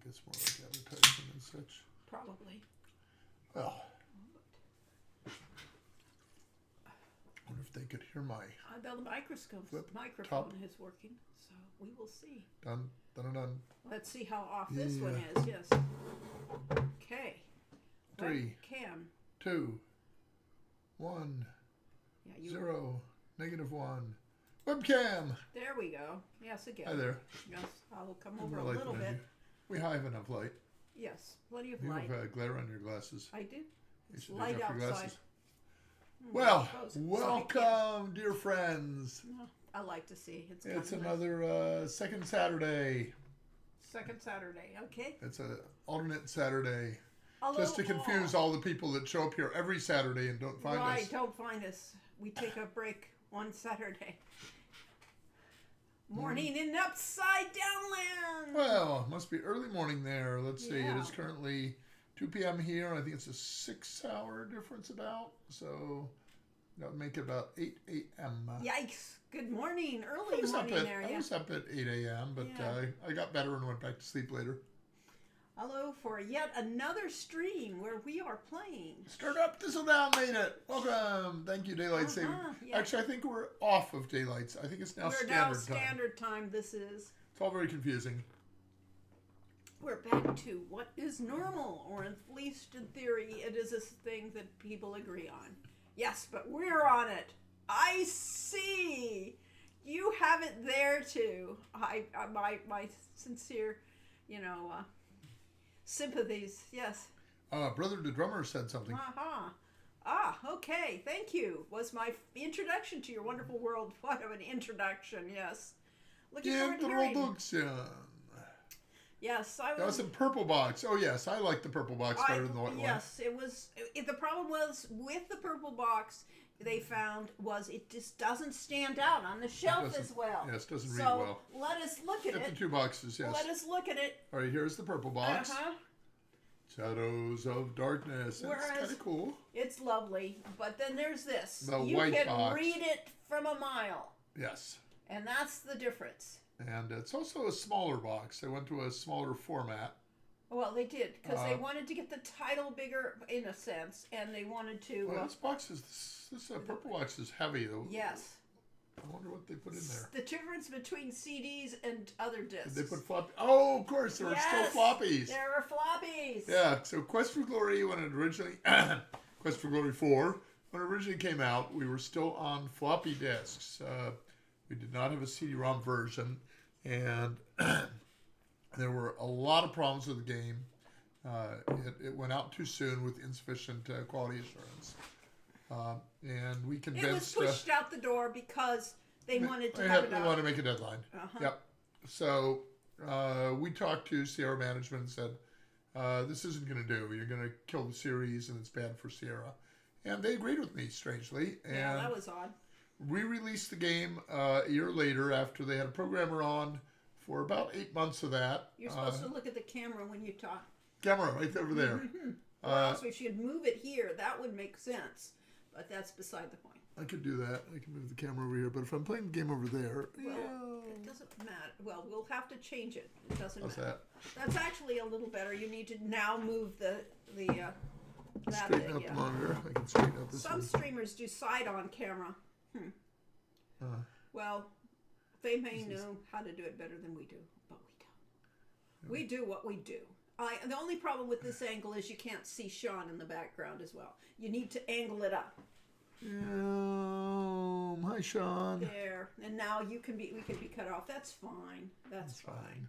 guess more like advertising and such. Probably. Well, I wonder if they could hear my The microphone top. is working, so we will see. dun dun dun dun. Let's see how off this one Yeah. is. Yes. Okay. 3, Webcam. 2, 1, Yeah, you. 0, -1. Webcam. There we go. Yes, again. Hi there. Yes, I'll come More over a light little than I bit. do. We have enough light. Yes, plenty of You light. have glare on your glasses. I do. You It's should light take off your outside. glasses. Hmm, Well, I suppose. So I welcome, can't- dear friends. No, I like to see. It's It's kind of another second Saturday. second Saturday. Okay. It's an alternate Saturday. Hello, Just to confuse all the people that show up here every Saturday and don't find Right, us. don't find us. We take a break one Saturday. Morning in upside down land. Well, must be early morning there. Let's see. It Yeah. is currently 2 p.m. here. I think it's a 6-hour difference about. So that would make it about 8 a.m. Yikes! Good morning, I early was, up morning at, there. I Yeah. was up at 8 a.m., but Yeah. I got better and went back to sleep later. Hello for yet another stream where we are playing. Start up, thistle down, made it. Welcome. Thank you, Daylight Saving. Yeah. Actually, I think we're off of daylights. I think it's now We're standard now time. standard time. This is. It's all very confusing. We're back to what is normal, or at least in theory, it is a thing that people agree on. Yes, but we're on it. I see. You have it there too. My sincere, sympathies. Yes. Brother the drummer said something. Okay. Thank you. Was my introduction to your wonderful world. What an introduction. Yes. Looking forward to hearing. Introduction. Yes, I That was was. a purple box. Oh yes, I like the purple box better than the white one. Yes, it was. The problem was with the purple box. They found was it just doesn't stand out on the shelf doesn't- as well. yes, doesn't read so well. let us look at Get the it. 2 boxes, yes. Let us look at it. All right, here's the purple box. Shadows of Darkness. That's Whereas- kind of cool. It's lovely, but then there's this. The you white can box. read it from a mile, Yes. and that's the difference. And it's also a smaller box. They went to a smaller format. Well, they did because they Uh, wanted to get the title bigger in a sense, and they wanted to. Well, this box is this purple box is heavy though. Yes. I wonder what they put in there. The difference between CDs and other discs. Did they put flop? Oh, of course, there were Yes, still floppies. There are floppies. Yeah. So Quest for Glory, when it originally Quest for Glory 4, when it originally came out, we were still on floppy disks. We did not have a CD-ROM version, and there were a lot of problems with the game. It went out too soon with insufficient quality assurance. And we It was convinced... pushed out the door because they wanted to they have it they out. wanted to make a deadline. Uh-huh. Yep. So we talked to Sierra management and said, this isn't going to do. You're going to kill the series and it's bad for Sierra. And they agreed with me, strangely. And Yeah, that was odd. we released the game a year later after they had a programmer on for about 8 months of that. You're supposed to look at the camera when you talk. Camera right over there. Or else if you move it here, that would make sense. But that's beside the point. I could do that. I can move the camera over here. But if I'm playing the game over there, Well, it doesn't matter. Well, we'll have to change it. It doesn't how's matter. that? That's actually a little better. You need to now move that Straighten bit, out yeah. the monitor. I can straighten out this Some one. streamers do side on camera. Well, they may know how to do it better than we do, but we don't. We do what we do. The only problem with this angle is you can't see Sean in the background as well. You need to angle it up. Hi, Sean. There. And now we can be cut off. That's fine. That's fine.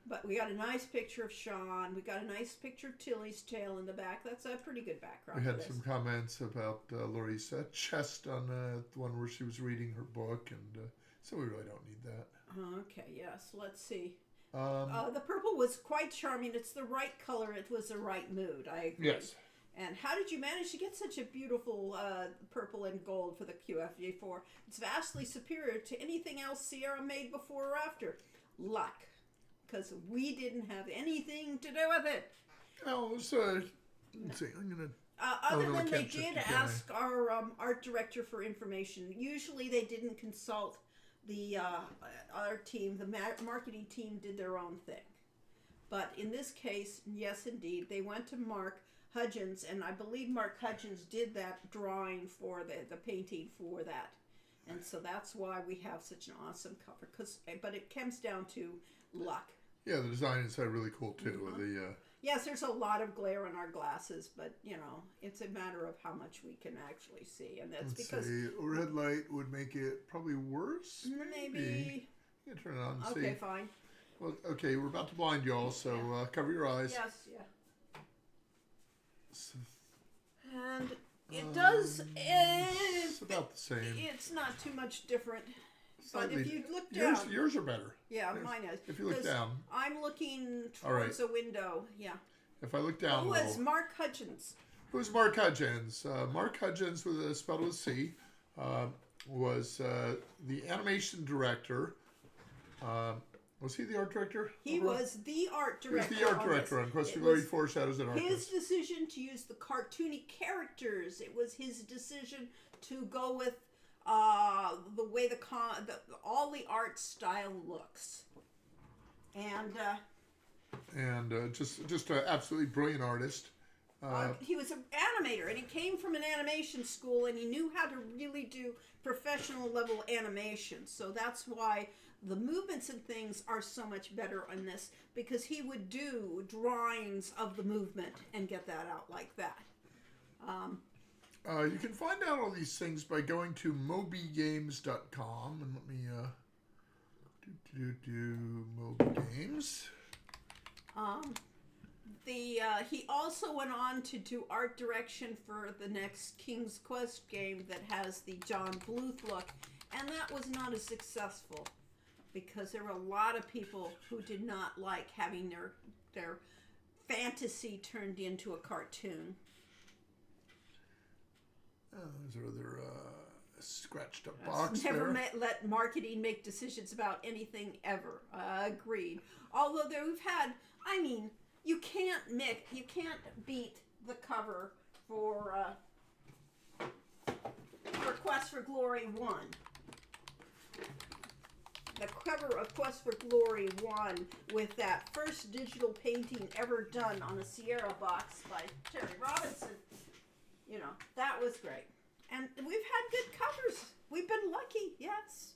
But we got a nice picture of Sean. We got a nice picture of Tilly's tail in the back. That's a pretty good background. We for had this. some comments about Lori's chest on the one where she was reading her book, and so we really don't need that. Okay, yes. Let's see. Um, The purple was quite charming. It's the right color. It was the right mood. I agree. yes. And how did you manage to get such a beautiful purple and gold for the QFJ4? It's vastly superior to anything else Sierra made before or after. Luck. Because we didn't have anything to do with it. Oh, let's see. I'm gonna. Other no, I than they can't shift did it, can I? ask our art director for information. Usually they didn't consult the our team. The marketing team did their own thing. But in this case, yes, indeed, they went to Mark Hudgens, and I believe Mark Hudgens did that drawing for the painting for that. And so that's why we have such an awesome cover. But it comes down to luck. Yeah, the design is really cool too. Yes, there's a lot of glare in our glasses, but it's a matter of how much we can actually see, and that's because red light would make it probably worse. Maybe. You can turn it on and see. Okay, fine. Well, okay, we're about to blind y'all, so cover your eyes. Yes, yeah. And it does. It's about the same. It's not too much different. Slightly. But if you look down, yours are better. Yeah, mine is. If you look down, I'm looking towards a window. Yeah. If I look down, Who is Mark Hudgens? Who's Mark Hudgens? Mark Hudgens, spelled with a C, was the animation director. Was he the art director? He was the art director. He was the art director on Quest for Glory 4 Shadows of Darkness. His decision to use the cartoony characters. It was his decision to go with the way all the art style looks. And just an absolutely brilliant artist. He was an animator, and he came from an animation school, and he knew how to really do professional level animation. So that's why the movements and things are so much better on this, because he would do drawings of the movement and get that out like that. You can find out all these things by going to mobygames.com, and let me Moby Games. He also went on to do art direction for the next King's Quest game that has the John Bluth look, and that was not as successful because there were a lot of people who did not like having their fantasy turned into a cartoon. There's another scratched up box Never there. Let marketing make decisions about anything ever. Agreed. Although we've had, you can't beat the cover for Quest for Glory 1. The cover of Quest for Glory 1 with that first digital painting ever done on a Sierra box by Terry Robinson. That was great. And we've had good covers. We've been lucky, yes.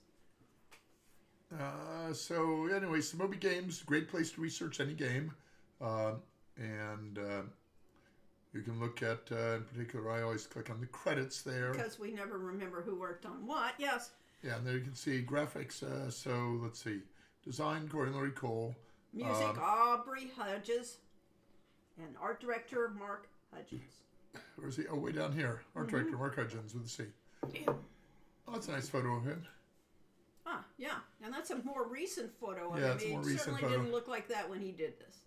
So Moby Games, great place to research any game. And you can look at, in particular, I always click on the credits there. Because we never remember who worked on what, yes. Yeah, and there you can see graphics. So let's see. Design, Gordon Laurie Cole. Music, Aubrey Hudgens. And art director, Mark Hudgens. Where's he? Oh, way down here. Art director, Mark Hudgens with a C. Yeah. Oh, that's a nice photo of him. Ah, yeah. And that's a more recent photo of him. Yeah, it's a more recent certainly photo. Didn't look like that when he did this.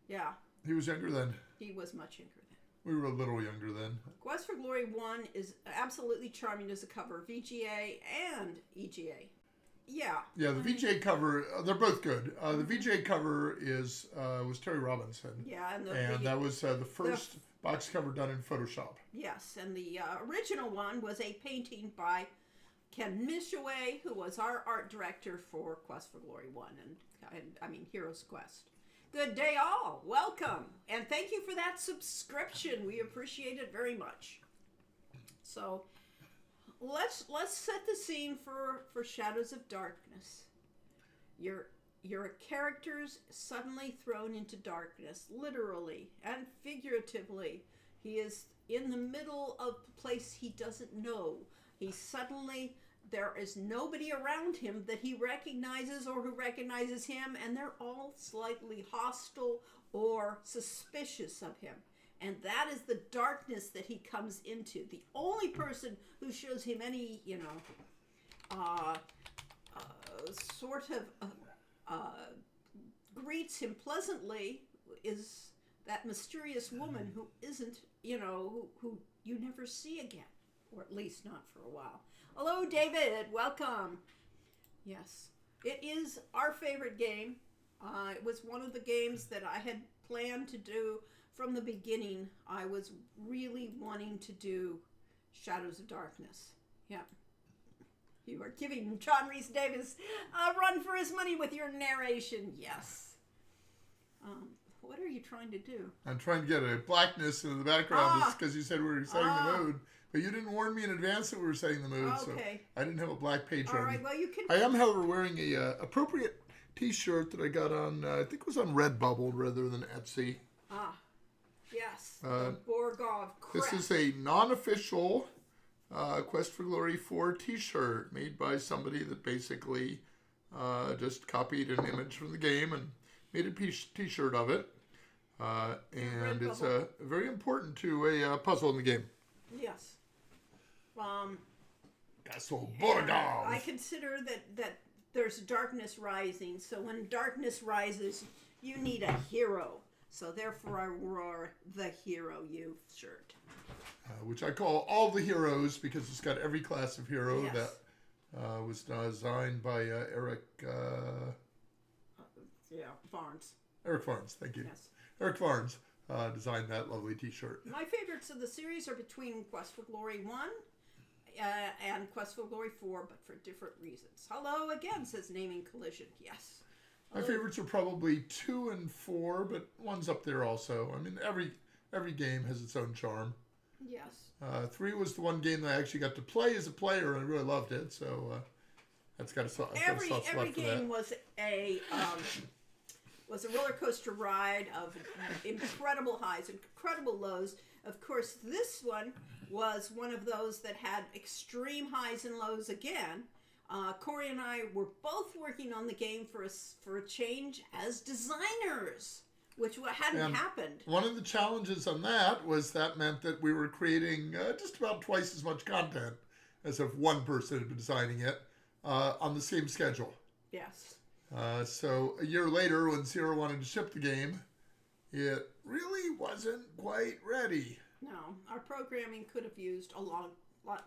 Yeah. He was younger then. He was much younger then. We were a little younger then. Quest for Glory 1 is absolutely charming as a cover, VGA and EGA. Yeah. Yeah, the VGA cover, they're both good. The VGA cover was Terry Robinson. Yeah, and that was the first box cover done in Photoshop. Yes, and the original one was a painting by Ken Mishaway, who was our art director for Quest for Glory 1 and Heroes Quest. Good day all. Welcome. And thank you for that subscription. We appreciate it very much. So let's set the scene for Shadows of Darkness. Your character's suddenly thrown into darkness, literally and figuratively. He is in the middle of a place he doesn't know. There is nobody around him that he recognizes or who recognizes him, and they're all slightly hostile or suspicious of him. And that is the darkness that he comes into. The only person who shows him any, greets him pleasantly is that mysterious woman who isn't, who you never see again, or at least not for a while. Hello, David. Welcome. Yes, it is our favorite game. It was one of the games that I had planned to do from the beginning. I was really wanting to do Shadows of Darkness. Yeah. You are giving John Rhys Davis a run for his money with your narration. Yes. What are you trying to do? I'm trying to get a blackness in the background just because you said we were setting the mood. But you didn't warn me in advance that we were setting the mood, so I didn't have a black page All ready. right, well, you can... I am, however, wearing a appropriate T-shirt that I got on, I think it was on Redbubble rather than Etsy. Yes, the Borgov crest. This is a non-official Quest for Glory 4 T-shirt made by somebody that basically just copied an image from the game and made a T-shirt of it. And it's very important to a puzzle in the game. Yes. Castle Borgov. I consider that there's darkness rising. So when darkness rises, you need a hero. So therefore, I wore the Hero Youth shirt. Which I call all the heroes because it's got every class of hero that was designed by Eric. Farnes. Eric Farnes, thank you. Yes. Eric Farnes designed that lovely T-shirt. My favorites of the series are between Quest for Glory 1 and Quest for Glory 4, but for different reasons. Hello again, says Naming Collision. Yes. My favorites are probably 2 and 4, but 1's up there also. I mean, every game has its own charm. Yes. 3 was the one game that I actually got to play as a player, and I really loved it. So that's got a soft spot for that. Every game was a roller coaster ride of incredible highs, incredible lows. Of course, this one was one of those that had extreme highs and lows again. Corey and I were both working on the game for a change as designers, which hadn't happened. One of the challenges on that was that meant that we were creating just about twice as much content as if one person had been designing it on the same schedule. Yes. So a year later, when Sierra wanted to ship the game, it really wasn't quite ready. No, our programming could have used a lot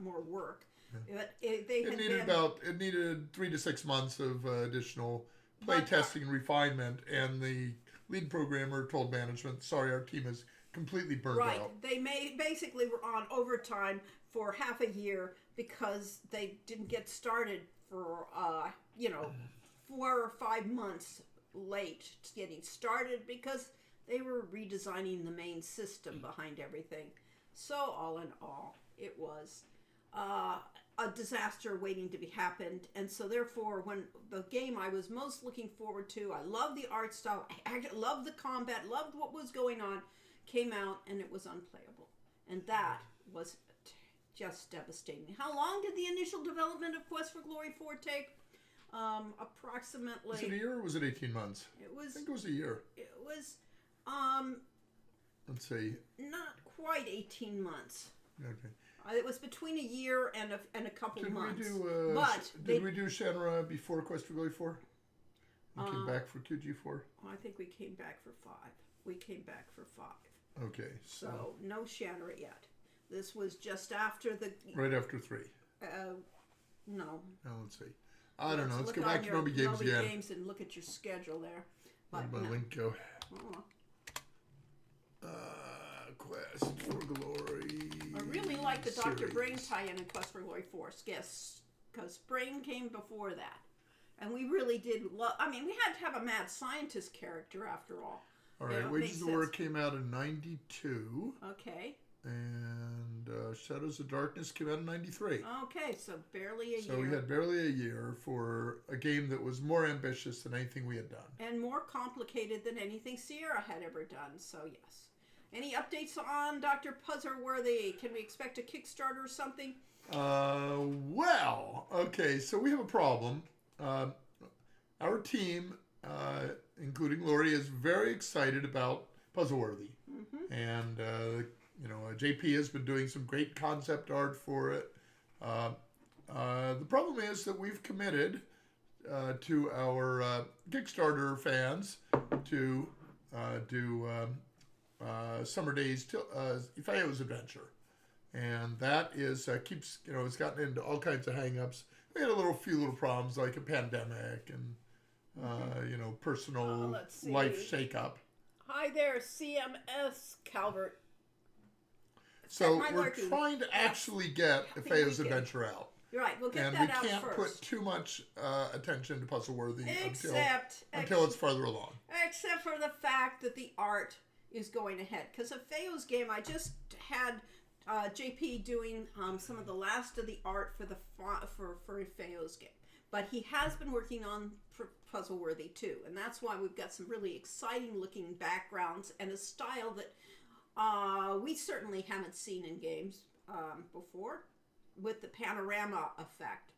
more work. Yeah. It needed 3 to 6 months of additional play testing and refinement, and the lead programmer told management, "Sorry, our team is completely burned out." Right, they basically were on overtime for half a year because they didn't get started for 4 or 5 months late getting started because they were redesigning the main system behind everything. So all in all, it was a disaster waiting to be happened. And so therefore, when the game I was most looking forward to, I loved the art style, I loved the combat, loved what was going on, came out and it was unplayable. And that was just devastating. How long did the initial development of Quest for Glory 4 take? Approximately. Was it a year or was it 18 months? I think it was a year. It was, let's see. Not quite 18 months. Okay. It was between a year and a couple months. Did we do Shanra before Quest for Glory 4? We came back for QG4? I think we came back for 5. We came back for 5. Okay. So no Shanra yet. This was just after the... Right after 3. No. Now let's see. I don't know. Let's go back to Nobi Games again. Nobi Games and look at your schedule there. Where'd my link go? Quest for Glory. I really like the Dr. Brain tie-in in Quest for Glory 4. Yes, because Brain came before that. And we really did love... I mean, we had to have a mad scientist character after all. All right, Wages of War came out in 92. Okay. And Shadows of Darkness came out in 93. Okay, so barely a year. So we had barely a year for a game that was more ambitious than anything we had done. And more complicated than anything Sierra had ever done, so yes. Any updates on Dr. Puzzleworthy? Can we expect a Kickstarter or something? Well, okay, so we have a problem. Our team, including Lori, is very excited about Puzzleworthy. Mm-hmm. And, JP has been doing some great concept art for it. The problem is that we've committed to our Kickstarter fans to do Summer Days Ifeo's Adventure. And that is keeps it's gotten into all kinds of hang-ups. We had a few little problems like a pandemic and personal life shake-up. Hi there, CMS Calvert. So we're trying to actually get Ifeo's Adventure out. You're right. We'll get And that we out can't first. put too much attention to Puzzleworthy Except until it's farther along. Except for the fact that the art is going ahead. Because of Feo's game, I just had JP doing some of the last of the art for the for Feo's game. But he has been working on Puzzleworthy too, and that's why we've got some really exciting looking backgrounds and a style that we certainly haven't seen in games before, with the panorama effect.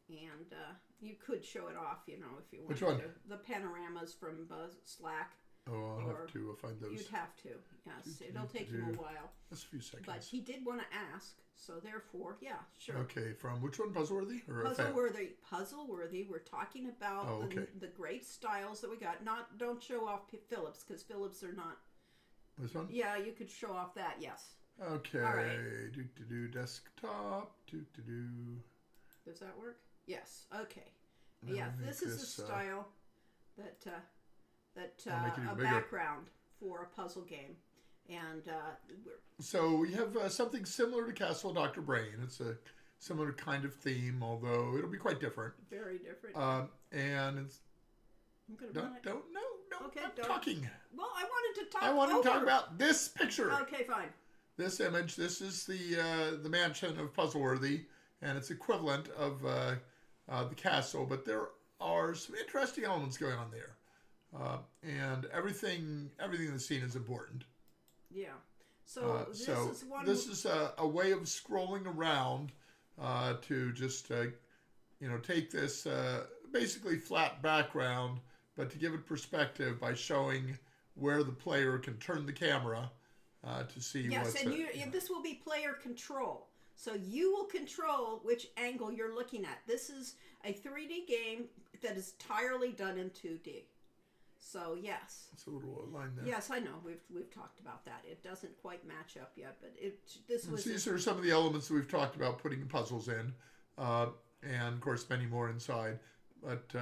And you could show it off, if you wanted Which one? to. The panoramas from Slack. Oh, I'll have to find those. You'd have to, yes. It'll take him a while. Just a few seconds. But he did want to ask, so therefore, yeah, sure. Okay, from which one? Puzzleworthy? Or Puzzleworthy. We're talking about the great styles that we got. Don't show off Philips, because Philips are not. This one? Yeah, you could show off that, yes. Okay. All right. Desktop. Does that work? Yes. Okay. I'll Yeah, make this is a style that I'll make it even a bigger. background for a puzzle game, and So we have something similar to Castle of Dr. Brain. It's a similar kind of theme, although it'll be quite different. very different. And it's I'm gonna run it. no. Okay, I'm don't. talking. Well, I wanted to talk. I wanted to talk over. about this picture. Okay, fine. This image. This is the mansion of Puzzleworthy, and it's equivalent of the castle. But there are some interesting elements going on there, and everything in the scene is important. Yeah. So this is a way of scrolling around to just take this basically flat background, but to give it perspective by showing where the player can turn the camera to see what's. Yes, and this will be player control. So you will control which angle you're looking at. This is a 3D game that is entirely done in 2D. So yes. It's a little line there. Yes, I know. We've talked about that. It doesn't quite match up yet, but These are some of the elements that we've talked about putting the puzzles in, and of course many more inside. But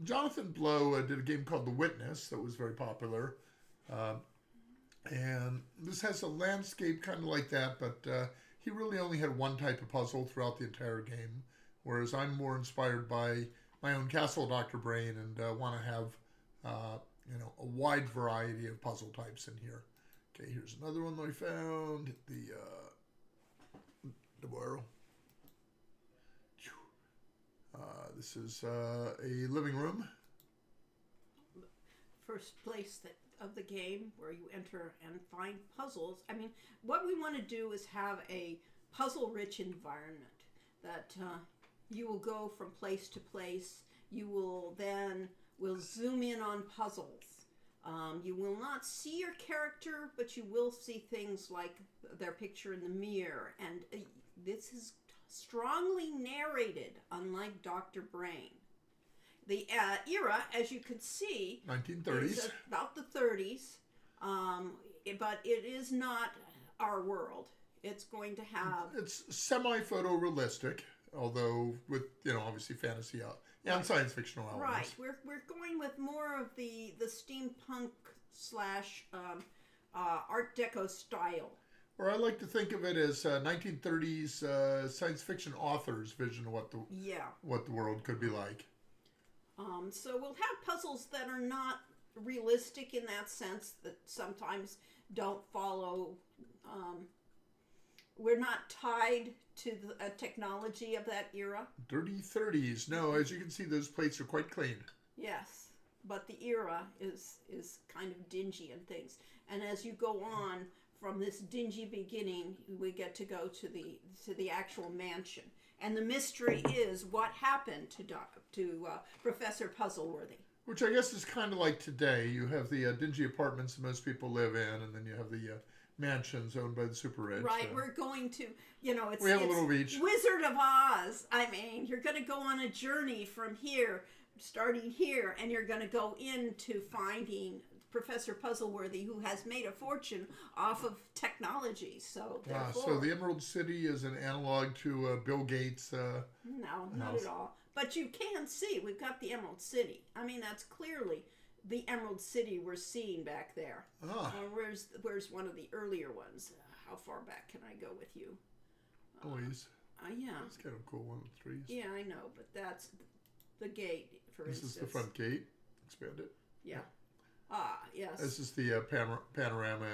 Jonathan Blow did a game called The Witness that was very popular, and this has a landscape kind of like that, but he really only had one type of puzzle throughout the entire game, whereas I'm more inspired by my own Castle Dr. Brain and want to have a wide variety of puzzle types in here. Okay, here's another one that I found. Hit the double arrow. This is a living room. First place of the game where you enter and find puzzles. I mean, what we want to do is have a puzzle-rich environment that you will go from place to place. You will zoom in on puzzles. You will not see your character, but you will see things like their picture in the mirror. And this is strongly narrated, unlike Dr. Brain. The era, as you can see, 1930s. is about the 30s, but it is not our world. It's going to have... It's semi-photorealistic, although with, obviously fantasy and science fictional elements. Right. We're going with more of the steampunk / Art Deco style. Or I like to think of it as 1930s science fiction author's vision of what the world could be like. So we'll have puzzles that are not realistic in that sense, that sometimes don't follow. We're not tied to the technology of that era. Dirty 30s. No, as you can see, those plates are quite clean. Yes, but the era is kind of dingy and things. And as you go on from this dingy beginning, we get to go to the actual mansion. And the mystery is what happened to Professor Puzzleworthy. Which I guess is kind of like today. You have the dingy apartments that most people live in, and then you have the mansions owned by the super rich. Right, we're going to, it's... We have a little beach. Wizard of Oz. I mean, you're going to go on a journey from here, starting here, and you're going to go into finding Professor Puzzleworthy, who has made a fortune off of technology. So, therefore... so the Emerald City is an analog to Bill Gates' No, not at all. But you can see, we've got the Emerald City. I mean, that's clearly the Emerald City we're seeing back there. Where's one of the earlier ones? How far back can I go with you? Please. Yeah. That's kind of cool. 1 with 3s. Yeah, I know, but that's the gate, for This instance. is the front gate. Expand it. Yeah. Ah, yes. This is the panorama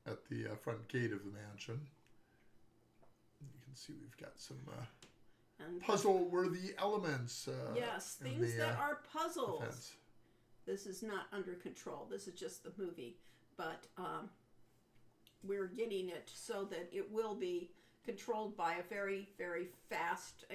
at the front gate of the mansion. You can see we've got some and puzzle-worthy elements. yes, in things the, that are puzzles. defense. This is not under control. This is just the movie, but we're getting it so that it will be controlled by a very, very fast,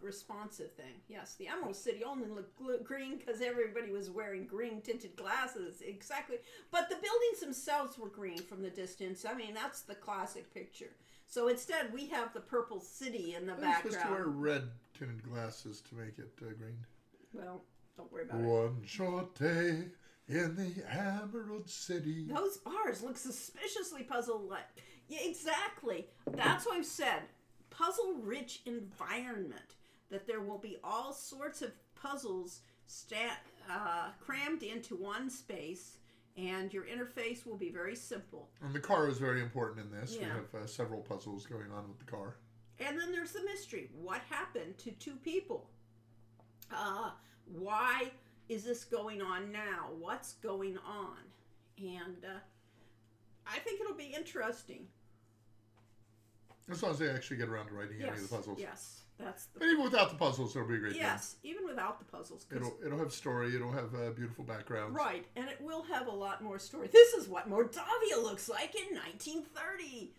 responsive thing. Yes, the Emerald City only looked green because everybody was wearing green tinted glasses. Exactly. But the buildings themselves were green from the distance. I mean, that's the classic picture. So instead, we have the purple city in the They're supposed to wear background. red tinted glasses to make it green. Well, don't worry about it. One short day in the Emerald City. Those bars look suspiciously puzzle-like. Yeah, exactly. That's what I've said. Puzzle-rich environment. That there will be all sorts of puzzles crammed into one space, and your interface will be very simple. And the car is very important in this. Yeah. We have several puzzles going on with the car. And then there's the mystery. What happened to two people? Why is this going on now? What's going on? And I think it'll be interesting. As long as they actually get around to writing any of the puzzles. Yes, that's the But even without the puzzles, it'll be a great yes, even without the puzzles. 'Cause- game. It'll have story. It'll have beautiful backgrounds. right, and it will have a lot more story. This is what Mordavia looks like in 1930.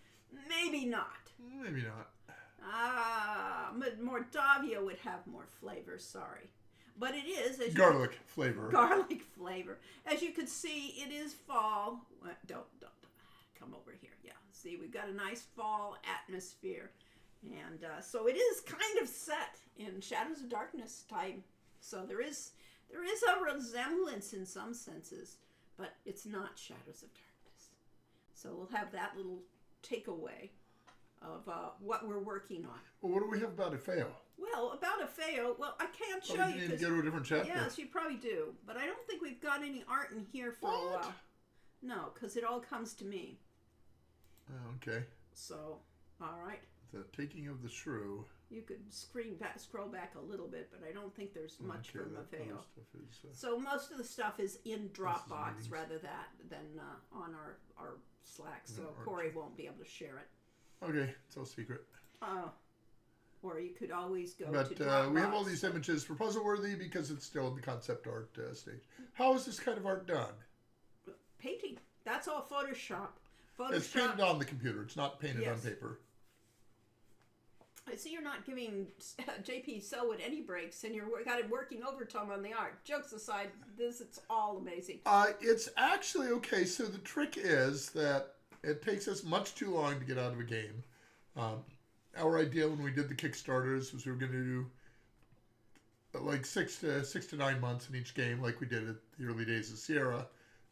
Maybe not. Maybe not. Mordavia would have more flavor. Sorry, but it is as Garlic flavor. garlic flavor. As you can see, it is fall. Don't come over here. Yeah, see, we've got a nice fall atmosphere, and so it is kind of set in Shadows of Darkness time. So there is a resemblance in some senses, but it's not Shadows of Darkness. So we'll have that little takeaway of what we're working on. Well, what do we have about a fail? Well, about a Feo, well, I can't show Probably you need to 'cause go to a different chapter. yes, you probably do, but I don't think we've got any art in here for a What? while. No, because it all comes to me. Oh, okay. So, all right, The Taking of the Shrew. you could scroll back a little bit, but I don't think there's much Okay, from that Maffeo. other stuff is, So most of the stuff is in Dropbox meetings. rather than on our Slack. So No, Corey won't be able to share it. okay, it's all secret. Or you could always go But to Dropbox. we have all these images for puzzle worthy because it's still in the concept art stage. How is this kind of art done? Painting. That's all Photoshop. It's painted on the computer. It's not painted on Yes. paper. I see you're not giving JP Selwood any breaks, and you're got it working overtime on the art. Jokes aside, it's all amazing. It's actually okay. So the trick is that it takes us much too long to get out of a game. Our idea when we did the Kickstarters was we were going to do like 6 to 9 months in each game, like we did at the early days of Sierra.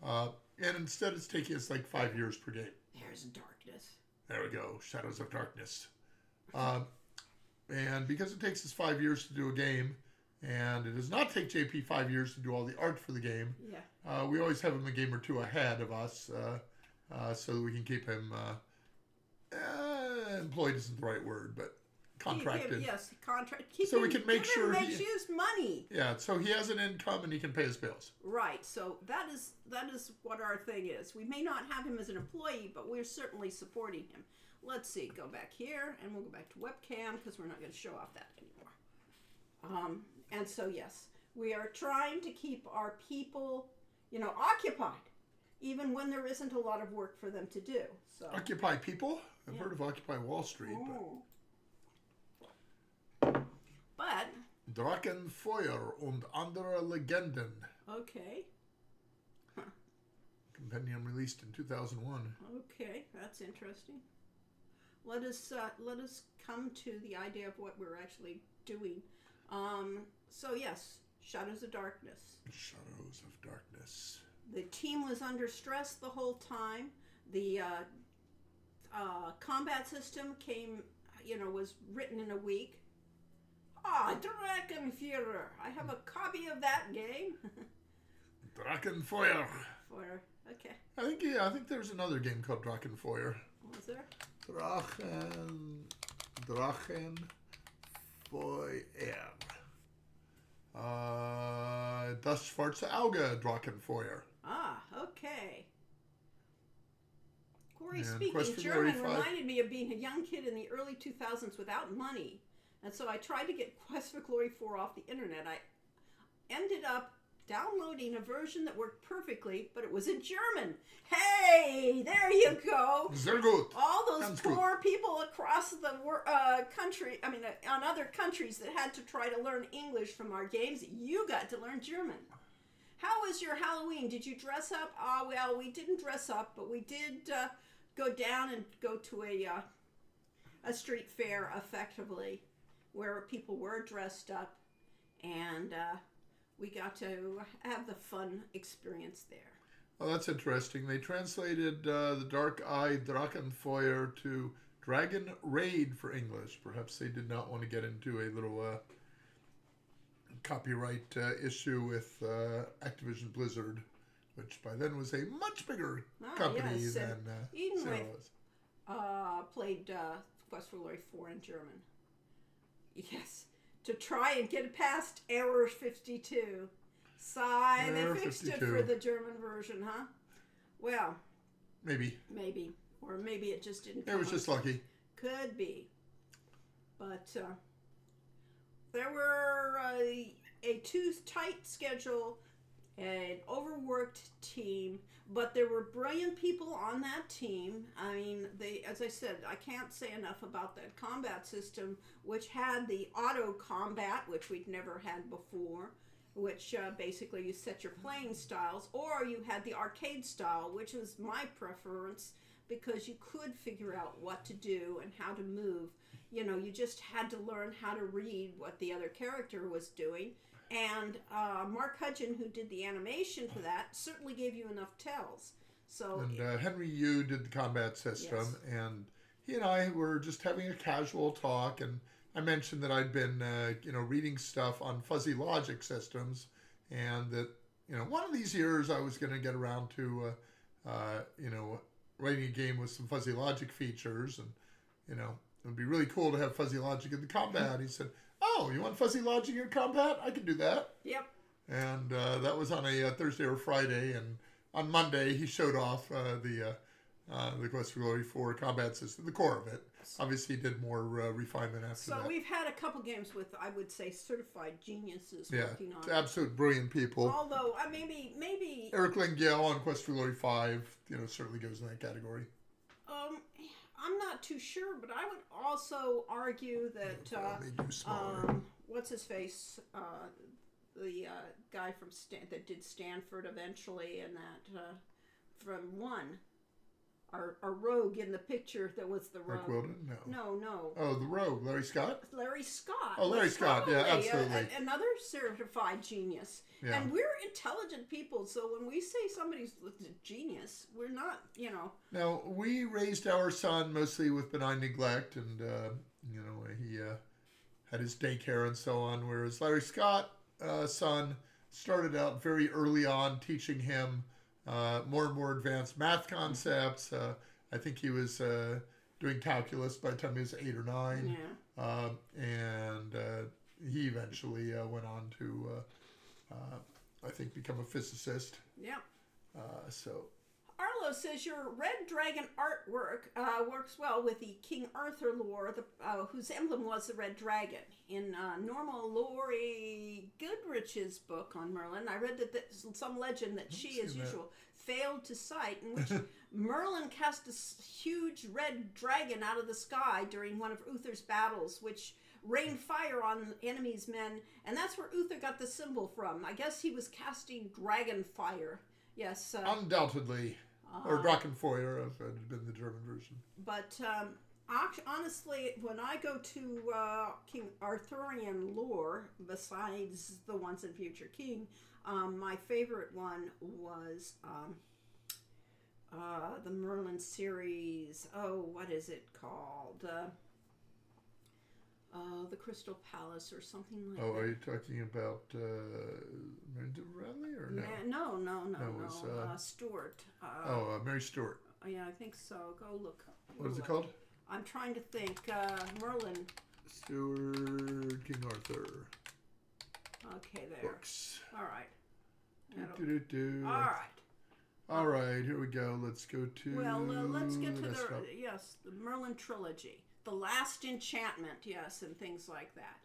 And instead, it's taking us like 5 years per game. There's darkness. There we go, Shadows of Darkness. And because it takes us 5 years to do a game, and it does not take JP 5 years to do all the art for the game, Yeah. we always have him a game or two ahead of us, so that we can keep him employed isn't the right word, but contracted. Yes, contract. Keep So we him- can make give him sure makes he- use money. Yeah, so he has an income and he can pay his bills. Right. So that is what our thing is. We may not have him as an employee, but we're certainly supporting him. Let's see. Go back here, and we'll go back to webcam because we're not going to show off that anymore. And so yes, we are trying to keep our people, occupied, even when there isn't a lot of work for them to do. So. Occupy People? I've Yeah. heard of Occupy Wall Street, Oh. But Drachenfeuer und andere Legenden. okay, Compendium released in 2001. okay, that's interesting. Let us come to the idea of what we're actually doing. So yes, Shadows of Darkness. Shadows of Darkness. The team was under stress the whole time. The combat system was written in a week. Drachenführer. I have a copy of that game. Drachenfeuer. Okay. I think there's another game called Drachenfeuer. Was there? Drachenfeuer. Das Schwarze Auge Drachenfeuer. Ah, okay. Corey And speaking Quest for German Glory 5. reminded me of being a young kid in the early 2000s without money. And so I tried to get Quest for Glory 4 off the internet. I ended up downloading a version that worked perfectly, but it was in German. Hey, there you go. Sehr gut. All those Sounds poor people across the country, on other countries that had to try to learn English from our games, you got to learn German. How was your Halloween? Did you dress up? Well, we didn't dress up, but we did go down and go to a street fair, effectively, where people were dressed up, and we got to have the fun experience there. Well, that's interesting. They translated the Dark Eye Drachenfeuer to Dragon Raid for English. Perhaps they did not want to get into a little copyright issue with Activision Blizzard, which by then was a much bigger company yes, than Eden Sarah Ray was. played Quest for Glory 4 in German. Yes, to try and get past Error 52. Sigh, Error they fixed 52. it for the German version, huh? Well, Maybe. or maybe it just didn't. It was come just on. lucky. Could be, but there were a too tight schedule, an overworked team, but there were brilliant people on that team. I mean, as I said, I can't say enough about that combat system, which had the auto combat, which we'd never had before, which basically you set your playing styles, or you had the arcade style, which was my preference because you could figure out what to do and how to move. You know, you just had to learn how to read what the other character was doing. And Mark Hudgen, who did the animation for that, certainly gave you enough tells. So And Henry Yu did the combat system, Yes. and he and I were just having a casual talk, and I mentioned that I'd been, reading stuff on fuzzy logic systems, and that, one of these years I was going to get around to, writing a game with some fuzzy logic features, and, it would be really cool to have fuzzy logic in the combat. He said, "Oh, you want fuzzy logic in combat? I can do that." Yep. And that was on a Thursday or Friday, and on Monday he showed off the Quest for Glory 4 combat system, the core of it. Obviously, he did more refinement after So that. we've had a couple games with, I would say, certified geniuses Yeah, working on it. absolute brilliant people. Although maybe Eric Langell on Quest for Glory 5, certainly goes in that category. I'm not too sure, but I would also argue that Made you smaller. what's his face, the guy from that did Stanford eventually, and that from one, our rogue in the picture that was the Mark rogue. Wilden? No. No. Oh, the Rogue, Larry Scott? Larry Scott. Oh, Larry was Scott, yeah, probably absolutely. Another certified genius. Yeah. And we're intelligent people, so when we say somebody's a genius, we're not, Now, we raised our son mostly with benign neglect, and, he had his daycare and so on, whereas Larry Scott, son, started out very early on teaching him more and more advanced math concepts. I think he was doing calculus by the time he was 8 or 9. Yeah. And he eventually went on to, I think, become a physicist. Yeah. So Arlo says your Red Dragon artwork works well with the King Arthur lore, whose emblem was the Red Dragon. In Norma Laurie Goodrich's book on Merlin, I read that some legend that she, as seen that. usual, failed to cite, in which Merlin cast a huge red dragon out of the sky during one of Uther's battles, which rained fire on enemies' men, and that's where Uther got the symbol from. I guess he was casting dragon fire. Yes. undoubtedly, or Drachenfeuer, if it had been the German version. But honestly, when I go to King Arthurian lore, besides the ones in Future King, my favorite one was the Merlin series. Oh, what is it called? The Crystal Palace or something like that. Oh, are you talking about Miranda Bradley or no? No. it was, Stuart. Mary Stuart. Yeah, I think so. Go look. What is it called? I'm trying to think. Merlin. Stewart King Arthur Okay, there. books. All right. Do. All right. All right, here we go. Let's go to. Well, let's get to next up. the Merlin trilogy, the Last Enchantment, yes, and things like that.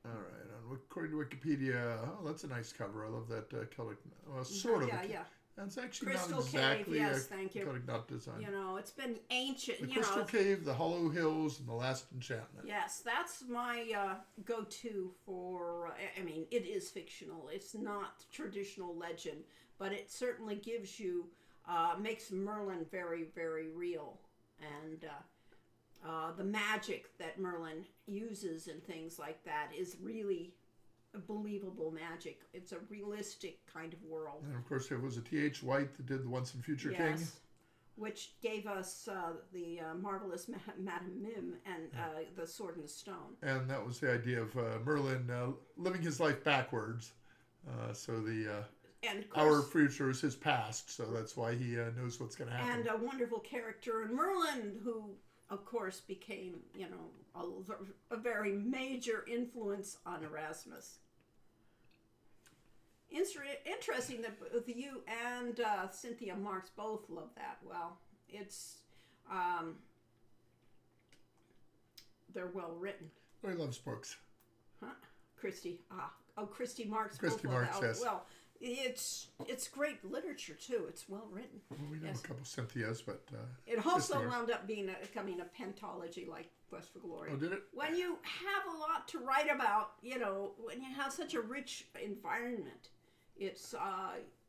All right, according to Wikipedia, oh, that's a nice cover. I love that Celtic. Well, sort of. Yeah. That's actually Crystal not exactly Cave, yes, a thank you. Celtic knot design. You know, it's been ancient. The you Crystal know, Cave, the Hollow Hills, and the Last Enchantment. yes, that's my go-to for. I mean, it is fictional. It's not traditional legend, but it certainly gives you makes Merlin very, very real, and the magic that Merlin uses and things like that is really believable magic. It's a realistic kind of world. And of course, it was a T.H. White that did the Once and Future King. Which gave us the marvelous Madame Mim and the Sword and the Stone. And that was the idea of Merlin living his life backwards. So And of our course, future is his past, so that's why he knows what's going to happen. and a wonderful character in Merlin, who of course became, you know, a very major influence on Erasmus. Interesting that both you and Cynthia Marks both love that. Well, it's they're well written. Oh, he loves books. Huh? Christy. Christy Marks. Christy both love Marks, that. yes. Well, it's great literature too. It's well written. Well, we know Yes. a couple Cynthias, but... It also Christy wound up becoming a pentology like Quest for Glory. Oh, did it? When you have a lot to write about, you know, when you have such a rich environment, it's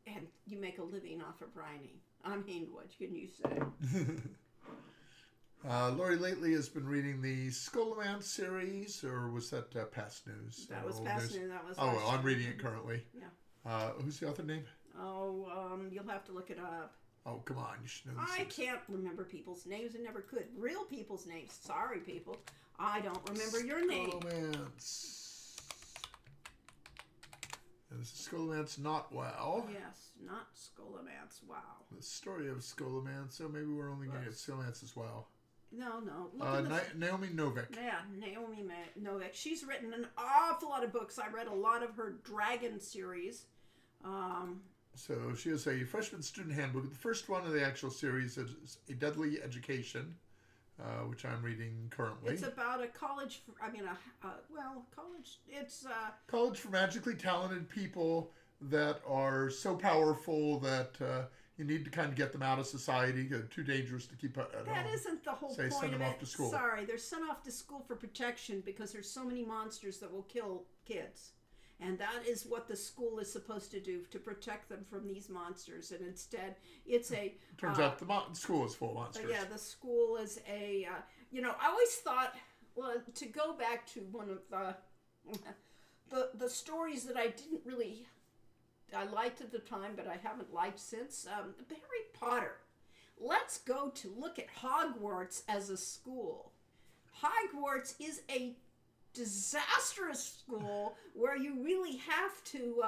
and you make a living off of writing. I mean, what can you say? Lori lately has been reading the Scholomance series, or was that past news? That was Old past news. That was. Oh, last well, I'm year. reading it currently. Yeah. Who's the author name? Oh, you'll have to look it up. Oh, come on. You should know this. I can't remember people's names and never could. Real people's names. Sorry, people. I don't remember your name. Scholomance. And this is Scholomance Not Well. Yes, not Scholomance. Wow. The story of Scholomance. So maybe we're only going to get Scholomance as well. No. Look at this. Naomi Novik. Yeah, Naomi Novik. She's written an awful lot of books. I read a lot of her Dragon series. So she has a freshman student handbook. The first one of the actual series is A Deadly Education, which I'm reading currently. It's about a college. College. It's College for magically talented people that are so powerful that you need to kind of get them out of society. They're too dangerous to keep at home. that isn't the whole Say, point send of them it. off to school. Sorry, they're sent off to school for protection because there's so many monsters that will kill kids. And that is what the school is supposed to do, to protect them from these monsters. And instead, it's a... Turns out the school is full of monsters. Yeah, the school is a... I always thought, well, to go back to one of the stories that I didn't really... I liked at the time, but I haven't liked since. Harry Potter. Let's go to look at Hogwarts as a school. Hogwarts is a disastrous school where you really have to,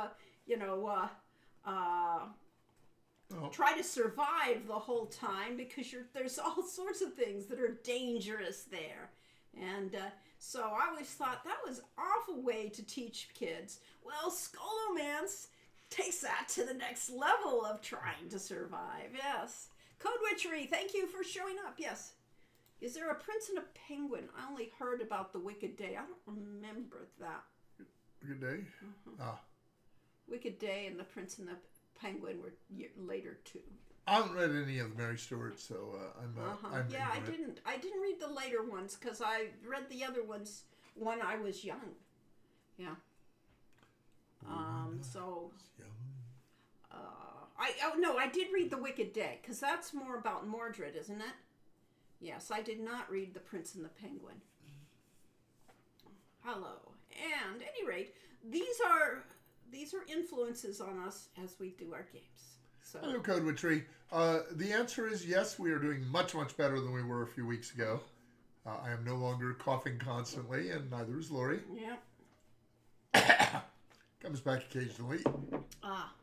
try to survive the whole time because there's all sorts of things that are dangerous there. And so I always thought that was an awful way to teach kids. Well, Scholomance takes that to the next level of trying to survive. Yes. Code Witchery, thank you for showing up. Yes. Is there a prince and a penguin? I only heard about the Wicked Day. I don't remember that. Good day. Wicked Day and the Prince and the Penguin were later too. I haven't read any of Mary Stewart, so I'm Yeah, I ignorant. didn't read the later ones because I read the other ones when I was young. Yeah. I did read the Wicked Day because that's more about Mordred, isn't it? Yes, I did not read The Prince and the Penguin. Hello. And at any rate, these are influences on us as we do our games. So Hello, Code Witchery. The answer is yes, we are doing much, much better than we were a few weeks ago. I am no longer coughing constantly, and neither is Lori. yeah. Comes back occasionally.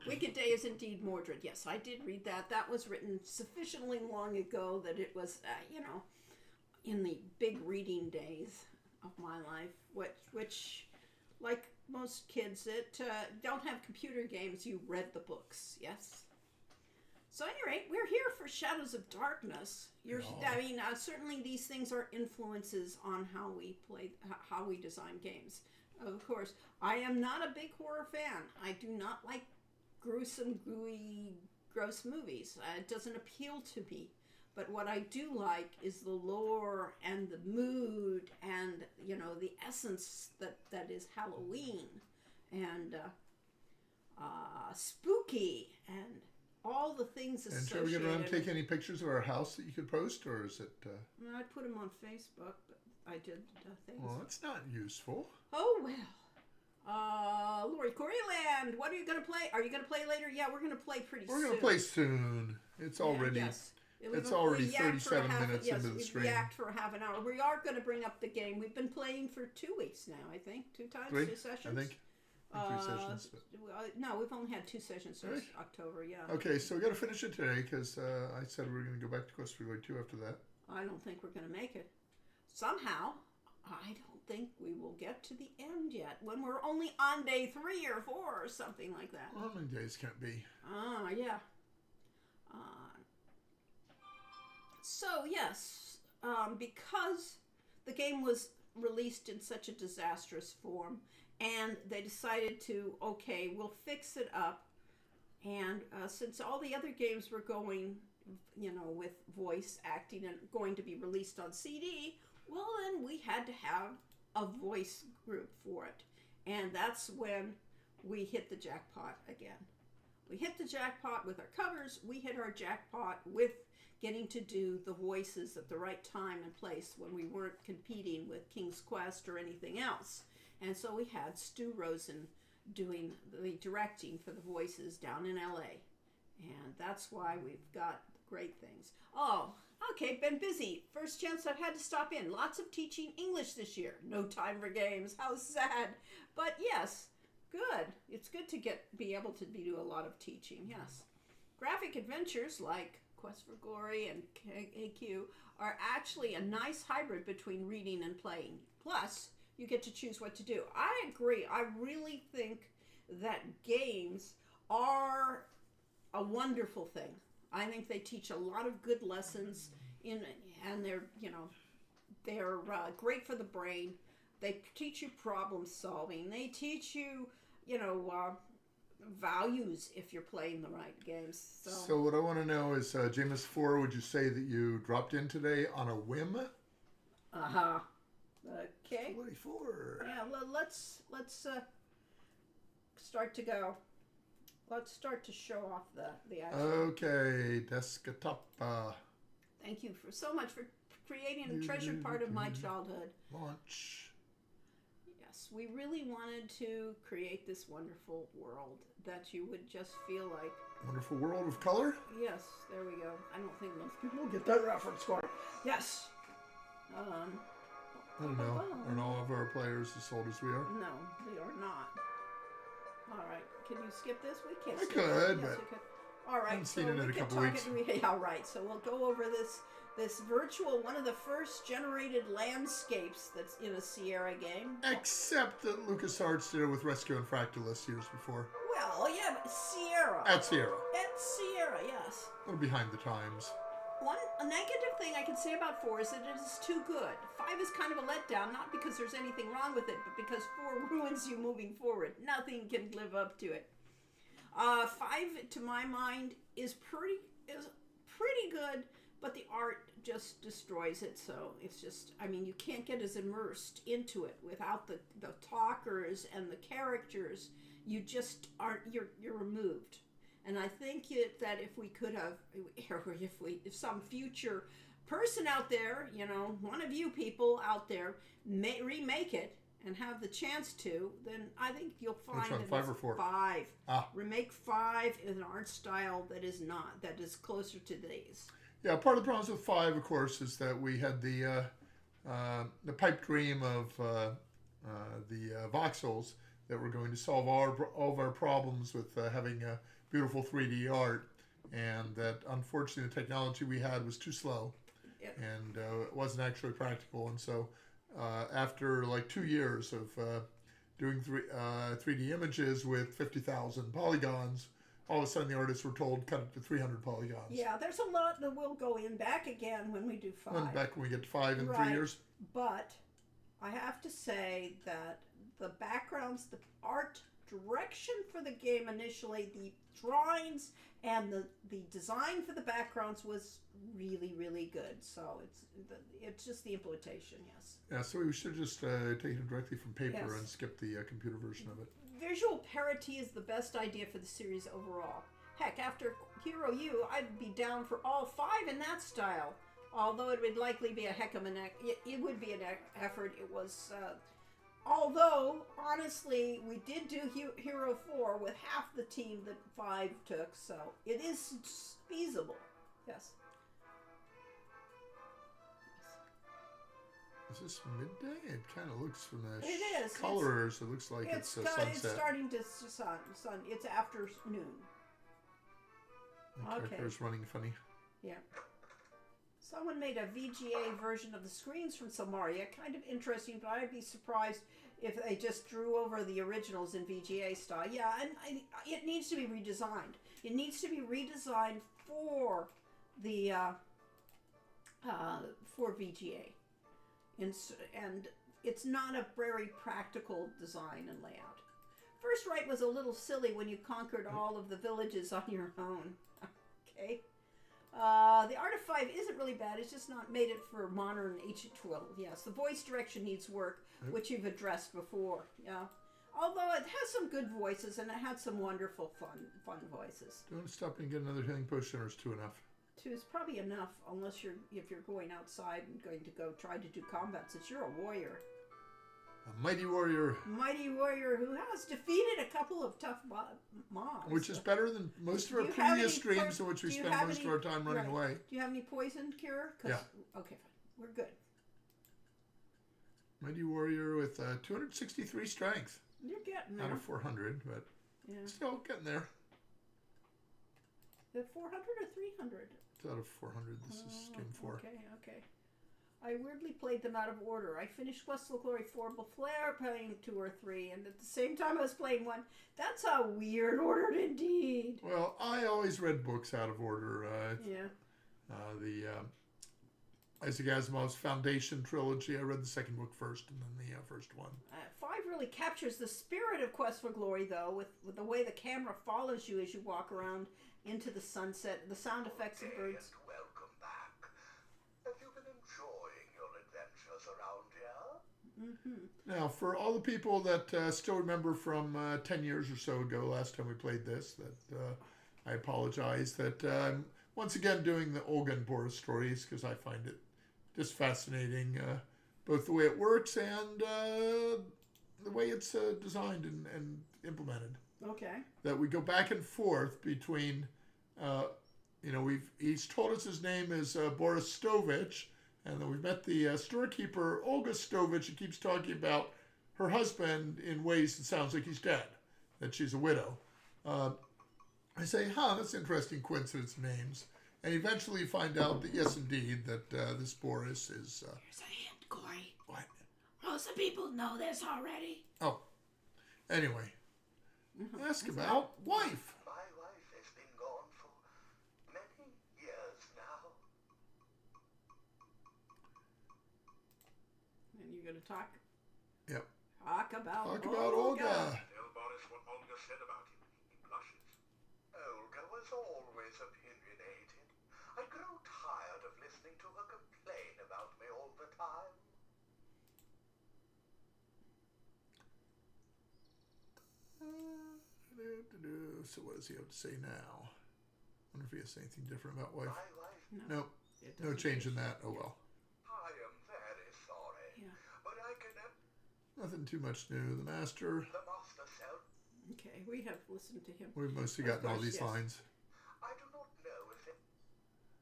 Wicked Day is indeed Mordred. Yes, I did read that. That was written sufficiently long ago that it was, in the big reading days of my life, which like most kids that don't have computer games, you read the books, yes? So, at any rate, we're here for Shadows of Darkness. I mean, certainly these things are influences on how we play, how we design games. Of course, I am not a big horror fan. I do not like gruesome, gooey, gross movies. It doesn't appeal to me. But what I do like is the lore and the mood and, you know, the essence that is Halloween and spooky and all the things And associated. shall we get around and take any pictures of our house that you could post, or is it... I put them on Facebook, but I did things. Well, that's not useful. Oh, well. Lori Coreyland, what are you going to play? Are you going to play later? Yeah, we're going to play pretty soon. We're going to play soon. It's already... Yes. It's already 37 minutes into the stream. We yacked for half an hour. We are going to bring up the game. We've been playing for 2 weeks now, I think. 2 times, 3 sessions? I think. 3 sessions. No, we've only had 2 sessions since October, yeah. Okay, so we got to finish it today because I said we were going to go back to Quest for Glory 2 after that. I don't think we're going to make it. Somehow, I don't think we will get to the end yet when we're only on day 3 or 4 or something like that. Well, how many days can it be? Yeah. So, yes, because the game was released in such a disastrous form, and they decided to, okay, we'll fix it up, and since all the other games were going, you know, with voice acting and going to be released on CD, well, then we had to have a voice group for it, and that's when we hit the jackpot again. We hit the jackpot with our covers, we hit our jackpot with getting to do the voices at the right time and place when we weren't competing with King's Quest or anything else. And so we had Stu Rosen doing the directing for the voices down in LA. And that's why we've got great things. Oh, okay, been busy. First chance I've had to stop in. Lots of teaching English this year. No time for games. How sad. But yes, good. It's good to be able to do a lot of teaching, yes. Graphic adventures like Quest for Glory and AQ are actually a nice hybrid between reading and playing. Plus, you get to choose what to do. I agree. I really think that games are a wonderful thing. I think they teach a lot of good lessons and they're, you know, they're great for the brain. They teach you problem solving. They teach you, you know, values if you're playing the right games. So what I want to know is, Jameis 4, would you say that you dropped in today on a whim? Uh-huh. Okay. 44. Yeah, let's start to go. Let's start to show off the action. Okay, desktop. Thank you so much for creating a treasured part of my childhood. Launch. Yes, we really wanted to create this wonderful world that you would just feel like. Wonderful world of color? Yes, there we go. I don't think most people get that reference for it. Yes. I don't know. Aren't all of our players as old as we are? No, they are not. All right. Can you skip this? We can't. I skip could, it. but Yes, we could. All right. I haven't seen it in a couple weeks. Yeah, right. So we'll go over this virtual, one of the first generated landscapes that's in a Sierra game. Except that LucasArts did it with Rescue and Fractalus years before. Well, yeah, but Sierra. At Sierra. At Sierra, yes. We're behind the times. A negative thing I can say about 4 is that it is too good. 5 is kind of a letdown, not because there's anything wrong with it, but because 4 ruins you moving forward. Nothing can live up to it. 5, to my mind, is pretty good, but the art just destroys it. So it's just, I mean, you can't get as immersed into it without the talkers and the characters. You just aren't. You're removed. And I think that if we could have, if some future person out there, you know, one of you people out there may remake it and have the chance to, then I think you'll find Which one, 5 or 4? 5. Ah. Remake 5 in an art style that is closer to these. Yeah, part of the problems with 5, of course, is that we had the pipe dream of the voxels that were going to solve all of our problems with having beautiful 3D art, and that unfortunately the technology we had was too slow. Yep. and it wasn't actually practical. And so, after like 2 years of doing 3D images with 50,000 polygons, all of a sudden the artists were told cut it to 300 polygons. Yeah, there's a lot that will go in back again when we do 5. And back when we get to 5 in 3 Right. years. But I have to say that the backgrounds, the art direction for the game initially, the drawings and the design for the backgrounds was really, really good. So it's just the implementation, yes. Yeah, so we should just take it directly from paper Yes. and skip the computer version of it. Visual parity is the best idea for the series overall. Heck, after Hero U, I'd be down for all 5 in that style. Although it would likely be a heck of it would be an effort. It was, although honestly, we did do Hero 4 with half the team that 5 took, so it is feasible. Yes. Is this midday? It kind of looks from the It is. colors. It looks like it's sunset. It's starting to sun. It's afternoon. The character's running funny. Yeah. Someone made a VGA version of the screens from Somaria. Kind of interesting, but I'd be surprised if they just drew over the originals in VGA style. Yeah, and it needs to be redesigned. It needs to be redesigned for the for VGA. And it's not a very practical design and layout. First Right was a little silly when you conquered all of the villages on your own. Okay. The Art of 5 isn't really bad. It's just not made it for modern H12. Yes, the voice direction needs work, which you've addressed before. Yeah. Although it has some good voices and it had some wonderful fun voices. Do you want to stop and get another healing potion, or is 2 enough? 2 is probably enough, unless if you're going outside and going to go try to do combat, since you're a warrior. A mighty warrior. Mighty warrior who has defeated a couple of tough mobs. Which is better than most of our previous streams in which we spend most of our time running away. Do you have any poison cure? Yeah. Okay, fine. We're good. Mighty warrior with 263 strength. You're getting there. Out of 400, but still getting there. The 400 or 300? It's out of 400. This is game 4. Okay. I weirdly played them out of order. I finished Quest of Glory 4 before playing 2 or 3, and at the same time I was playing 1. That's a weird order indeed. Well, I always read books out of order. The Isaac Asimov's Foundation trilogy, I read the second book first and then the first one. 5 really captures the spirit of Quest for Glory, though, with the way the camera follows you as you walk around into the sunset, the sound effects of birds. Welcome back. Have you been enjoying your adventures around here? Mm-hmm. Now, for all the people that still remember from 10 years or so ago, last time we played this, that I apologize that I'm once again doing the Olga and Boris stories, because I find it just fascinating, both the way it works and the way it's designed and implemented. Okay. That we go back and forth between, he's told us his name is Boris Stovich, and then we've met the storekeeper, Olga Stovich, who keeps talking about her husband in ways that sounds like he's dead, that she's a widow. I say, that's an interesting coincidence of names. And eventually you find out that, yes, indeed, that this Boris is... Here's a hint, Corey. What? Most of the people know this already. Oh. Anyway. Ask about wife. My wife has been gone for many years now. And you're going to talk? Yep. Talk about Olga. Tell Boris what Olga said about him. He blushes. Olga was always opinionated. I grow tired of listening to her complain about me all the time. So what does he have to say now? I wonder if he has to say anything different about wife. My wife, Nope. No change in that. Oh well. I am very sorry. Yeah. But I can... Nothing too much new. The master. The master said, Okay, we have listened to him. We've mostly gotten all these yes. lines. I do not know if it...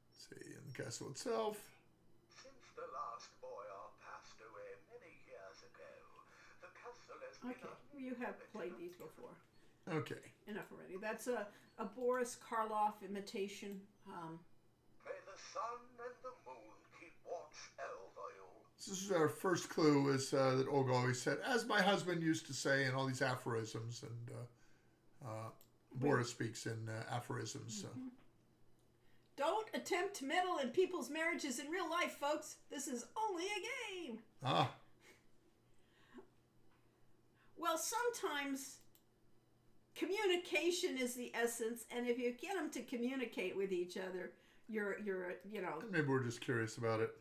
Let's see, in the castle itself. Since the last boyar passed away many years ago, the castle has been... Okay, you have played these before. Okay. Enough already. That's a Boris Karloff imitation. May the sun and the moon keep itself, Ayul. This is our first clue, is that Olga always said, as my husband used to say, and all these aphorisms, and Boris speaks in aphorisms. So. Don't attempt to meddle in people's marriages in real life, folks. This is only a game. Ah, Well, sometimes communication is the essence, and if you get them to communicate with each other, you're you know. maybe we're just curious about it.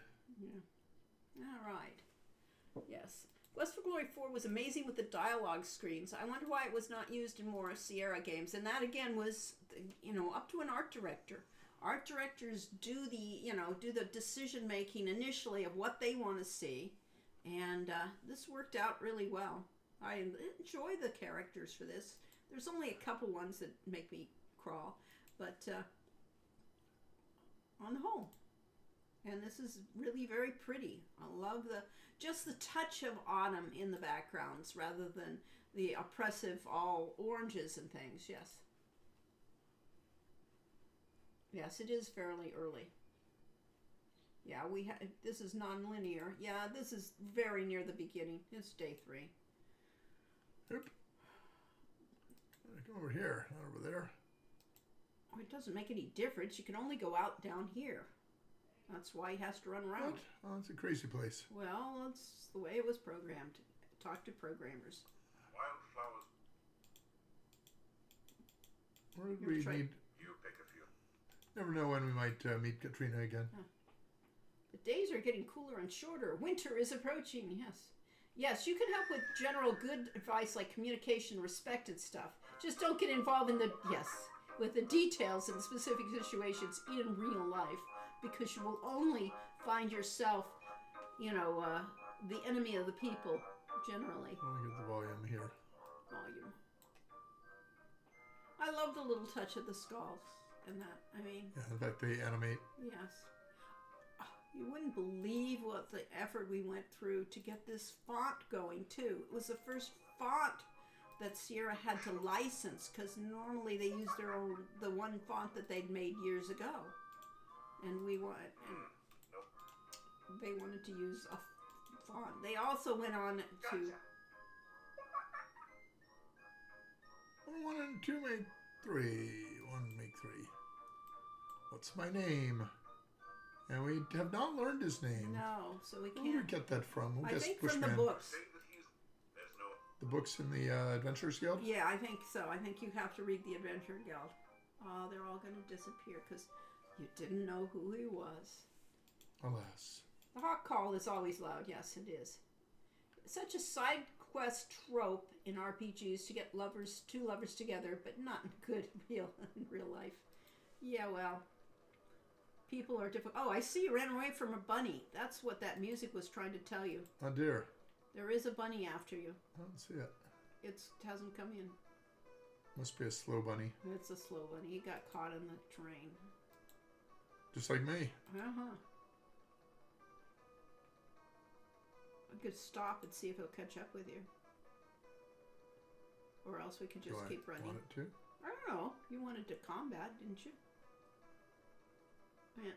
Yeah. All right. Yes. Quest for Glory 4 was amazing with the dialogue screens. I wonder why it was not used in more Sierra games. And that again was, up to an art director. Art directors do the decision making initially of what they want to see, and this worked out really well. I enjoy the characters for this. There's only a couple ones that make me crawl, but on the whole. And this is really very pretty. I love just the touch of autumn in the backgrounds rather than the oppressive all oranges and things. Yes. Yes, it is fairly early. Yeah, this is non-linear. Yeah, this is very near the beginning. It's day 3. Yep. Come over here, not over there. Oh, it doesn't make any difference. You can only go out down here. That's why he has to run around. What? Oh, it's a crazy place. Well, that's the way it was programmed. Talk to programmers. Wildflowers. Where did You're we try- need? You pick a few. Never know when we might meet Katrina again. The days are getting cooler and shorter. Winter is approaching. Yes. Yes, you can help with general good advice like communication, respect, and stuff. Just don't get involved in with the details and specific situations in real life, because you will only find yourself, the enemy of the people, generally. Let me get the volume here. Volume. I love the little touch of the skulls and that. I mean, Yeah, in fact, they animate. yes. You wouldn't believe what the effort we went through to get this font going, too. It was the first font that Sierra had to license, because normally they use the one font that they'd made years ago. And they wanted to use a font. They also went on to... One and two make 3. 1 make 3. What's my name? And we have not learned his name. No, so we Where do we can't... get that from? We'll I guess think Bushman. from the books. Say that there's no. The books in the Adventurers Guild? Yeah, I think so. I think you have to read the Adventure Guild. Oh, they're all going to disappear because you didn't know who he was. Alas. The hawk call is always loud. Yes, it is. Such a side quest trope in RPGs to get two lovers together, but not in real life. Yeah, well, people are difficult. Oh, I see you ran away from a bunny. That's what that music was trying to tell you. Oh dear. There is a bunny after you. I don't see it. It hasn't come in. Must be a slow bunny. It's a slow bunny. He got caught in the train. Just like me. Uh-huh. I could stop and see if he'll catch up with you. Or else we could just keep running. Want it to? I don't know. You wanted to combat, didn't you? Yeah,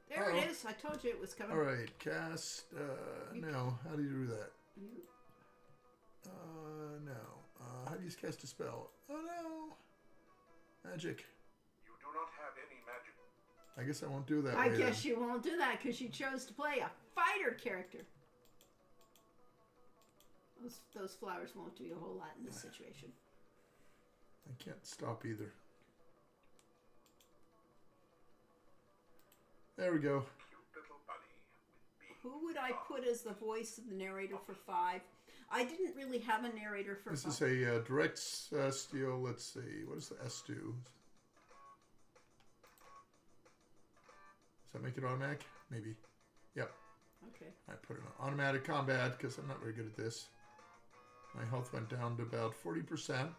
there it is. I told you it was coming. Alright, cast. No. How do you do that? You, No. How do you cast a spell? Oh no. Magic. You do not have any magic. I guess I won't do that. I way guess then. you won't do that because you chose to play a fighter character. Those flowers won't do you a whole lot in this situation. I can't stop either. There we go. Cute little bunny with big. Who would I put as the voice of the narrator for 5? I didn't really have a narrator for This 5. is a direct steal. Let's see. What does the S do? Does that make it automatic? Maybe. Yep. Okay. I put it on automatic combat because I'm not very good at this. My health went down to about 40%.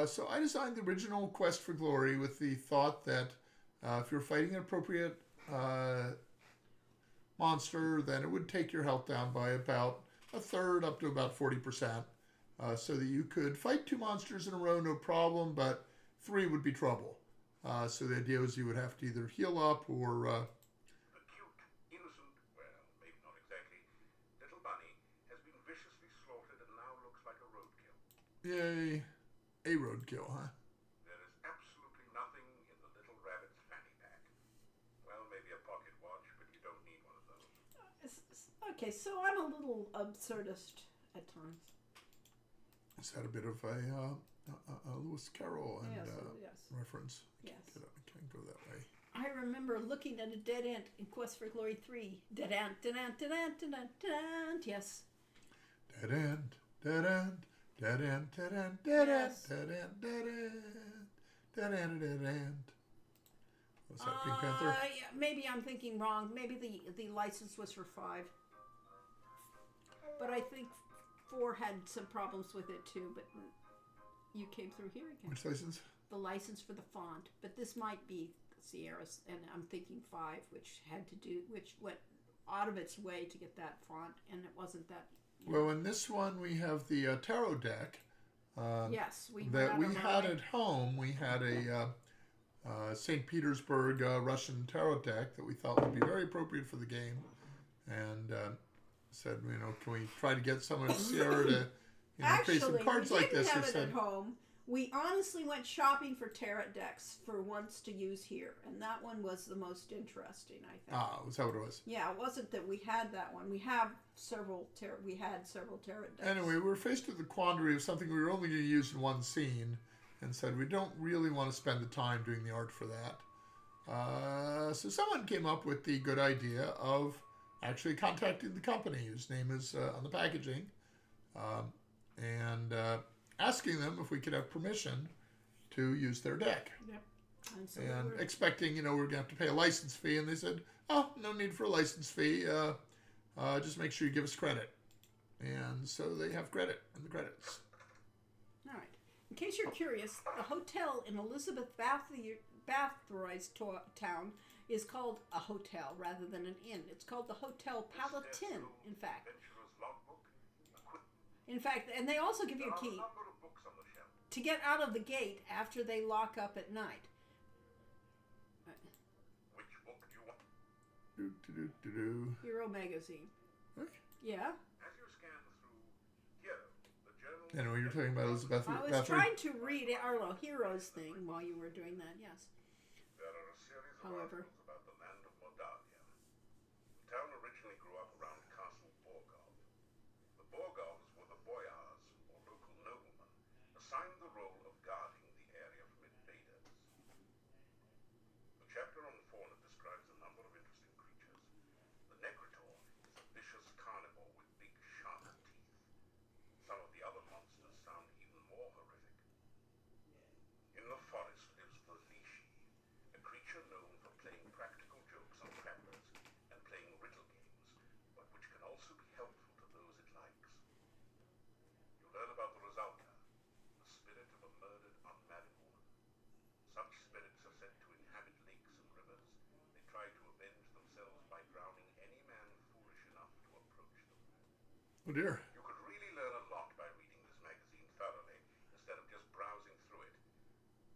So I designed the original Quest for Glory with the thought that if you're fighting an appropriate monster, then it would take your health down by about a third up to about 40%, so that you could fight 2 monsters in a row, no problem, but 3 would be trouble. So the idea was you would have to either heal up or The cute, innocent Yay. A roadkill, huh? There is absolutely nothing in the little rabbit's fanny pack. Well, maybe a pocket watch, but you don't need one of those. Okay, so I'm a little absurdist at times. Is that a bit of a Lewis Carroll and Yes. reference? Yes. I can't go that way. I remember looking at a dead ant in Quest for Glory 3. Dead ant, dead ant, dead ant, dead ant, dead ant. Yes. Dead end, dead end, dead end, dead end, dead end, Yes. dead end, dead end, dead end, dead end. Was that Pink Panther? Yeah, maybe I'm thinking wrong. Maybe the license was for 5. But I think 4 had some problems with it too, but you came through here again. Which license? The license for the font. But this might be Sierra's, and I'm thinking 5, which went out of its way to get that font, and it wasn't that. Well, in this one we have the tarot deck. Yes, That we had at home. We had a St. Petersburg Russian tarot deck that we thought would be very appropriate for the game, and said, can we try to get someone at Sierra to Actually, play some cards we like didn't this? have They it said, at home. We honestly went shopping for tarot decks for once to use here, and that one was the most interesting, I think. was that what it was? Yeah, it wasn't that we had that one. We had several tarot decks. Anyway, we were faced with the quandary of something we were only going to use in one scene, and said we don't really want to spend the time doing the art for that. So someone came up with the good idea of actually contacting the company, whose name is on the packaging, and asking them if we could have permission to use their deck. Yep. And, so And expecting, we're going to have to pay a license fee. And they said, oh, no need for a license fee. Just make sure you give us credit. And so they have credit in the credits. all right. In case you're curious, the hotel in Elizabeth Bathroyd's town is called a hotel rather than an inn. It's called the Hotel Palatine, in fact. Adventurer's logbook. In fact, and they also give you There a are a key number of books on the shelf. to get out of the gate after they lock up at night. Which book do you want? Do-do-do-do-do. Hero magazine. Okay. Yeah. As you scan through here, the journal. Anyway, you're talking about Elizabeth I was Bathory? trying to read Arlo Heroes thing while you were doing that, yes. There are a series of However. articles about the land of Moldavia. The town originally grew up around Castle Borgov. The Borgovs were the boyars, or local noblemen, assigned the role of guarding the area from invaders. The chapter on fauna describes a number of interesting creatures. The Necritor is a vicious carnivore with big, sharp teeth. Some of the other monsters sound even more horrific. In the forest lives the Lishi, a creature known for playing practical jokes on travelers and playing riddle games, but which can also be helpful to those it likes. You learn about the Rosalka, the spirit of a murdered unmarried woman. Such spirits are said to inhabit lakes and rivers. They try to avenge themselves by drowning any man foolish enough to approach them. Oh, dear. You could really learn a lot by reading this magazine thoroughly, instead of just browsing through it.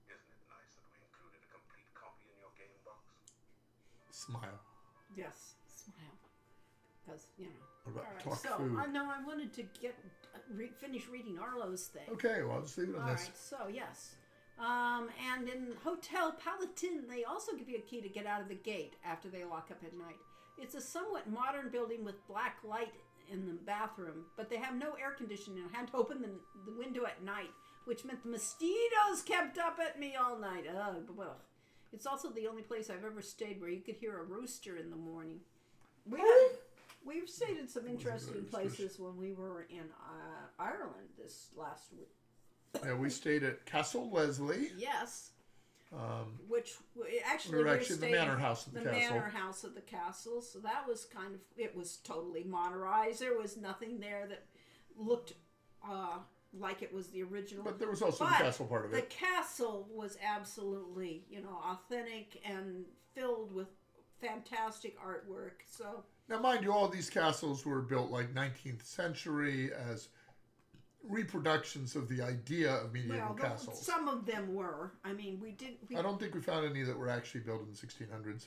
Isn't it nice that we included a complete copy in your game box? Smile. Yes, smile. Because, What about All right, talk so food? I know I wanted to finish reading Arlo's thing. Okay, well, I'll just leave it on All this. right, so yes. And in Hotel Palatine, they also give you a key to get out of the gate after they lock up at night. It's a somewhat modern building with black light in the bathroom, but they have no air conditioning. I had to open the window at night, which meant the mosquitoes kept up at me all night. Ugh. It's also the only place I've ever stayed where you could hear a rooster in the morning. We've stayed in some interesting places when we were in Ireland this last week. Yeah, we stayed at Castle Leslie. Yes. We Actually, were actually in the staying manor house of the castle. manor house of the castle. So that was it was totally modernized. There was nothing there that looked like it was the original. But there was also the But castle part of the it. castle was absolutely, authentic and filled with fantastic artwork. So Now, mind you, all these castles were built like 19th century as reproductions of the idea of medieval castles. some of them were. I mean, I don't think we found any that were actually built in the 1600s.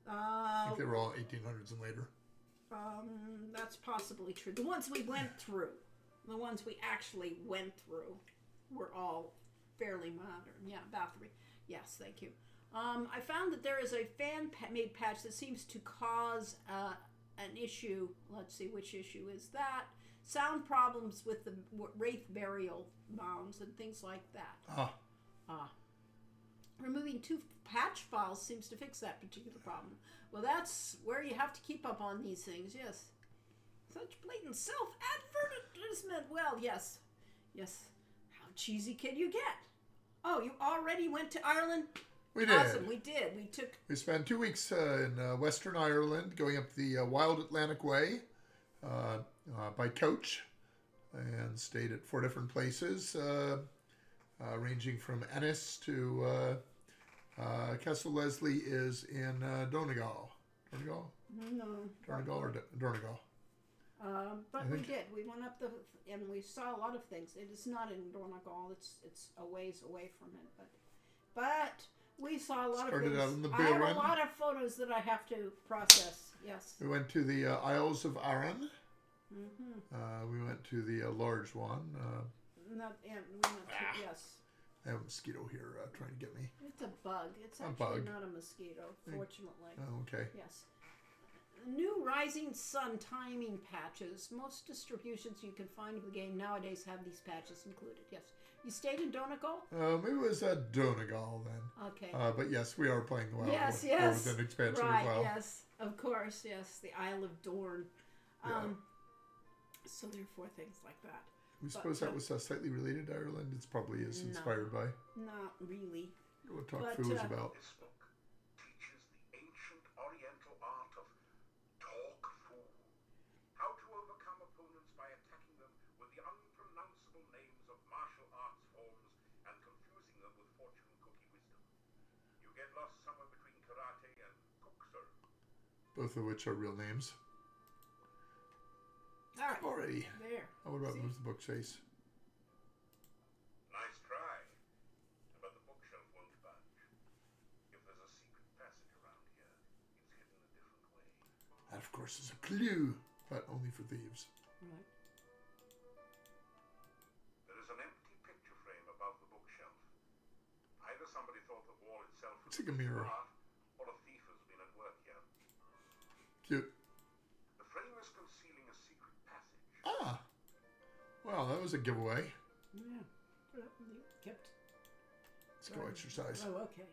I think they were all 1800s and later. That's possibly true. The ones we went through. The ones we actually went through were all fairly modern. Yeah, about 3. Yes, thank you. I found that there is a fan-made patch that seems to cause an issue. Let's see, which issue is that? Sound problems with the Wraith burial mounds and things like that. Removing 2 patch files seems to fix that particular problem. Well, that's where you have to keep up on these things, yes. Such blatant self-advertisement. Well, yes. Yes. How cheesy can you get? Oh, you already went to Ireland? We did. Awesome, we did. We spent 2 weeks in Western Ireland, going up the Wild Atlantic Way by coach, and stayed at 4 different places, ranging from Ennis to Castle Leslie is in Donegal. Donegal? No. Donegal or Donegal? But we did. We went up and we saw a lot of things. It is not in Donegal. It's a ways away from it, but we saw a lot of things. Out in the I have a Biren. lot of photos that I have to process. Yes. We went to the Isles of Arran. Mm-hmm. We went to the large one. We went to, yes. I have a mosquito here trying to get me. It's a bug. It's A actually bug. not a mosquito, fortunately. Oh, okay. Yes. New Rising Sun timing patches. Most distributions you can find of the game nowadays have these patches included. Yes. You stayed in Donegal? Maybe it was Donegal then. Okay. But yes, we are playing the Wild Yes, with yes. an expansion Right, as well. yes. Of course, yes. The Isle of Dorne. Yeah. So therefore things like that. We suppose that was slightly related to Ireland. It's probably is inspired by. Not really. What Talk But, Fu is about. This book teaches the ancient Oriental art of Talk Fu. How to overcome opponents by attacking them with the unpronounceable names of martial arts forms and confusing them with fortune cookie wisdom. You get lost somewhere between karate and kukser. Both of which are real names. All right. Alrighty. There. What about See? move the bookcase? Nice try. But the bookshelf won't budge. If there's a secret passage around here, it's hidden a different way. That, of course, is a clue, but only for thieves. Right. There is an empty picture frame above the bookshelf. Either somebody thought the wall itself was It's like a mirror. art, or a thief has been at work here. Cute. The frame is concealing a secret passage. Ah. Well, that was a giveaway. Yeah. Kept. Let's go exercise. Oh, okay.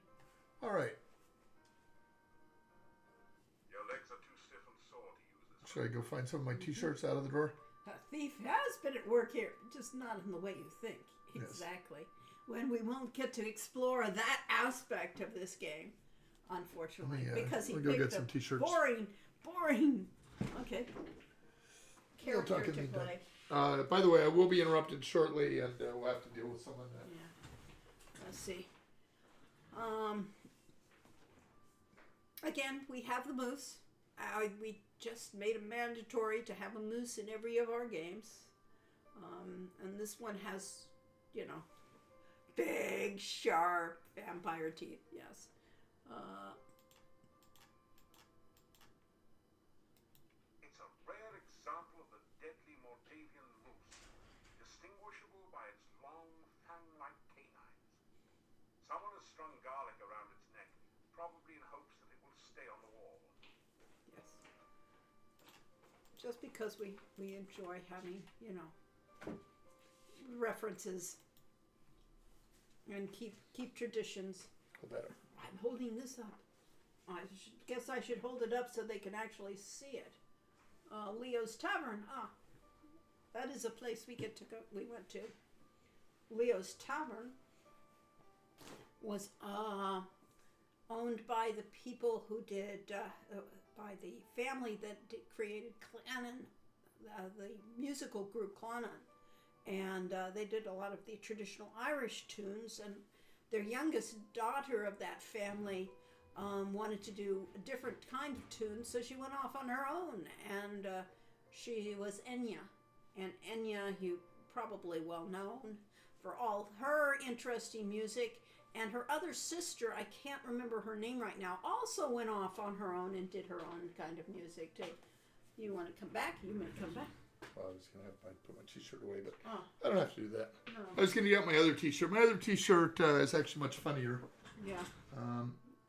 All right. Your legs are too stiff and sore to use this. Should I go find some of my T-shirts out of the drawer? A thief has been at work here, just not in the way you think. Yes. Exactly. When we won't get to explore that aspect of this game, unfortunately, Let me, because he let me go picked get some a T-shirts. boring, okay, You'll talk character in to me, play. By the way, I will be interrupted shortly, and we'll have to deal with someone. Yeah. Let's see. Again, we have the moose. We just made it mandatory to have a moose in every of our games. And this one has, big, sharp vampire teeth. Yes. It's a rare example of the deadly Mortavian moose, distinguishable by its long, fang-like canines. Someone has strung garlic around its neck, probably in hopes that it will stay on the wall. Yes. Just because we enjoy having, references and keep traditions. Better. I'm holding this up. I guess I should hold it up so they can actually see it. Leo's Tavern. That is a place we went to. Leo's Tavern was owned by the people who did, by the family that created Clannan, the musical group Clannan. And they did a lot of the traditional Irish tunes, and their youngest daughter of that family wanted to do a different kind of tune, so she went off on her own, and she was Enya. And Enya, you probably well known for all her interesting music, and her other sister, I can't remember her name right now, also went off on her own and did her own kind of music too. You want to come back? You may come back. Well, I was gonna have I put my T-shirt away, but Oh. I don't have to do that. No. I was gonna get my other T-shirt. My other T-shirt is actually much funnier. Yeah.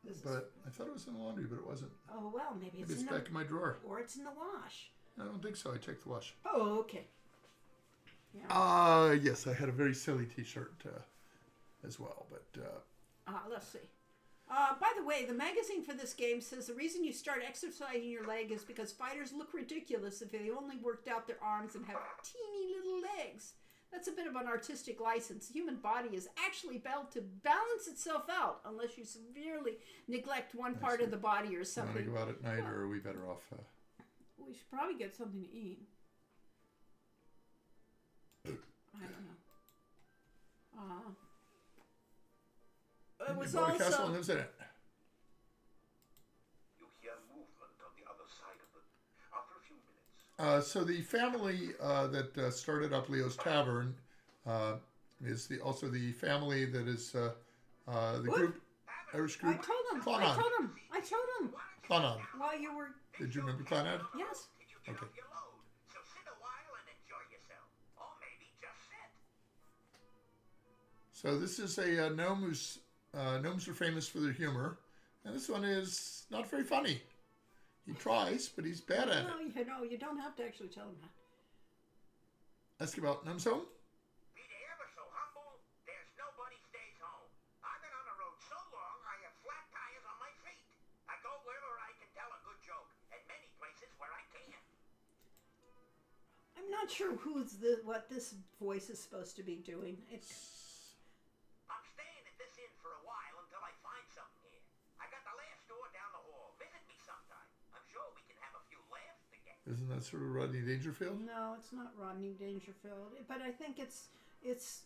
This is- But I thought it was in the laundry, but it wasn't. Oh well, maybe Maybe it's in back in my drawer. or it's in the wash. I don't think so. I checked the wash. Oh, okay. Yeah. Yes, I had a very silly T-shirt as well, but Let's see. By the way, the magazine for this game says the reason you start exercising your leg is because fighters look ridiculous if they only worked out their arms and have teeny little legs. That's a bit of an artistic license. The human body is actually built to balance itself out unless you severely neglect one part of the body or you want to something. go out at night, or are we better off? We should probably get something to eat. I don't know. It was you bought a castle and also lives in it. You hear movement on the other side of the... After a few minutes, So the family that started up Leo's Tavern is also the family that is the What? group, Irish I group. told him. Clannad. I told him. Clannad. While you were Did you remember Clannad? yes. did you get Okay. off your load? So sit a while and enjoy yourself. Or maybe just sit. So this is a gnome who's gnomes are famous for their humor, and this one is not very funny. He tries, but he's bad at No, it. you don't have to actually tell him that. Ask about Gnome's Home. Be they ever so humble, there's nobody stays home. I've been on the road so long, I have flat tires on my feet. I go wherever I can tell a good joke, and many places where I can't. I'm not sure what this voice is supposed to be doing. I'm staying at this inn for a while until I find something here. I got the last store down the hall. Visit me sometime. I'm sure we can have a few laughs together. Isn't that sort of Rodney Dangerfield? No, it's not Rodney Dangerfield, but I think it's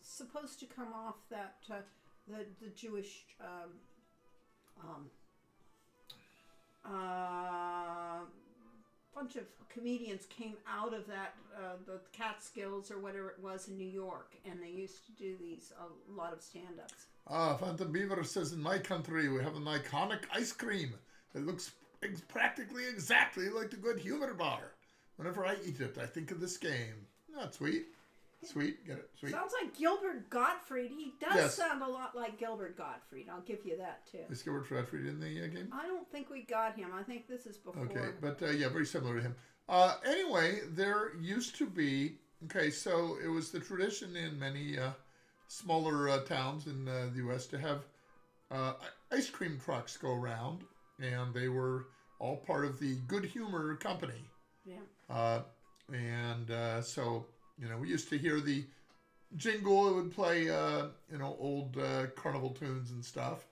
supposed to come off that the Jewish bunch of comedians came out of that the Catskills or whatever it was in New York, and they used to do these a lot of stand-ups. Phantom Beaver says, in my country, we have an iconic ice cream that looks practically exactly like the Good Humor Bar. Whenever I eat it, I think of this game. Not sweet. Sweet, get it? Sweet. Sounds like Gilbert Gottfried. He does Yes. sound a lot like Gilbert Gottfried. I'll give you that too. Is Gilbert Gottfried in the game? I don't think we got him. I think this is before. Okay, but yeah, very similar to him. Anyway, there used to be, okay, so it was the tradition in many smaller towns in the U.S. to have ice cream trucks go around, and they were all part of the Good Humor Company. Yeah. So, you know, we used to hear the jingle. It would play, old carnival tunes and stuff.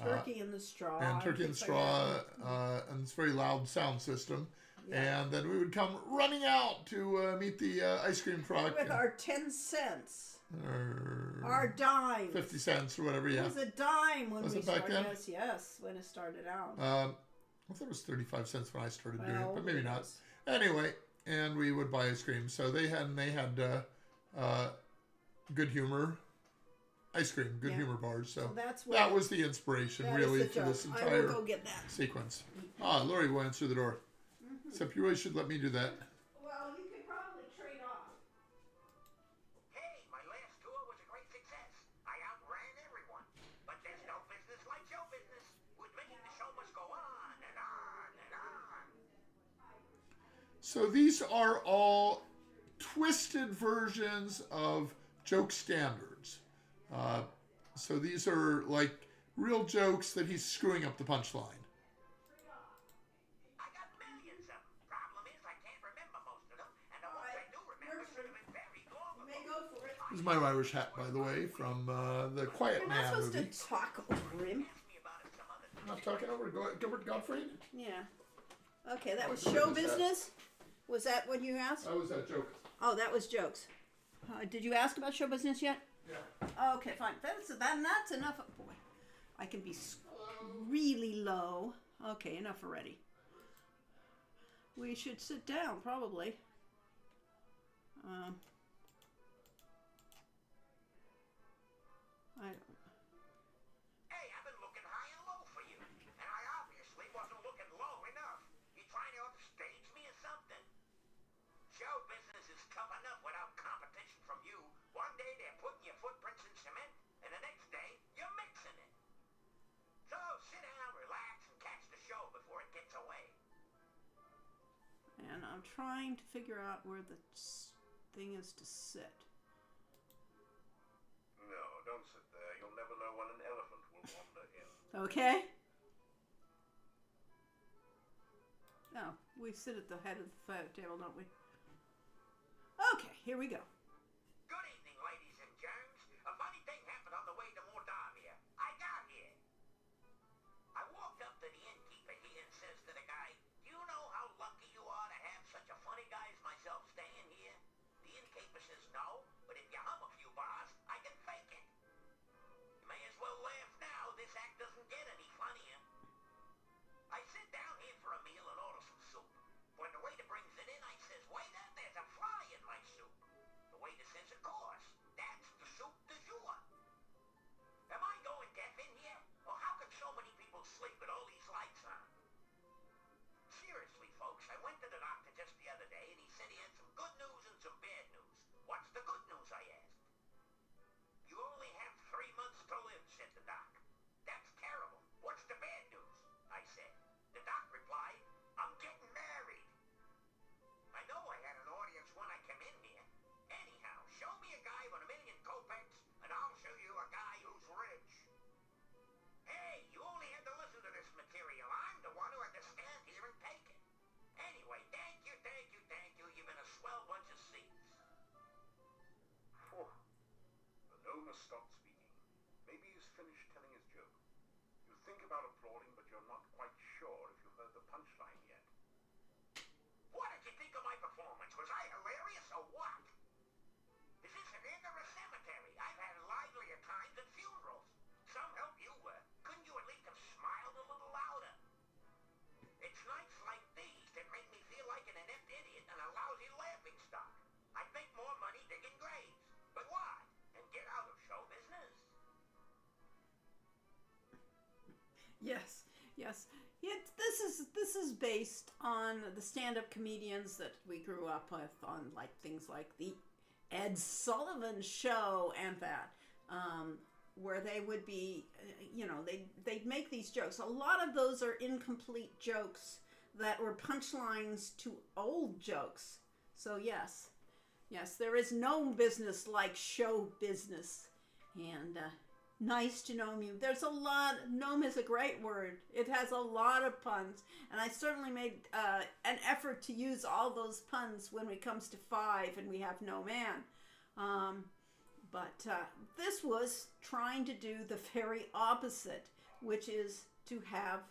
Turkey in the Straw. And Turkey and things like Straw, that. and it's a very loud sound system. Yeah. And then we would come running out to meet the ice cream truck. With our 10 cents. or Our dime. 50 cents or whatever, It yeah. was a dime when Was we it back started. then? Yes, when it started out. I thought it was 35 cents when I started doing it, Well, but maybe it not. was. Anyway, and we would buy ice cream. So they had Good Humor ice cream, Good Yeah. Humor bars. So So that's what that was the inspiration, that is really, the for this joke. entire I will go get that. sequence. Lori will answer the door. Except you really should let me do that. Well, you could probably trade off. Hey, my last tour was a great success. I outran everyone. But there's no business like show business. With me, the show must go on and on and on. So these are all twisted versions of joke standards. So these are like real jokes that he's screwing up the punchline. I got millions of them. Problem is, I can't remember most of them. And the ones I do remember should have been very long You ago. may go for it. This is my Irish hat, by the way, from the Quiet You're not Man supposed movie. to talk over him. Ask me about it some other time. I'm not talking over Gilbert Gottfried. Yeah. Okay, that was What show was that? business. Was that what you asked? That was that joke. Oh, that was jokes. Did you ask about show business yet? Yeah. Okay, fine. That's enough. Boy, I can be really low. Okay, enough already. We should sit down, probably. Hey, I've been looking high and low for you. And I obviously wasn't looking low enough. You trying to upstage me or something? Show business is tough enough without competition from you. One day they're putting your footprints in cement, and the next day you're mixing it. So sit down, relax, and catch the show before it gets away. And I'm trying to figure out where the thing is to sit. No, don't sit there. You'll never know when an elephant will wander in. Okay. Oh, we sit at the head of the photo table, don't we? Okay, here we go. Good evening, ladies and germs. A funny thing happened on the way to Moldavia. I got here. I walked up to the innkeeper here and says to the guy, "Do you know how lucky you are to have such a funny guy as myself staying here?" The innkeeper says, "No, but if you hum a few bars, I can fake it." You may as well laugh now. This act doesn't get any funnier. I sit down here for a meal and order some soup. When the waiter brings it in, I says, "Waiter, there's a fly in my soup." The waiter says, "Of course, that's the soup du jour." Am I going deaf in here? Or how can so many people sleep with all these lights on? Seriously, folks, I went to the doctor just the other day and he said he had some good news and some bad news. What's the good news, I asked. "You only have 3 months to live," said the doc. "That's terrible. What's the bad news?" I said. The doc replied, "I'm getting married." I know I had an audience when I came in here. Anyhow, show me a guy with 1,000,000 kopecks, and I'll show you a guy who's rich. Hey, you only had to listen to this material. I'm the one who had to stand here and take it. Anyway, thank you, thank you, thank you. You've been a swell bunch of seats. Phew. The gnome has stopped speaking. Maybe he's finished telling his joke. You think about applauding, but you're not quite sure if you've heard the punchline yet. What did you think of my performance? Was I hilarious or what? Is this an inn or a cemetery? I've had livelier times at funerals. Some help you were. Couldn't you at least have smiled a little louder? It's nights like these that make me feel like an inept idiot and a lousy laughing stock. I'd make more money digging graves. But why? And get out of show business? Yes, yes. This is based on the stand-up comedians that we grew up with, on like things like the Ed Sullivan Show and that, where they would be, they'd make these jokes. A lot of those are incomplete jokes that were punchlines to old jokes. So yes, there is no business like show business, and nice to know you. There's a lot. Gnome is a great word. It has a lot of puns, and I certainly made an effort to use all those puns when it comes to 5 and we have no man. But this was trying to do the very opposite, which is to have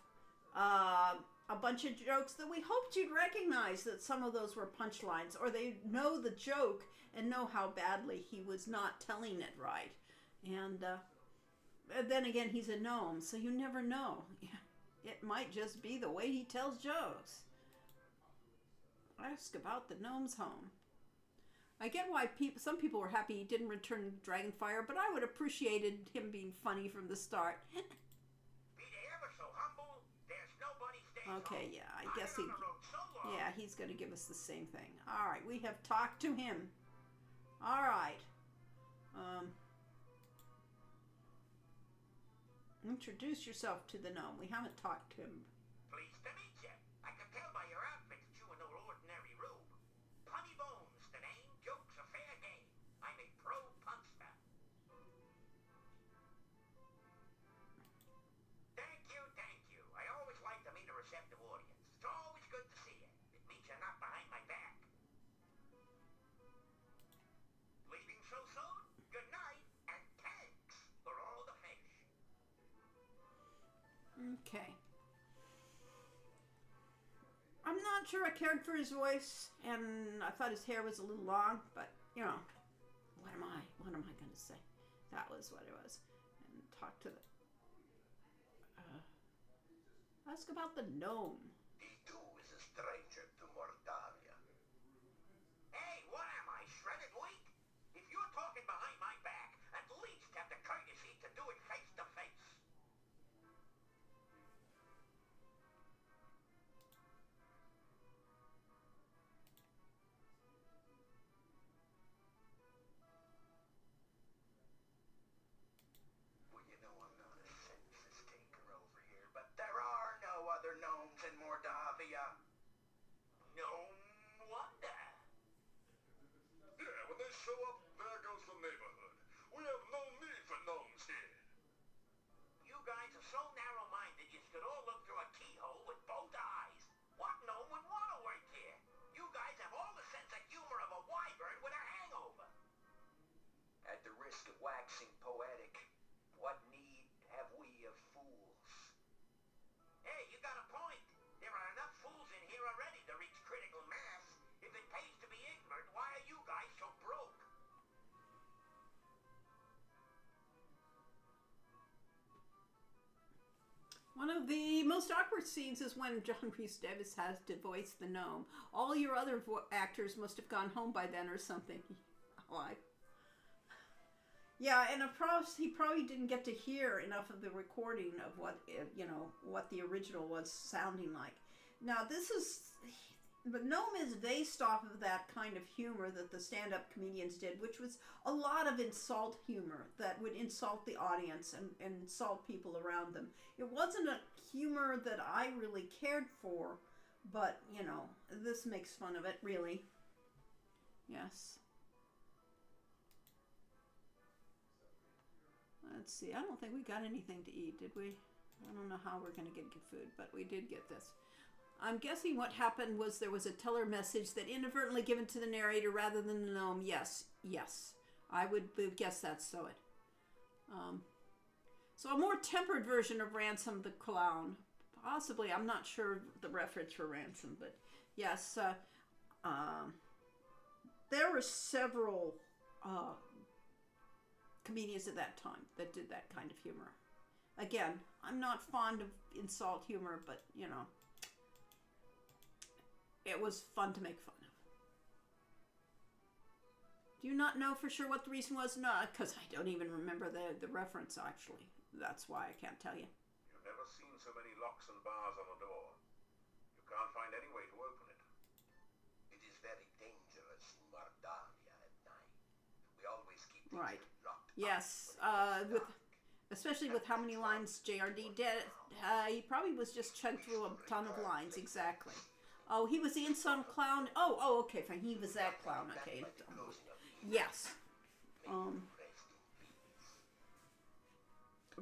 a bunch of jokes that we hoped you'd recognize that some of those were punchlines, or they know the joke and know how badly he was not telling it right. And then again, he's a gnome, so you never know. It might just be the way he tells jokes. Ask about the gnome's home. I get why some people were happy he didn't return Dragonfire, but I would have appreciated him being funny from the start. Be they ever so humble, there's nobody stays Okay, home. yeah, I I've guess been on the road so long. yeah, he's going to give us the same thing. All right, we have talked to him. All right. Introduce yourself to the gnome. We haven't talked to him. Pleased to meet you. I can tell by your outfit that you are no ordinary rube. Punny Bones, the name, jokes are fair game. I'm a pro punster. Thank you. I always like to meet a receptive audience. It's always good to see you. It means you're not behind my back. Leaving so soon? Good night, and thanks for all the fish. Okay. I'm not sure I cared for his voice, and I thought his hair was a little long, but, what am I going to say? That was what it was. And talk to the... ask about the gnome. He too is a stranger to Moldavia. Hey, what am I, shredded weak? If you're talking behind my back, at least have the courtesy to do it face to face. risk of waxing poetic. What need have we of fools? Hey, you got a point. There are enough fools in here already to reach critical mass. If it pays to be ignorant, why are you guys so broke? One of the most awkward scenes is when John Rhys Davies has to voice the gnome. All your other actors must have gone home by then or something. Why? Yeah, and he probably didn't get to hear enough of the recording of what what the original was sounding like. Now but Gnome is based off of that kind of humor that the stand-up comedians did, which was a lot of insult humor that would insult the audience and insult people around them. It wasn't a humor that I really cared for, but, this makes fun of it, really. Yes. Let's see, I don't think we got anything to eat, did we? I don't know how we're going to get good food, but we did get this. I'm guessing what happened was there was a teller message that inadvertently given to the narrator rather than the gnome. Yes. I would guess that's so it. So a more tempered version of Ransom the Clown. Possibly, I'm not sure the reference for Ransom, but yes. There were several comedians at that time that did that kind of humor. Again, I'm not fond of insult humor, but, it was fun to make fun of. Do you not know for sure what the reason was? No, because I don't even remember the reference, actually. That's why I can't tell you. You've never seen so many locks and bars on a door. You can't find any way to open it. It is very dangerous in Mardania at night. We always keep things Right. locked Yes, up when it's dark. especially with how many lines JRD did. He probably was just chugged through a ton of lines, exactly. Oh, he was the insult clown. Oh, okay, fine. He was that clown. Okay. Yes.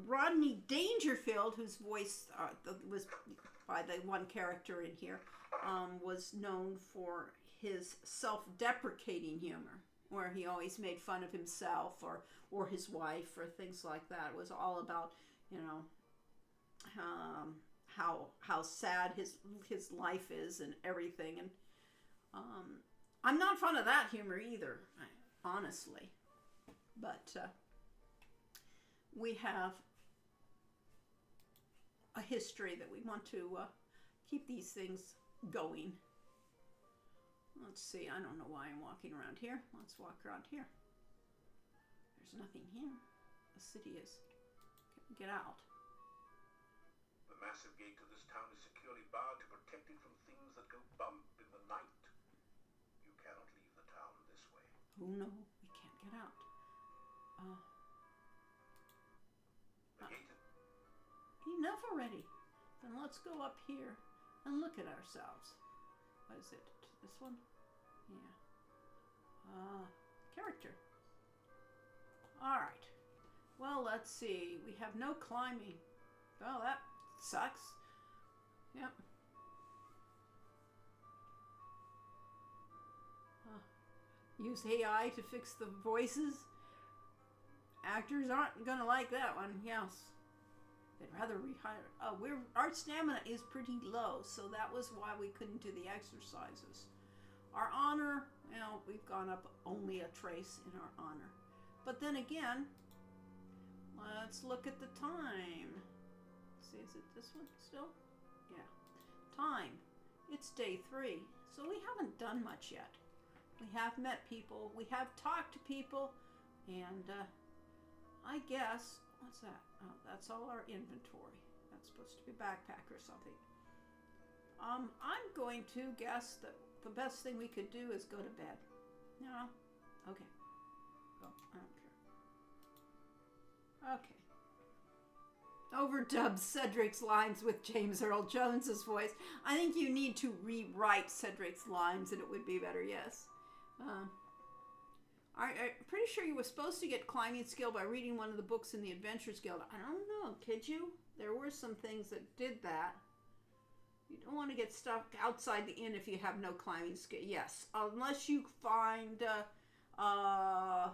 Rodney Dangerfield, whose voice was by the one character in here, was known for his self-deprecating humor, where he always made fun of himself or his wife or things like that. It was all about, how sad his life is and everything. And I'm not fond of that humor either, honestly. But we have a history that we want to keep these things going. Let's see, I don't know why I'm walking around here. Let's walk around here. There's nothing here. The city is. Get out. The massive gate to this town is securely barred to protect it from things that go bump in the night. You cannot leave the town this way. Oh no, we can't get out. The gate is... Enough already. Then let's go up here and look at ourselves. What is it? This one? Yeah. Character. Alright. Well, let's see. We have no climbing. Well, that sucks. Yep. Use AI to fix the voices. Actors aren't gonna like that one. Yes. They'd rather rehire. Our stamina is pretty low, so that was why we couldn't do the exercises. Our honor, we've gone up only a trace in our honor. But then again, let's look at the time. Let's see, is it this one still? Yeah. Time. It's day 3, so we haven't done much yet. We have met people, we have talked to people, and I guess, what's that? Oh, that's all our inventory. That's supposed to be a backpack or something. I'm going to guess that the best thing we could do is go to bed. No? Okay. Go. I don't care. Okay. Overdub Cedric's lines with James Earl Jones's voice. I think you need to rewrite Cedric's lines and it would be better, yes. I'm pretty sure you were supposed to get climbing skill by reading one of the books in the Adventures Guild. I don't know, could you? There were some things that did that. You don't want to get stuck outside the inn if you have no climbing skill. Yes, unless you find a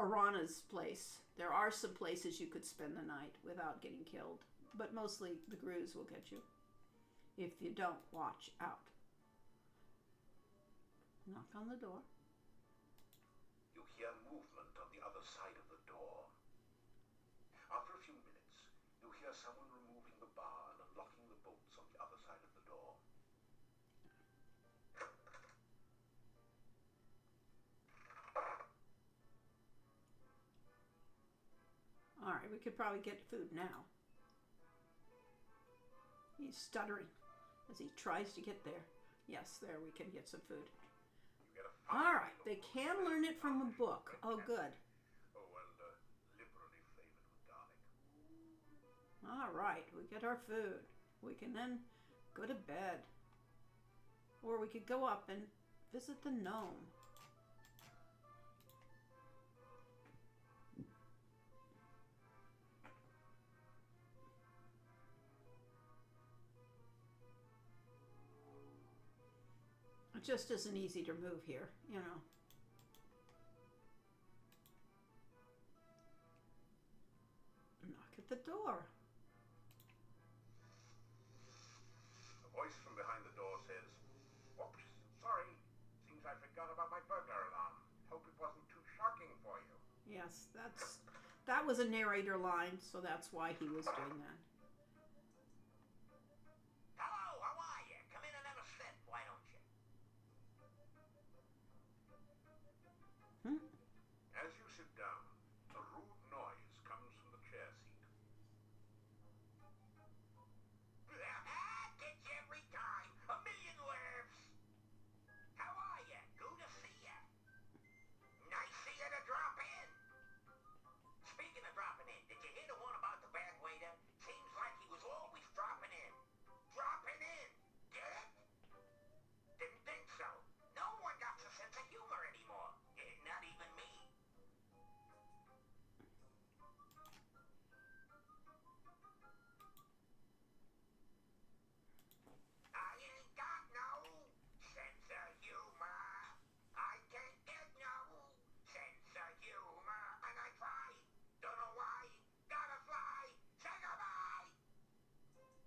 Arana's place. There are some places you could spend the night without getting killed, but mostly the Grus will get you if you don't watch out. Knock on the door. You hear movement on the other side of the door. After a few minutes, you hear someone removing the bar and unlocking the bolts on the other side of the door. All right, we could probably get food now. He's stuttering as he tries to get there. Yes, there, we can get some food. You get a fine All right, meal they of can roast learn it from a garlic book. and Oh, red good. pepper. Oh, and liberally flavored with garlic. All right, we get our food. We can then go to bed. Or we could go up and visit the gnome. It just isn't easy to move here, you know. Knock at the door. A voice from behind the door says, "Oops, sorry. Seems I forgot about my burglar alarm. Hope it wasn't too shocking for you." Yes, that was a narrator line, so that's why he was doing that. Hello, how are you? Come in and have a sip, why don't you? As you sit down, a rude noise comes from the chair seat. Gets you every time. A million laughs. How are you? Good to see ya. Nice of you to drop in. Speaking of dropping in, did you hear the one about the bad waiter? Seems like he was always dropping in. Dropping in. Get it? Didn't think so. No one got a sense of humor anymore. Not even me. I ain't got no sense of humor. I can't get no sense of humor. And I try. Don't know why. Gotta fly. Say goodbye.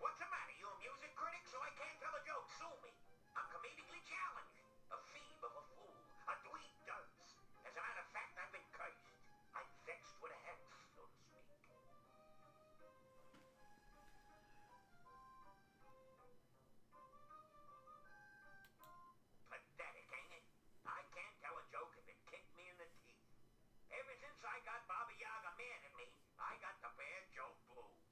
What's the matter? You a music critic? So I can't tell a joke. Sue me. I'm comedically challenged. A phoebe of a fool. A dweeb dunce. As a matter of fact, I've been cursed. I'm vexed with a hex, so to speak. Pathetic, ain't it? I can't tell a joke if it kicked me in the teeth. Ever since I got Baba Yaga mad at me, I got the bad joke blues.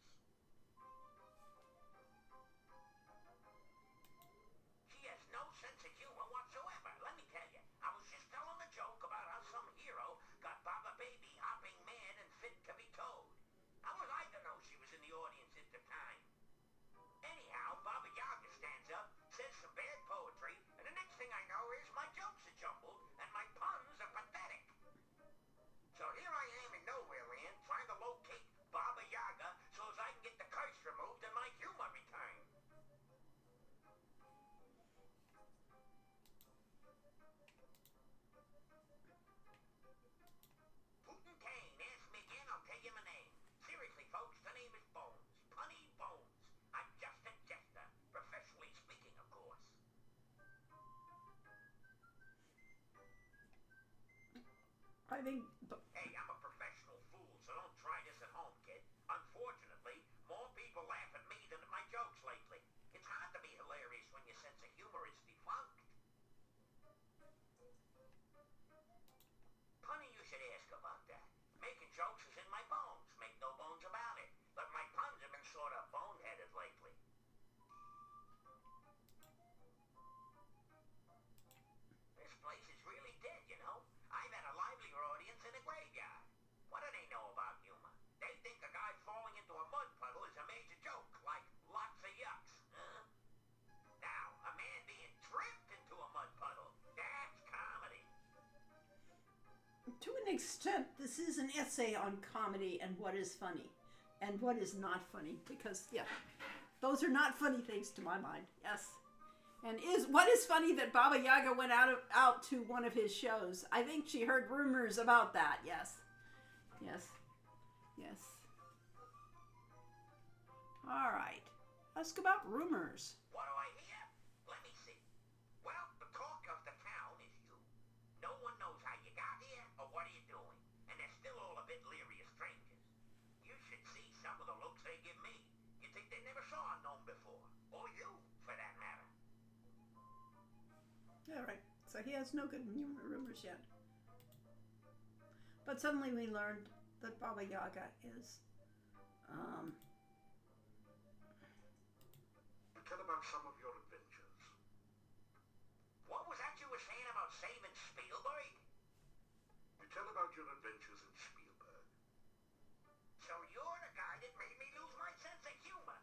She has no sense of humor whatsoever. Let me tell you, I was just telling a joke about how some hero got Baba Baby hopping mad and fit to be towed. How was I to know she was in the audience at the time? Anyhow, Baba Yaga stands up, says some bad poetry, and the next thing I know is my jokes are jumbled and my puns are pathetic. So here I am in nowhere land trying to locate Baba Yaga so as I can get the curse removed and my humor returned. Putin Kane, ask me again, I'll tell you my name. Seriously, folks, the name is Bones. Punny Bones. I'm just a jester, professionally speaking, of course. I think Hey, I'm a professional fool, so don't try this at home, kid. Unfortunately, more people laugh at me than at my jokes lately. It's hard to be hilarious when your sense of humor is defunct. Punny, you should ask about that. Making jokes is in my bones, make no bones about it. But my puns have been sort of boneheaded lately. This place is really dead, you know? I've had a livelier audience in a graveyard. What do they know about humor? They think a guy falling into a mud puddle is a major joke, like lots of yucks, huh? Now, a man being tripped into a mud puddle, that's comedy. to an extent, this is an essay on comedy and what is funny and what is not funny. Because, yeah, those are not funny things to my mind. Yes. And what is funny that Baba Yaga went out to one of his shows. I think she heard rumors about that, yes. Yes. Yes. All right. Ask about rumors. What do I hear? Let me see. Well, the talk of the town is you. No one knows how you got here or what are you doing. And they're still all a bit leery of strangers. You should see some of the looks they give me. You'd think they never saw a gnome before. Or you, for that matter. All right. So he has no good rumors yet. But suddenly we learned that Baba Yaga is, Tell about some of your adventures. What was that you were saying about saving Spielberg? You tell about your adventures in Spielberg. So you're the guy that made me lose my sense of humor.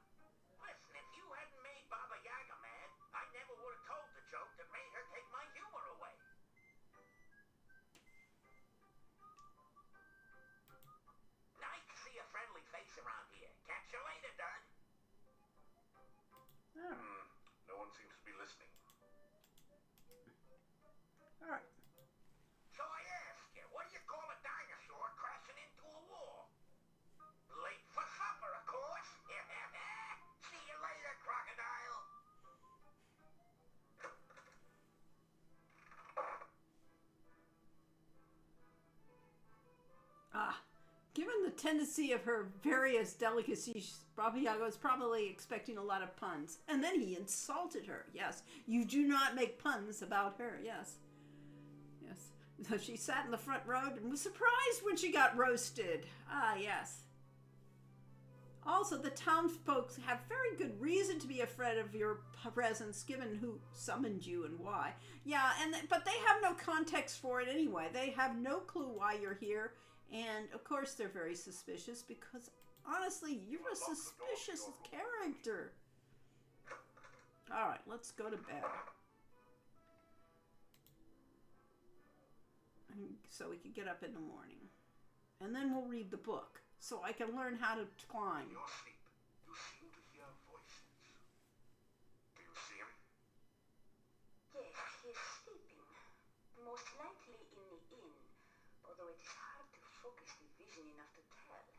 Listen, if you hadn't made Baba Yaga mad, I never would have told the joke that made her take my humor away. Nice to see a friendly face around here. Catch you later, Dud. all right. No one seems to be listening. All right. So I ask you, what do you call a dinosaur crashing into a wall? Late for supper, of course. See you later, crocodile. Given the tendency of her various delicacies, Baba Yaga was probably expecting a lot of puns. And then he insulted her. Yes, you do not make puns about her. Yes. Yes. So she sat in the front row and was surprised when she got roasted. Ah, yes. Also, the townsfolk have very good reason to be afraid of your presence, given who summoned you and why. Yeah, but they have no context for it anyway. They have no clue why you're here. And, of course, they're very suspicious because, honestly, you're a suspicious character. All right, let's go to bed. So we can get up in the morning. And then we'll read the book so I can learn how to climb. In your sleep, you seem to hear voices. Do you see him? Yes, he is sleeping. Most likely in the inn, although it is hard to focus the vision enough to tell.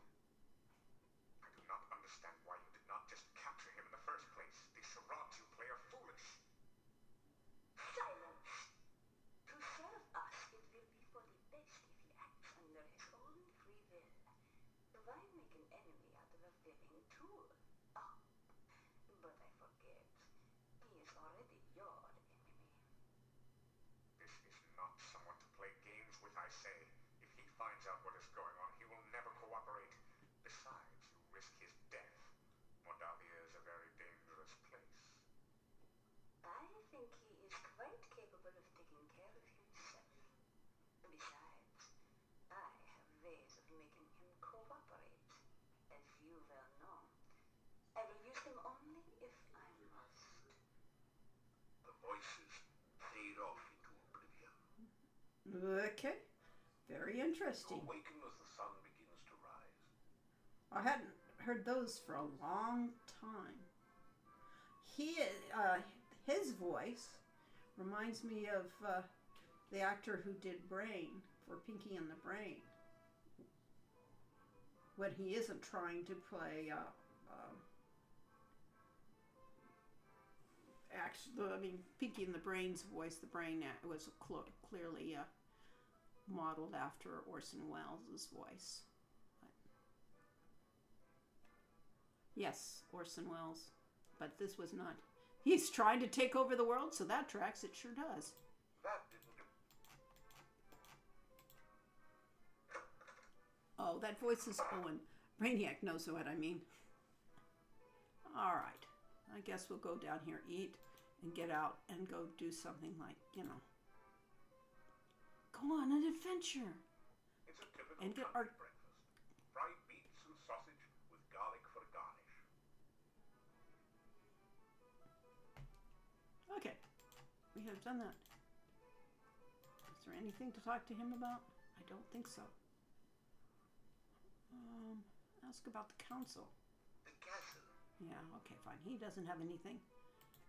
I do not understand why you did not just capture him in the first place. The charades you play are foolish. Silence! To serve us, it will be for the best if he acts under his own free will. Why make an enemy out of a willing tool? Oh, but I forget. He is already your enemy. This is not someone to play games with, I say. If he finds out what is going on, he will never cooperate. Besides, you risk his death. Mordavia is a very dangerous place. I think he is quite capable of taking care of himself. Besides, I have ways of making him cooperate, as you well know. I will use them only if I must. The voices fade off into oblivion. Okay. Very interesting. You awaken as the sun begins to rise. I hadn't heard those for a long time. His voice reminds me of the actor who did Brain for Pinky and the Brain. When he isn't trying to play, Pinky and the Brain's voice, the Brain was clearly modeled after Orson Welles' voice. Yes, Orson Welles. But this was not. He's trying to take over the world, so that tracks. It sure does. That didn't do. Oh, that voice is Owen. Brainiac knows what I mean. All right. I guess we'll go down here, eat, and get out and go do something like, go on an adventure. It's a typical And get country our- breakfast. Fried beets and sausage with garlic for a garnish. Okay. We have done that. Is there anything to talk to him about? I don't think so. Ask about the council. The castle. Yeah, okay, fine. He doesn't have anything.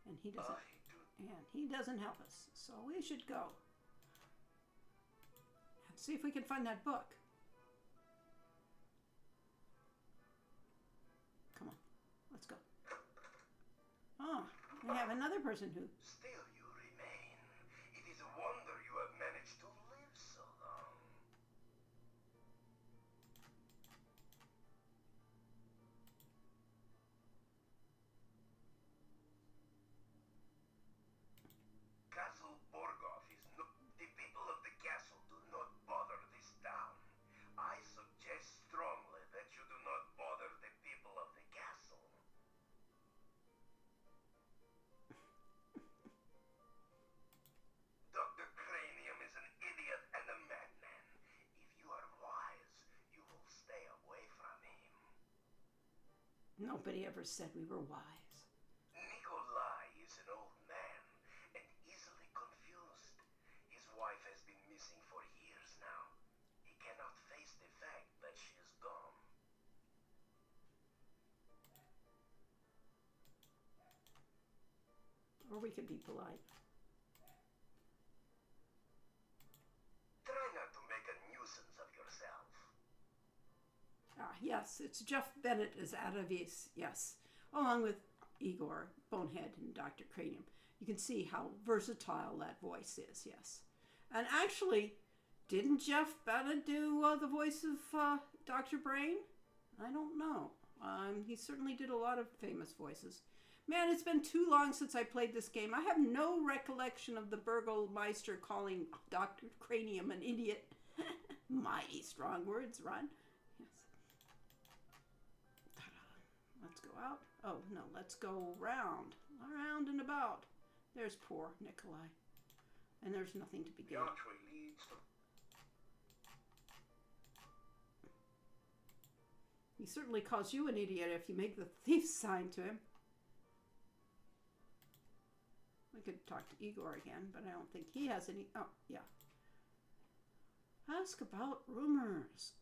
And he doesn't. I do. And he doesn't help us. So we should go. And see if we can find that book. Let's go. Oh, we have another person who... Still you remain. It is a wonder you have managed to live so long. Castle Borgoff is not... The people of the castle do not bother this town. I suggest strongly that you do not bother the people of the castle. Dr. Cranium is an idiot and a madman. If you are wise, you will stay away from him. Nobody ever said we were wise. Nikolai is an old man and easily confused. His wife has been missing for years now. He cannot face the fact that she is gone. Or we could be polite. Try not to make a nuisance of yourself. Ah, yes, it's Jeff Bennett as Adavis, yes. Along with Igor, Bonehead, and Dr. Cranium. You can see how versatile that voice is, yes. And actually, didn't Jeff Bennett do the voice of Dr. Brain? I don't know. He certainly did a lot of famous voices. Man, it's been too long since I played this game. I have no recollection of the Burgomeister calling Dr. Cranium an idiot. Mighty strong words, Ron. Yes. Let's go out. Oh, no, let's go round. Around and about. There's poor Nikolai. And there's nothing to be The gained. archway leads to... He certainly calls you an idiot if you make the thief sign to him. We could talk to Igor again, but I don't think he has any... Oh, yeah. Ask about rumors.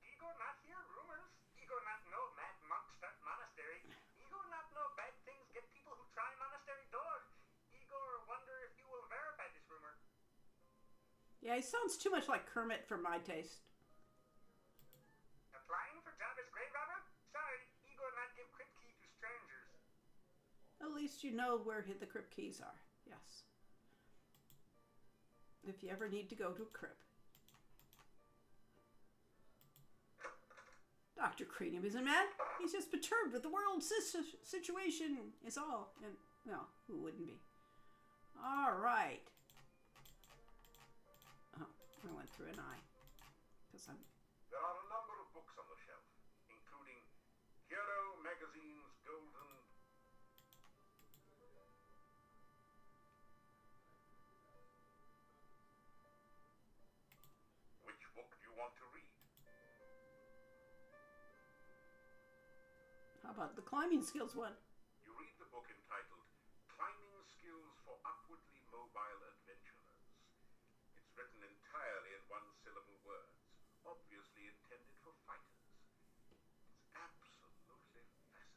Igor not hear rumors. Igor not know mad monks start monastery. Igor not know bad things get people who try monastery door. Igor wonder if you will verify this rumor. Yeah, he sounds too much like Kermit for my taste. Applying for job as grave robber? Sorry, Igor not give crypt key to strangers. At least you know where the crypt keys are. Yes. If you ever need to go to a crypt. Dr. Cranium isn't mad. He's just perturbed with the world situation is all. And, well, who wouldn't be? All right. Oh, I went through an eye. Because I'm... There are a number of books on the shelf, including Hero Magazine's Golden... Which book do you want to read? How about the climbing skills one? You read the book entitled Climbing Skills for Upwardly Mobile Adventurers. It's written entirely in one-syllable words, obviously intended for fighters. It's absolutely fascinating.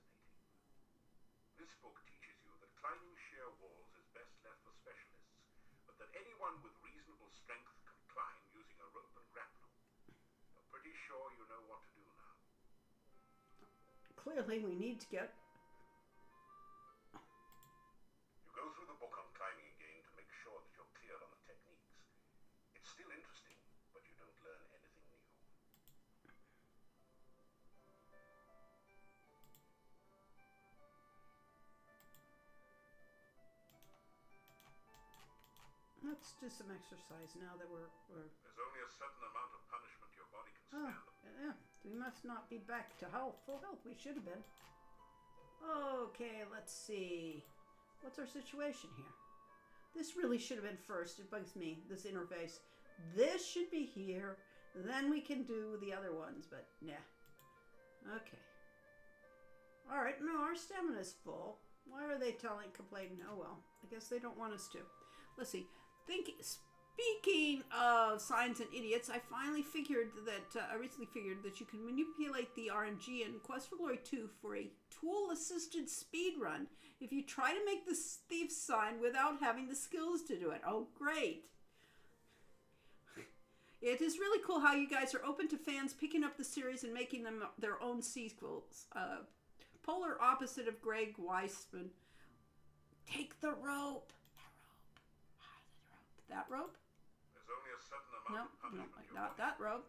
This book teaches you that climbing sheer walls is best left for specialists, but that anyone with reasonable strength can climb using a rope and grapnel. I'm pretty sure you know what to do now. Clearly we need to get... You go through the book on climbing again to make sure that you're clear on the techniques. It's still interesting, but you don't learn anything new. Let's do some exercise now that we're... There's only a certain amount of punishment your body can Oh, stand. yeah. We must not be back to health, full health. We should have been. Okay, let's see. What's our situation here? This really should have been first. It bugs me, this interface. This should be here. Then we can do the other ones, but nah. Okay. Alright, no, our stamina's full. Why are they complaining? Oh well, I guess they don't want us to. Let's see. Speaking of signs and idiots, I finally figured that, I recently figured that you can manipulate the RNG in Quest for Glory 2 for a tool-assisted speed run if you try to make the thief sign without having the skills to do it. Oh, great. It is really cool how you guys are open to fans picking up the series and making them their own sequels. opposite of Greg Weissman. Take the rope. That rope. There's only a certain No, amount of no, punishment not that rope.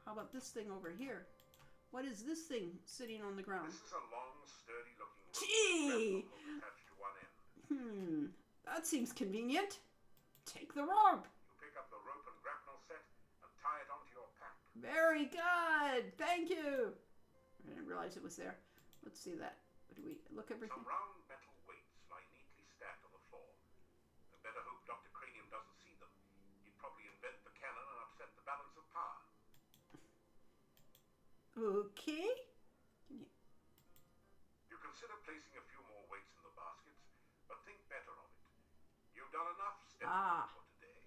How about this thing over here? What is this thing sitting on the ground? This is a long, sturdy-looking rope Gee! with grapnel hook attached to one end. That seems convenient. Take the rope. You pick up the rope and grapnel set and tie it onto your pack. Very good. Thank you. I didn't realize it was there. Let's see that. Do we look everything? Some round metal weights lie neatly stacked on the floor. I better hope Dr. Cranium doesn't see them. He'd probably invent the cannon and upset the balance of power. Okay. You consider placing a few more weights in the baskets, but think better of it. You've done enough stepping for today.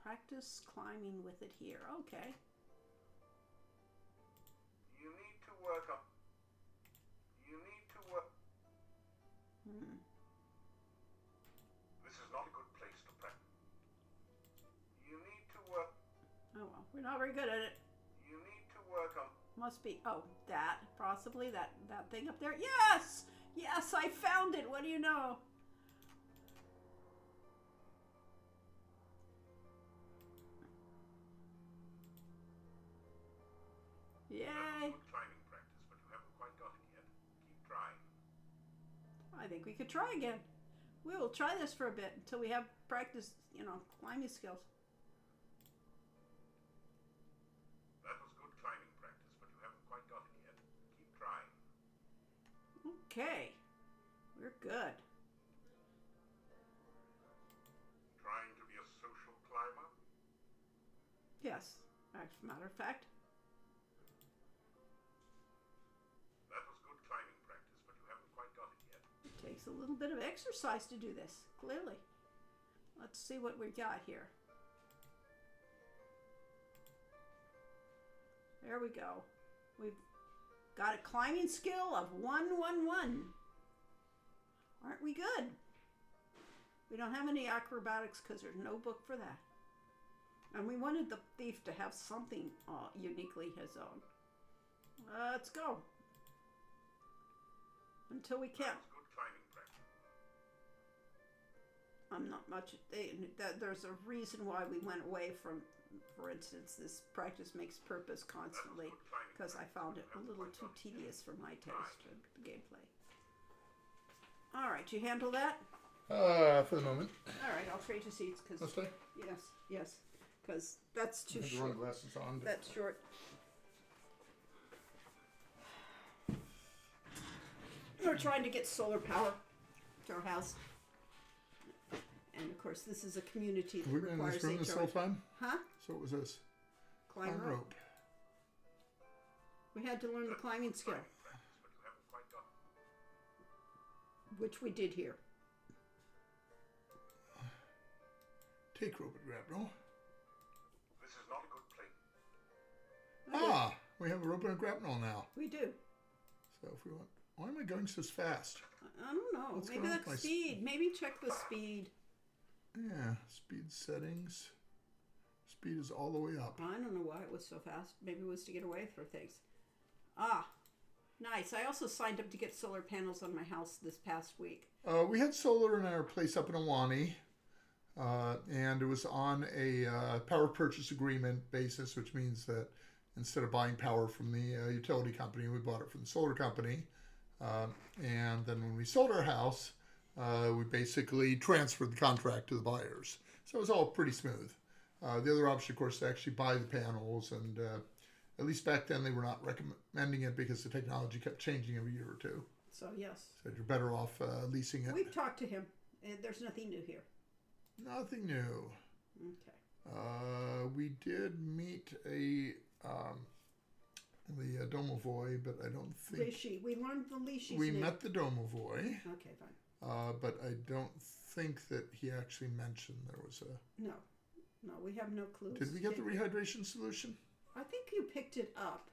Practice climbing with it here. Okay. You need to work up. You need to work. This is not a good place to practice. You need to work. Oh well, we're not very good at it. You need to work on. Must be. Oh, that possibly that thing up there. Yes, yes, I found it. What do you know? Yay! Good climbing practice, but you haven't quite got it yet. Keep trying. I think we could try again. We will try this for a bit until we have practice, climbing skills. That was good climbing practice, but you haven't quite got it yet. Keep trying. Okay, we're good. Trying to be a social climber? Yes, as a matter of fact. That was good climbing practice, but you haven't quite got it yet. It takes a little bit of exercise to do this, clearly. Let's see what we got here. There we go. We've got a climbing skill of 111. Aren't we good? We don't have any acrobatics because there's no book for that. And we wanted the thief to have something uniquely his own. Let's go. Until we can't. That was good climbing practice. I'm not much. There's a reason why we went away from, for instance, this practice makes purpose constantly, because I found it a little too tedious for my taste of the gameplay. All right, you handle that? For the moment. All right, I'll trade you seats because Let's stay. yes, because that's too I have the short. wrong glasses on. That's short. We're trying to get solar power to our house. And of course, this is a community that Have we been in requires this room this whole HOA. time? Huh? So what was this? Climb rope. We had to learn the climbing skill, Practice, but you haven't quite got it. which we did here. Take rope and grapnel. This is not a good place. Ah, we have a rope and a grapnel now. We do. So if we want, why am I going so fast? I don't know. What's Maybe going on with that's my speed. Maybe check the speed. Yeah, speed settings. Speed is all the way up. I don't know why it was so fast. Maybe it was to get away from things. Ah, nice. I also signed up to get solar panels on my house this past week. We had solar in our place up in Ahwahnee, and it was on a power purchase agreement basis, which means that instead of buying power from the utility company, we bought it from the solar company. And then when we sold our house, we basically transferred the contract to the buyers. So it was all pretty smooth. The other option, of course, is to actually buy the panels, and at least back then they were not recommending it because the technology kept changing every year or two. So yes, So you're better off leasing it. we've talked to him. There's nothing new here. Nothing new. Okay. We did meet the Domovoy, but I don't think Lishi. We learned the Lishi's we name. met the Domovoy. Okay, fine. But I don't think that he actually mentioned there was a. No, we have no clues. Did we get the rehydration solution? I think you picked it up.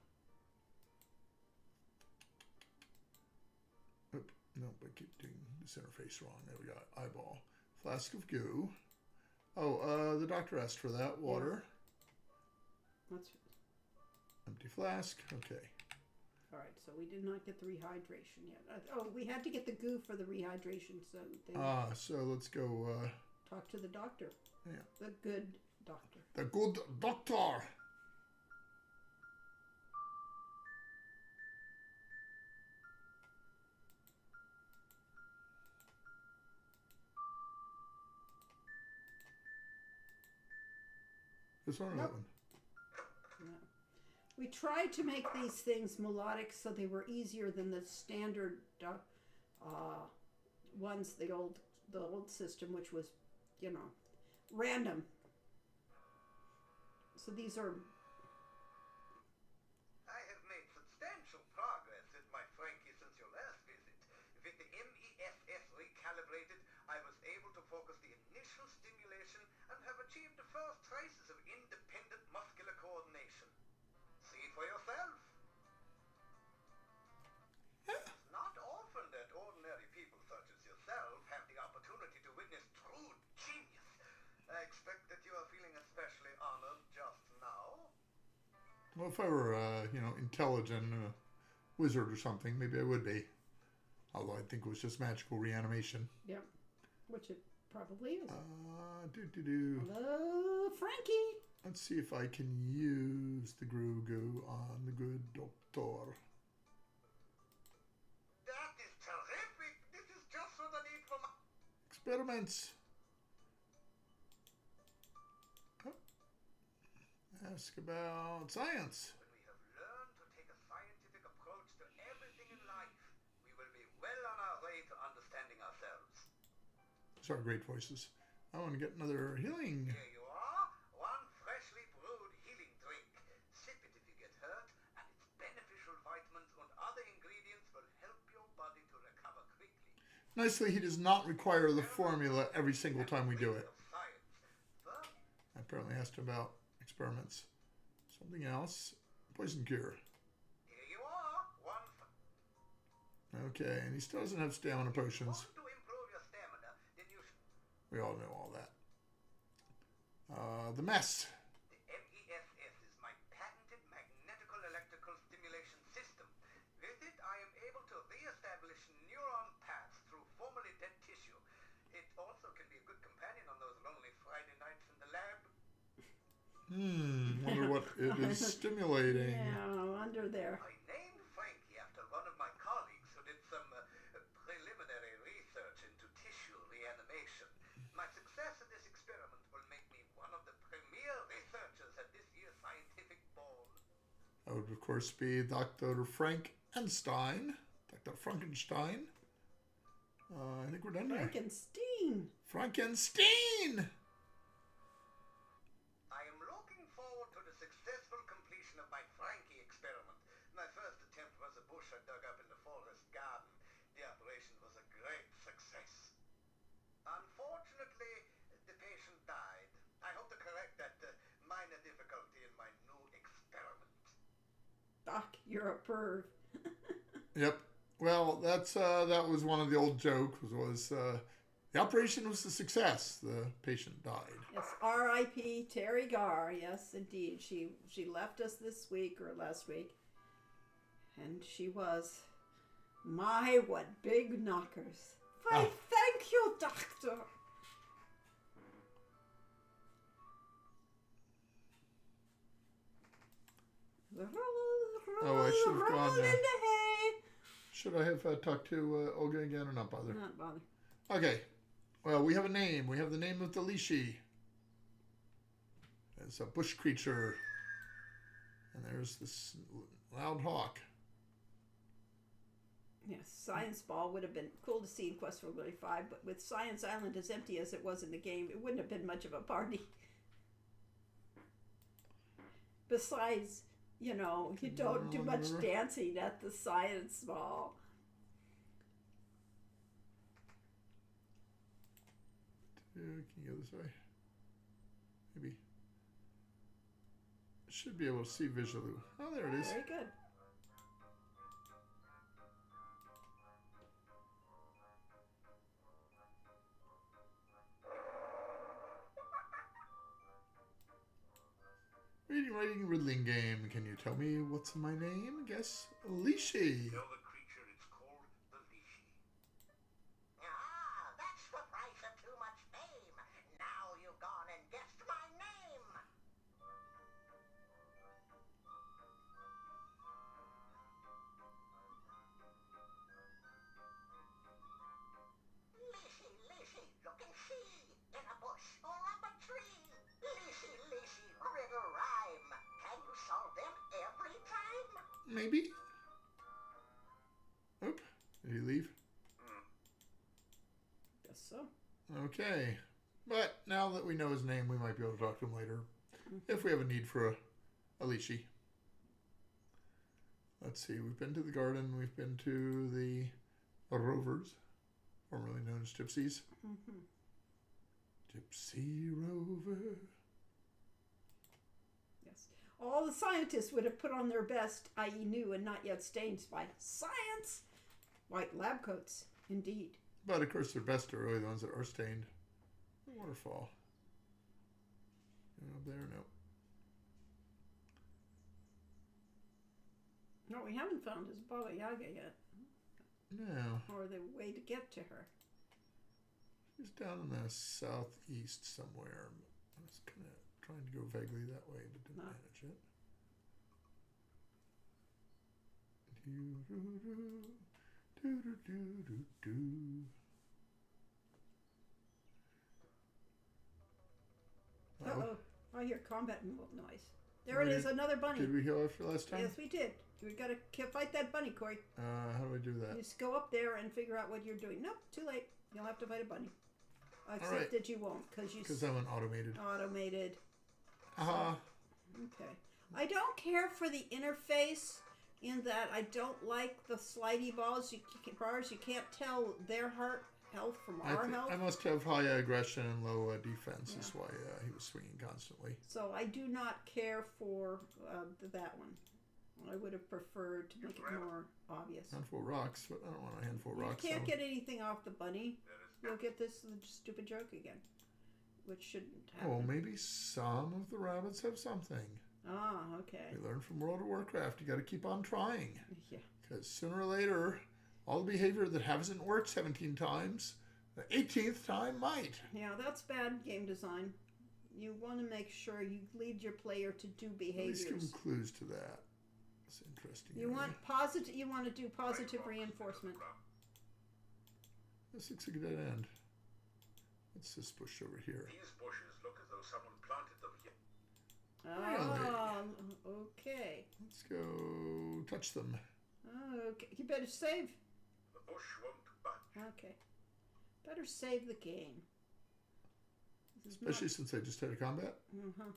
Oop, nope, I keep doing this interface wrong. There we go. Eyeball. Flask of goo. Oh, the doctor asked for that. Water. That's Empty flask. Okay. All right, so we did not get the rehydration yet. Oh, we had to get the goo for the rehydration, so they So let's go. talk to the doctor. Yeah. The good doctor. The good doctor. This one or that Nope. one? No. We tried to make these things melodic so they were easier than the standard ones, the old system, which was, random. So these are. I have made substantial progress with my Frankie since your last visit. With the MESS recalibrated, I was able to focus the initial stimulation and have achieved the first traces of independent muscular coordination. See for yourself. It's not often that ordinary people such as yourself have the opportunity to witness true genius. I expect that you are feeling especially honored just now. Well, if I were, intelligent wizard or something, maybe I would be. Although I think it was just magical reanimation. Yep. Which it probably is. Hello, Frankie. Let's see if I can use the Grogu on the good doctor. That is terrific. This is just what I need for my... Experiments. Oh. Ask about science. When we have learned to take a scientific approach to everything in life, we will be well on our way to understanding ourselves. These are great voices. I want to get another healing. Here you are, one freshly brewed healing drink. Sip it if you get hurt, and its beneficial vitamins and other ingredients will help your body to recover quickly. Nicely, he does not require the formula every single time we do it. Of science. But I apparently asked him about experiments. Something else. Poison cure. here you are, one... Okay, and he still doesn't have stamina potions. Want to improve your stamina, then you should... We all know all that. The mess. The MESS is my patented magnetical electrical stimulation system. With it, I am able to re-establish neuron paths through formerly dead tissue. It also can be a good companion on those lonely Friday nights in the lab. Wonder what it is stimulating. Yeah, under there. I named Frankie after one of my colleagues who did some preliminary research into tissue reanimation. My success in this experiment will make me one of the premier researchers at this year's scientific ball. That would, of course, be Dr. Frankenstein. Dr. Frankenstein. I think we're done here. Frankenstein. Frankenstein! I am looking forward to the successful completion of my Frankie experiment. My first attempt was a bush I dug up in the forest garden. The operation was a great success. Unfortunately, the patient died. I hope to correct that minor difficulty in my new experiment. Doc, you're a perv. Yep. Well, that was one of the old jokes. The operation was a success. The patient died. Yes, R.I.P. Terry Garr. Yes, indeed. She left us this week or last week, and she was my what big knockers. Why, thank you, doctor. Oh, I should have gone roll in there. the hay. Should I have talked to Olga again or not bother? Not bother. Okay. Well, we have a name. We have the name of the Lishi. It's a bush creature. And there's this loud hawk. Yes, Science Ball would have been cool to see in Quest for Glory 5, but with Science Island as empty as it was in the game, it wouldn't have been much of a party. Besides, you don't do much dancing at the Science Ball. Can you go this way? Maybe. Should be able to see visually. Oh, there it is. Very good. Reading, writing, riddling game. Can you tell me what's my name? Guess Lishi. Tell the creature it's called the Lishi. Ah, that's the price of too much fame. Now you've gone and guessed my name. Lishy, lishy, look and see. In a bush or up a tree. Lishy, lishy, riddle rhyme. Can you solve them every time? Maybe? Oop. Did he leave? Guess so. Okay. But now that we know his name, we might be able to talk to him later. If we have a need for a Lishi. Let's see. We've been to the garden. We've been to the Rovers, formerly known as Gypsies. Gypsy Rover. Yes. All the scientists would have put on their best, i.e., new and not yet stained by science, white lab coats. Indeed. But of course, their best are really the ones that are stained. The waterfall. Up there, no. No, we haven't found his Baba Yaga yet, No. or the way to get to her. She's down in the southeast somewhere. I was kind of trying to go vaguely that way, but didn't No. manage it. Doo-doo-doo, doo-doo-doo-doo-doo. Uh-oh. I hear combat noise. There it is, another bunny. Did we heal after last time? Yes, we did. We gotta fight that bunny, Corey. How do I do You that? just go up there and figure out what you're doing. Nope, too late. You'll have to fight a bunny. Except right. that you won't, because you Because I'm an automated. automated. Uh-huh. Okay. I don't care for the interface in that I don't like the slidey bars. You can't tell their health from our health. I must have high aggression and low defense. That's why he was swinging constantly. So I do not care for that one. I would have preferred to make it more obvious. Handful of rocks, but I don't want a handful of rocks. You can't so- get anything off the bunny. You'll get this stupid joke again, which shouldn't happen. Oh, maybe some of the rabbits have something. Ah, okay. We learned from World of Warcraft. You got to keep on trying. Yeah. Because sooner or later, all the behavior that hasn't worked 17 times, the 18th time might. Yeah, that's bad game design. You want to make sure you lead your player to do At least give behaviors. them clues to that. That's interesting. You want positive. You want to do positive reinforcement. This looks like a dead end. What's this bush over here? These bushes look as though someone planted them here. Oh, okay. Let's go touch them. Okay, you better save. The bush won't budge. Okay, better save the game. This is Especially since I just had a combat. not,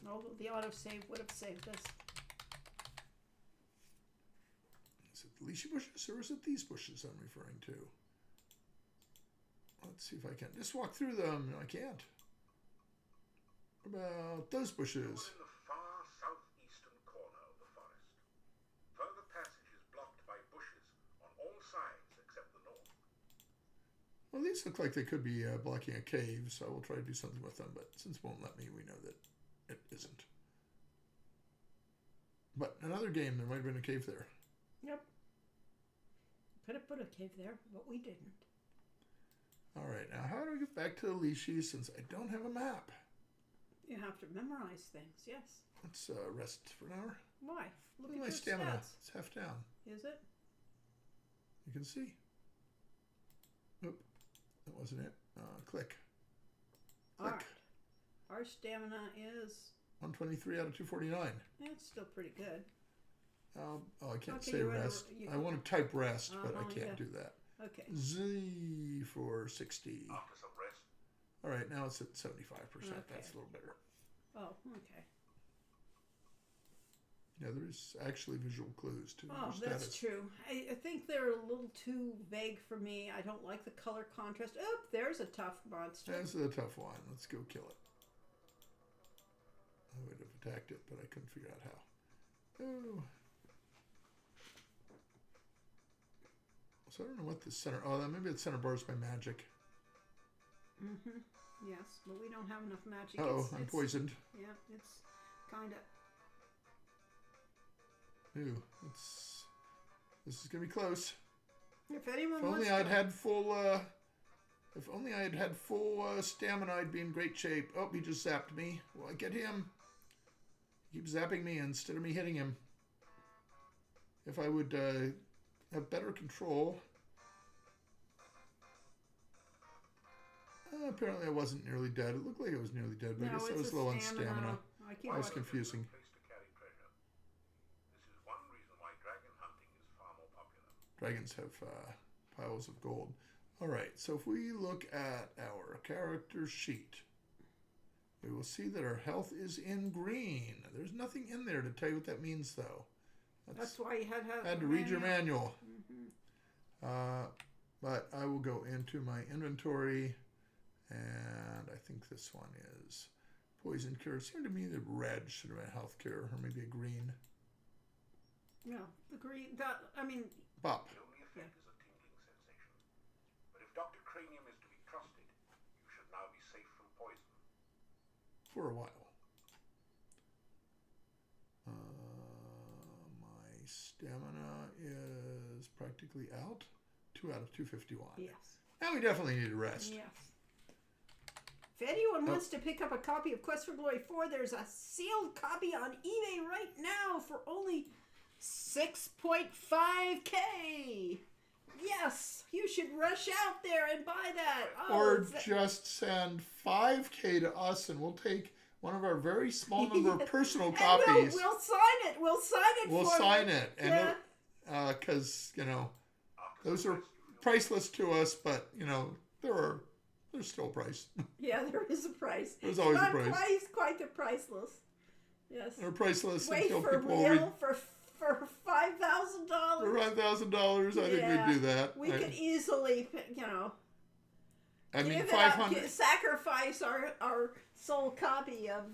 although the autosave would have saved us. Is it the Lishi bushes or is it these bushes I'm referring to? Let's see if I can just walk through them. No, I can't. What about those We're bushes? in the far southeastern corner of the forest. Further passage is blocked by bushes on all sides except the north. Well, these look like they could be blocking a cave, so we'll try to do something with them. But since it won't let me, we know that it isn't. But in another game, there might have been a cave there. Yep. Could have put a cave there, but we didn't. All right, now how do I get back to the Lishi since I don't have a map? You have to memorize things. Yes. Let's rest for an hour. Why? Look Look at at my your stamina. stats. It's half down. Is it? You can see. Oop, that wasn't it. Click. All Click. right. Our stamina is. 123 out of 249. It's still pretty good. Oh, I can't Okay, say you wanna- rest. you- I want to type rest, but I Uh-huh, can't yeah. do that. Okay. Z for 60. After some rest, All right, now it's at 75%. Okay. That's a little better. Oh, okay. Yeah, there's actually visual clues to Oh, your that's status. true. I think they're a little too vague for me. I don't like the color contrast. Oh, there's a tough monster. That's a tough one. Let's go kill it. I would have attacked it, but I couldn't figure out how. Oh. So I don't know what the center. Oh, maybe it's center bars by magic. Yes, but we don't have enough magic. Oh, It's- I'm it's- poisoned. Yeah, it's kind of. Ooh, this is gonna be close. If anyone If wants only to, I'd had full. If only I had had full stamina, I'd be in great shape. Oh, he just zapped me. Will I get him? He keeps zapping me instead of me hitting him. If I would have better control. Apparently, I wasn't nearly dead. It looked like I was nearly dead, but I guess I was low on stamina. I keep That was Why confusing. place to carry treasure? This is one reason why dragon hunting is far more popular. Dragons have piles of gold. All right, so if we look at our character sheet, we will see that our health is in green. There's nothing in there to tell you what that means, though. That's why you had to read your manual. Mm-hmm. But I will go into my inventory, and I think this one is poison cure. It seemed to me that red should have been health cure, or maybe a green. Yeah, the green. That I mean, Bop. The only effect is a tingling sensation. But if Dr. Cranium is to be trusted, you should now be safe from poison. For a while. My stamina is practically out. 2 out of 251. yes, Now we definitely need a rest. yes. If anyone Oh. wants to pick up a copy of Quest for Glory 4, there's a sealed copy on eBay right now for only 6.5K. Yes, you should rush out there and buy that. Oh, Or it's- just send 5K to us and we'll take one of our very small number of personal and copies. We'll sign it. We'll sign it. We'll for sign you. it. Yeah. And because, After those some are rest, you feel priceless to us, but, there's still a price. Yeah, there is a price. There's always a Not price. quite the priceless. Yes. They're priceless Wait, until for people real? For $5,000? For $5,000, I think Yeah. we'd do that. We could easily, I mean, give it 500. up, sacrifice our sole copy of.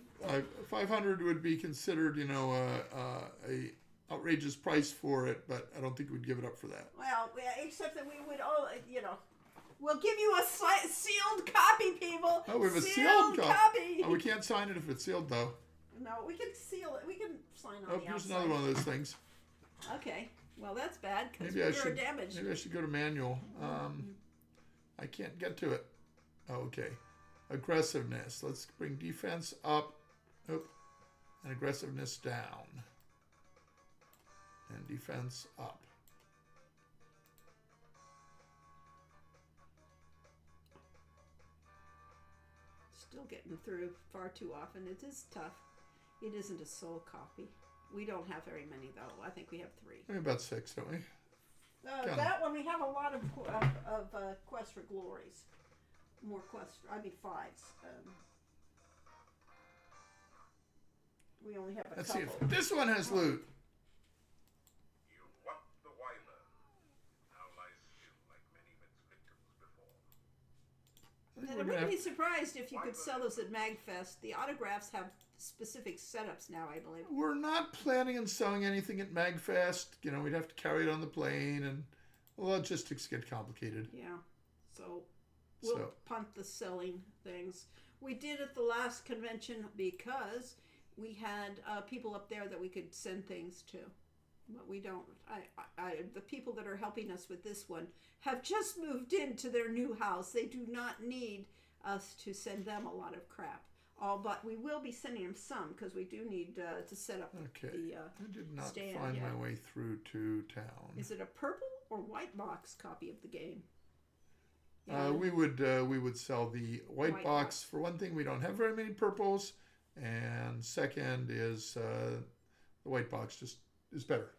500 would be considered, a outrageous price for it, but I don't think we'd give it up for that. Well, except that we would, we'll give you a sealed copy, people. Oh, we have a sealed copy. Oh, we can't sign it if it's sealed, though. No, we can seal it. We can sign on Oh, the here's outside. another one of those things. Okay. Well, that's bad because Maybe I we were should. damaged. Maybe I should go to manual. I can't get to it. Oh, okay. Aggressiveness. Let's bring defense up. Oop. And aggressiveness down. And defense up. Still getting through far too often. It is tough. It isn't a soul copy. We don't have very many though. I think we have 3. Maybe about 6, don't we? Got That one we have a lot of Quest for Glories. More fives. We only have a Let's couple. see if this one has loot. you whupped the wyvern. Now lies still like many of its victims before. I think And we're I gonna wouldn't be have- surprised if you could sell those at MagFest. The autographs have specific setups now, I believe. We're not planning on selling anything at MagFest. We'd have to carry it on the plane, and logistics get complicated. Yeah. So we'll So- punt the selling things. We did at the last convention because we had people up there that we could send things to. But we don't. The people that are helping us with this one have just moved into their new house. They do not need us to send them a lot of crap. But we will be sending them some because we do need to set up Okay. the. I did not stand, find yeah. my way through to town. Is it a purple or white box copy of the game? We would sell the white White box. box. For one thing, we don't have very many purples, and second is the white box just is better.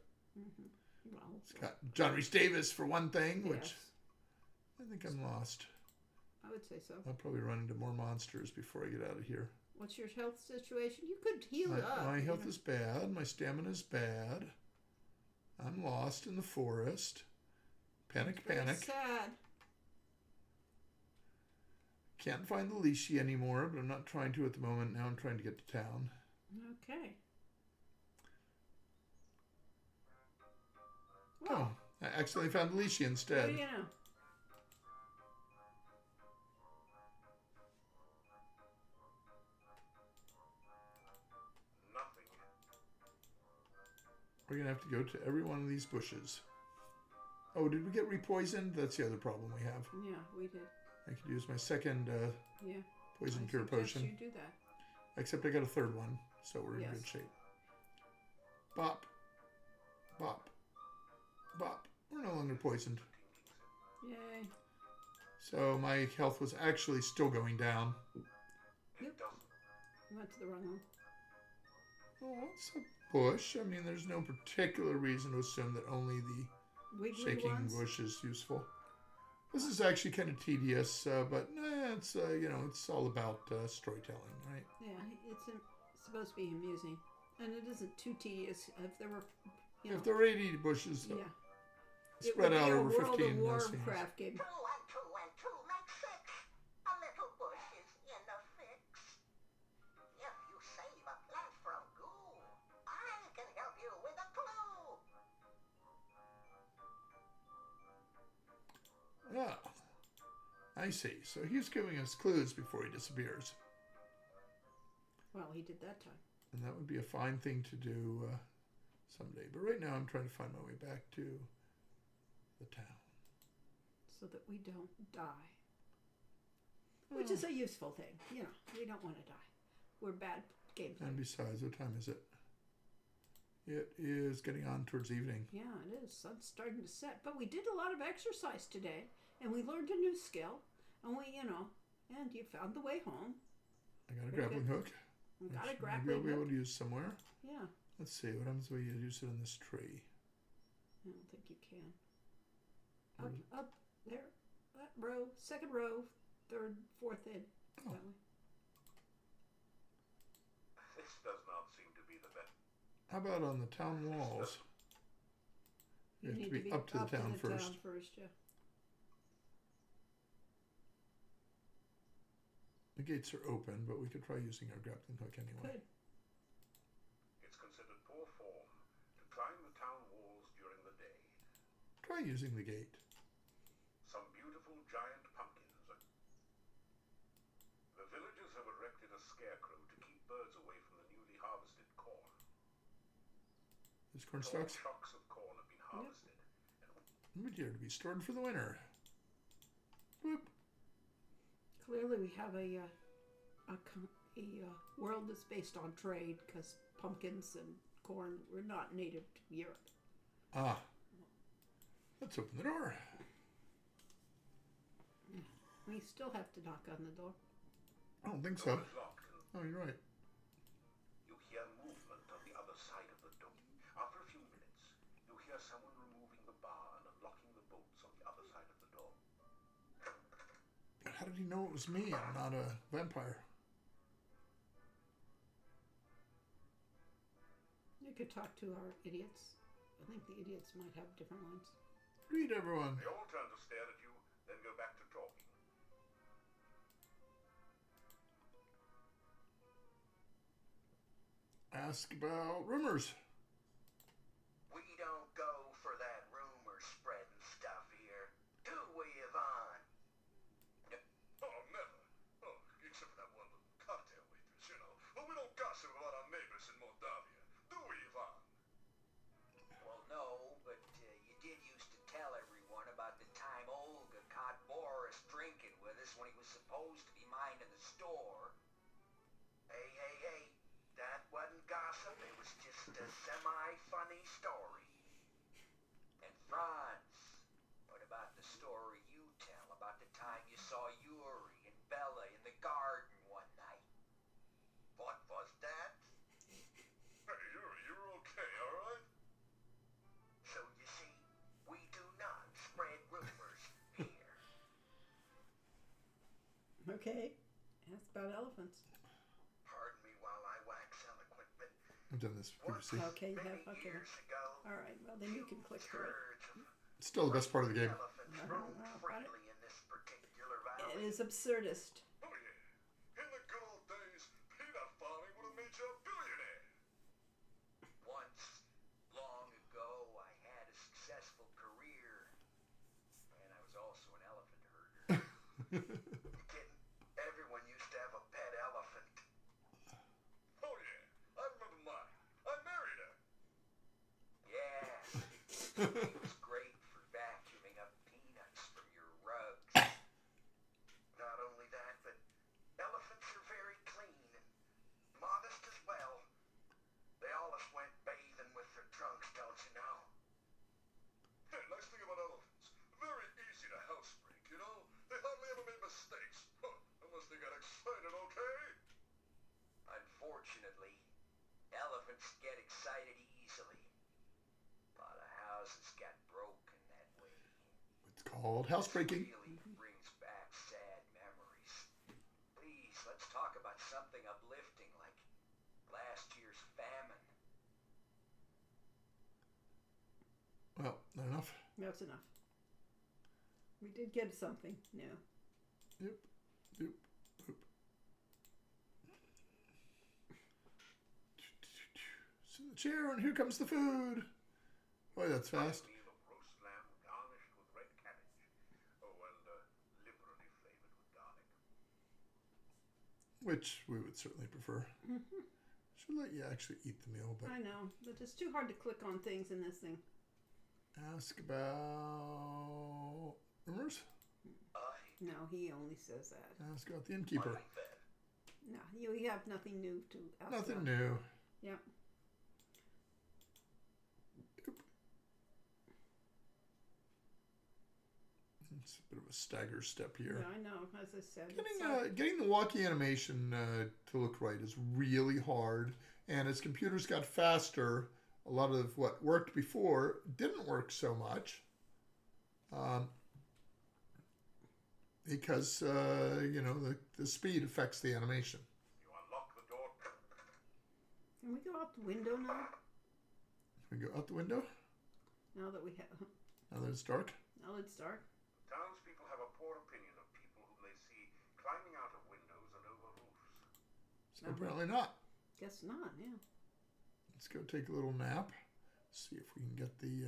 Well, It's got John Rhys Davis for one thing, which yes, I think I'm lost. I would say so. I'll probably run into more monsters before I get out of here. What's your health situation? You could heal it up. My you health know. is bad. My stamina is bad. I'm lost in the forest. Panic, Very panic. sad. Can't find the leashy anymore, but I'm not trying to at the moment. Now I'm trying to get to town. Okay. Oh, I accidentally found the leashy What instead. do you know? We're gonna have to go to every one of these bushes. Oh, did we get repoisoned? That's the other problem we have. Yeah, we did. I could use my second Yeah. poison I cure suggest potion. You do that. Except I got a third one, so we're in Yes. good shape. Bop. Bop. Bop. We're no longer poisoned. Yay. So my health was actually still going down. Yep. Went to the wrong one. Oh, it's a bush. I mean, there's no particular reason to assume that only the Wiggly shaking ones. bush is useful. This is actually kind of tedious, but it's it's all about storytelling, right? Yeah, it's supposed to be amusing, and it isn't too tedious. If there were, If there were 80 bushes yeah, spread out over It would 15, be a World that of seems- Warcraft game. 2 and 2 and 2 make 6. A little bush is in a fix. If you save a plant from goo, I can help you with a clue. Ah, I see. So he's giving us clues before he disappears. Well, he did that time. And that would be a fine thing to do someday. But right now I'm trying to find my way back to the town. So that we don't die. Which is a useful thing. You know, we don't want to die. We're bad game And players. besides, what time is it? It is getting on towards evening. Yeah, it is. Sun's starting to set. But we did a lot of exercise today, and we learned a new skill. And and you found the way home. I got a Very grappling hook. We got a which grappling maybe I'll be hook. able to use somewhere. Yeah, Let's see. What happens when you use it in this tree? I don't think you can. Up, there. That row, second row, third, fourth in. Oh. That way. This does not seem to be the best. How about on the town walls? You have to need be up to the town first. Town first, yeah. The gates are open, but we could try using our grappling hook anyway. Good. It's considered poor form to climb the town walls during the day. Try using the gate. Some beautiful giant pumpkins. The villagers have erected a scarecrow to keep birds away from the newly harvested corn. There's corn Tall stalks. shocks of corn have been harvested, and Wood here to be stored for the winter. Boop. Clearly, we have a world that's based on trade because pumpkins and corn were not native to Europe. Ah. Let's open the door. We still have to knock on the door. I don't think the so. door is locked, and Oh, you're right. you hear movement on the other side of the door. After a few minutes, you hear someone removing the bar and unlocking the bolts on the other side of the door. How did he know it was me and not a vampire? You could talk to our idiots. I think the idiots might have different ones. Greet everyone. They all turn to stare at you, then go back to talking. Ask about rumors. We don't go for that rumor spreading stuff here, do we, Yvonne? Oh, never. Oh, except for that one little cocktail waitress, you know. But we don't gossip about our neighbors in Moldavia, do we, Yvonne? Well, no, but you did used to tell everyone about the time Olga caught Boris drinking with us when he was supposed to be minding the store. Hey, hey, hey, that wasn't gossip, it was just a semi-funny story. And Franz, what about the story you tell about the time you saw Yuri and Bella in the garden one night? What was that? Hey, you're okay, all right? So you see, we do not spread rumors here. Okay. Ask about elephants. Pardon me while I wax eloquent, but I've done this previously. Okay, you many have. Okay. years ago, All right. Well, then you can click through it. herds of It's still the best part of the game. elephants Uh-huh, roam well, got it. freely in this particular It valley. is absurdist. Oh, yeah. In the good old days, peanut farming would have made you a billionaire. Once, long ago, I had a successful career, and I was also an elephant herder. Kidding. Everyone used to have a pet elephant. Oh, yeah. I remember mine. I married her. parents get excited easily. A lot of houses got broken that way. It's called housebreaking. Really brings back sad memories. Please, let's talk about something uplifting like last year's famine. Well, not enough. That's enough. We did get something new. Yep. Yep. Yep. Sit in the chair, and here comes the food. Boy, that's fast. A meal of roast lamb garnished with red cabbage. Oh, and liberally flavored with garlic. Which we would certainly prefer. Should let you actually eat the meal, but I know, but it's too hard to click on things in this thing. ask about rumors. No, he only says that. Ask about the innkeeper. Like that. No, you have nothing new to ask Nothing about. new. Yep. It's a bit of a stagger step here. Yeah, I know. As I said, it's, Getting the walkie animation to look right is really hard. And as computers got faster, a lot of what worked before didn't work so much. Because, the speed affects the animation. You unlock the door. can we go out the window now? We go out the window Now that we have, now that it's dark. now it's dark. Townspeople have a poor opinion of people whom they see climbing out of windows and over roofs. So apparently not. Guess not. Yeah. Let's go take a little nap. See if we can get the,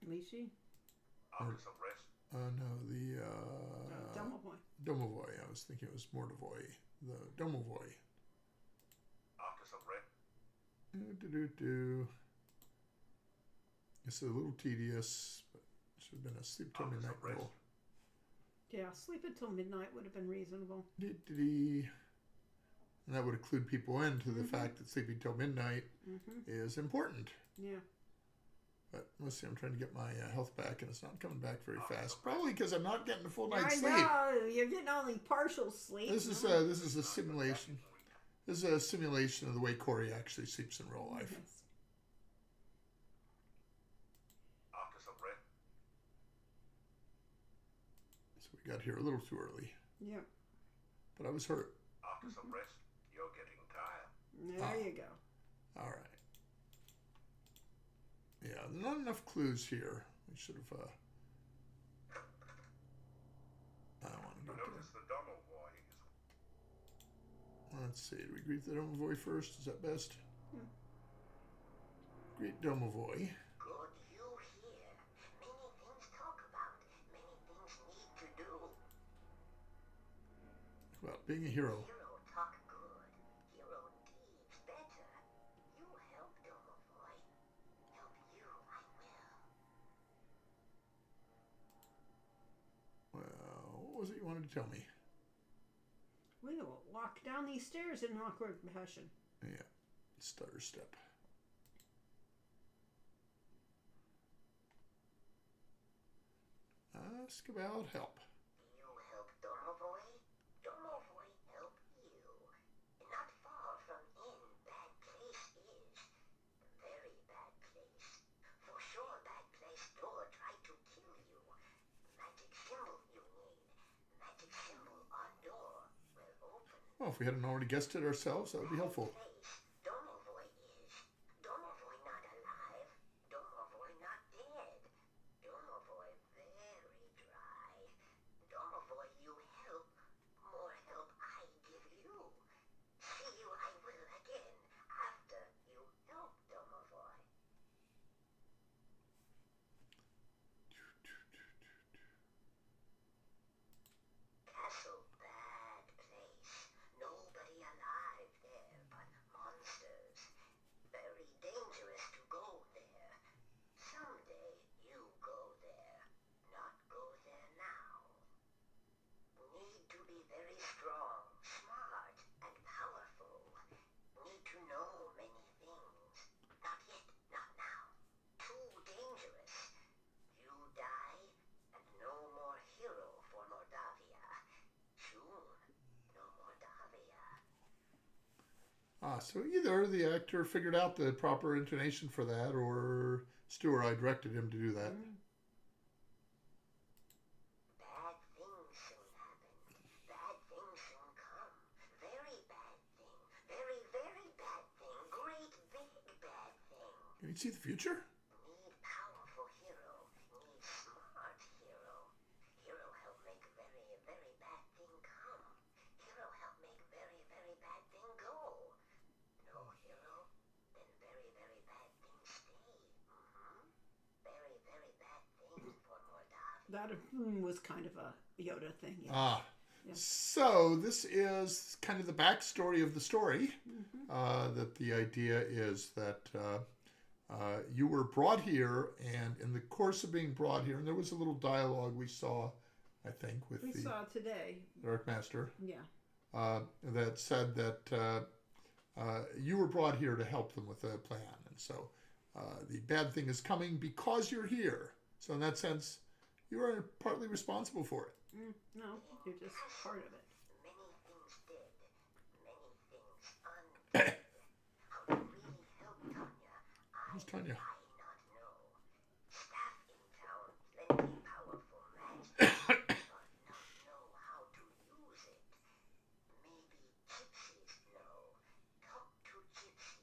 Mishi, After some rest, the Domovoy. Domovoy. I was thinking it was Mordovoy. The Domovoy. after some rest, It's a little tedious, but it should have been a sleep till after midnight some rest, rule. Yeah, sleep until midnight would have been reasonable. And that would include people into the fact that sleeping till midnight is important. Yeah. But let's see, I'm trying to get my health back, and it's not coming back very fast. Probably because I'm not getting a full I night's sleep. know you're getting only partial sleep. This is a simulation. This is a simulation of the way Corey actually sleeps in real life. Yes. after some rest, So we got here a little too early, Yeah. but I was hurt. after some rest, you're getting tired. There you go. All right. Yeah, there are not enough clues here. We should have. I don't want to go to. Notice the Domovoy is Let's see. Do we greet the Domovoy first? Is that best? Greet Domovoy. Good you here. Many things talk about. Many things need to do. About being a hero. Hero talk good. Hero deeds better. You help Domovoy. Help you, I will. Well, what was it you wanted to tell me? We will walk down these stairs in awkward fashion. Yeah, stutter step. Ask about help. You help Domovoy. Domovoy help you. Not far from inn, bad place is. Very bad place. For sure, bad place door tried to kill you. Magic symbol you need. Magic symbol on door will open. Well, if we hadn't already guessed it ourselves, that would be helpful. Place Domovoy is. Domovoy not alive. Domovoy not dead. Domovoy very dry. Domovoy you help. More help I give you. See you I will again after you help Domovoy. Castle bad place. Nobody alive there, but So either the actor figured out the proper intonation for that, or Stu or I directed him to do that. Bad things soon happen. Bad things soon come. Very bad thing. Very, very bad thing. Great big bad thing. Can you see the future? Need powerful hero. Need smart hero. Hero help make very, very bad thing come. Hero help make very, very bad thing go. No hero, then very, very bad thing stay. Very, very bad thing for Mordavi. That was kind of a Yoda thing. Yeah. Yeah. So this is kind of the backstory of the story. That the idea is that you were brought here, and in the course of being brought here, and there was a little dialogue we saw, I think, with We the saw today. Dark Master Yeah. that said that you were brought here to help them with a plan, and so the bad thing is coming because you're here. So in that sense, you are partly responsible for it. No, you're just part of it. Many things did. Many things undid. How to really help Tanya, Who's Tanya? I not know. Staff in town, plenty powerful magic, but not know how to use it. Maybe gypsies know. Talk to gypsies.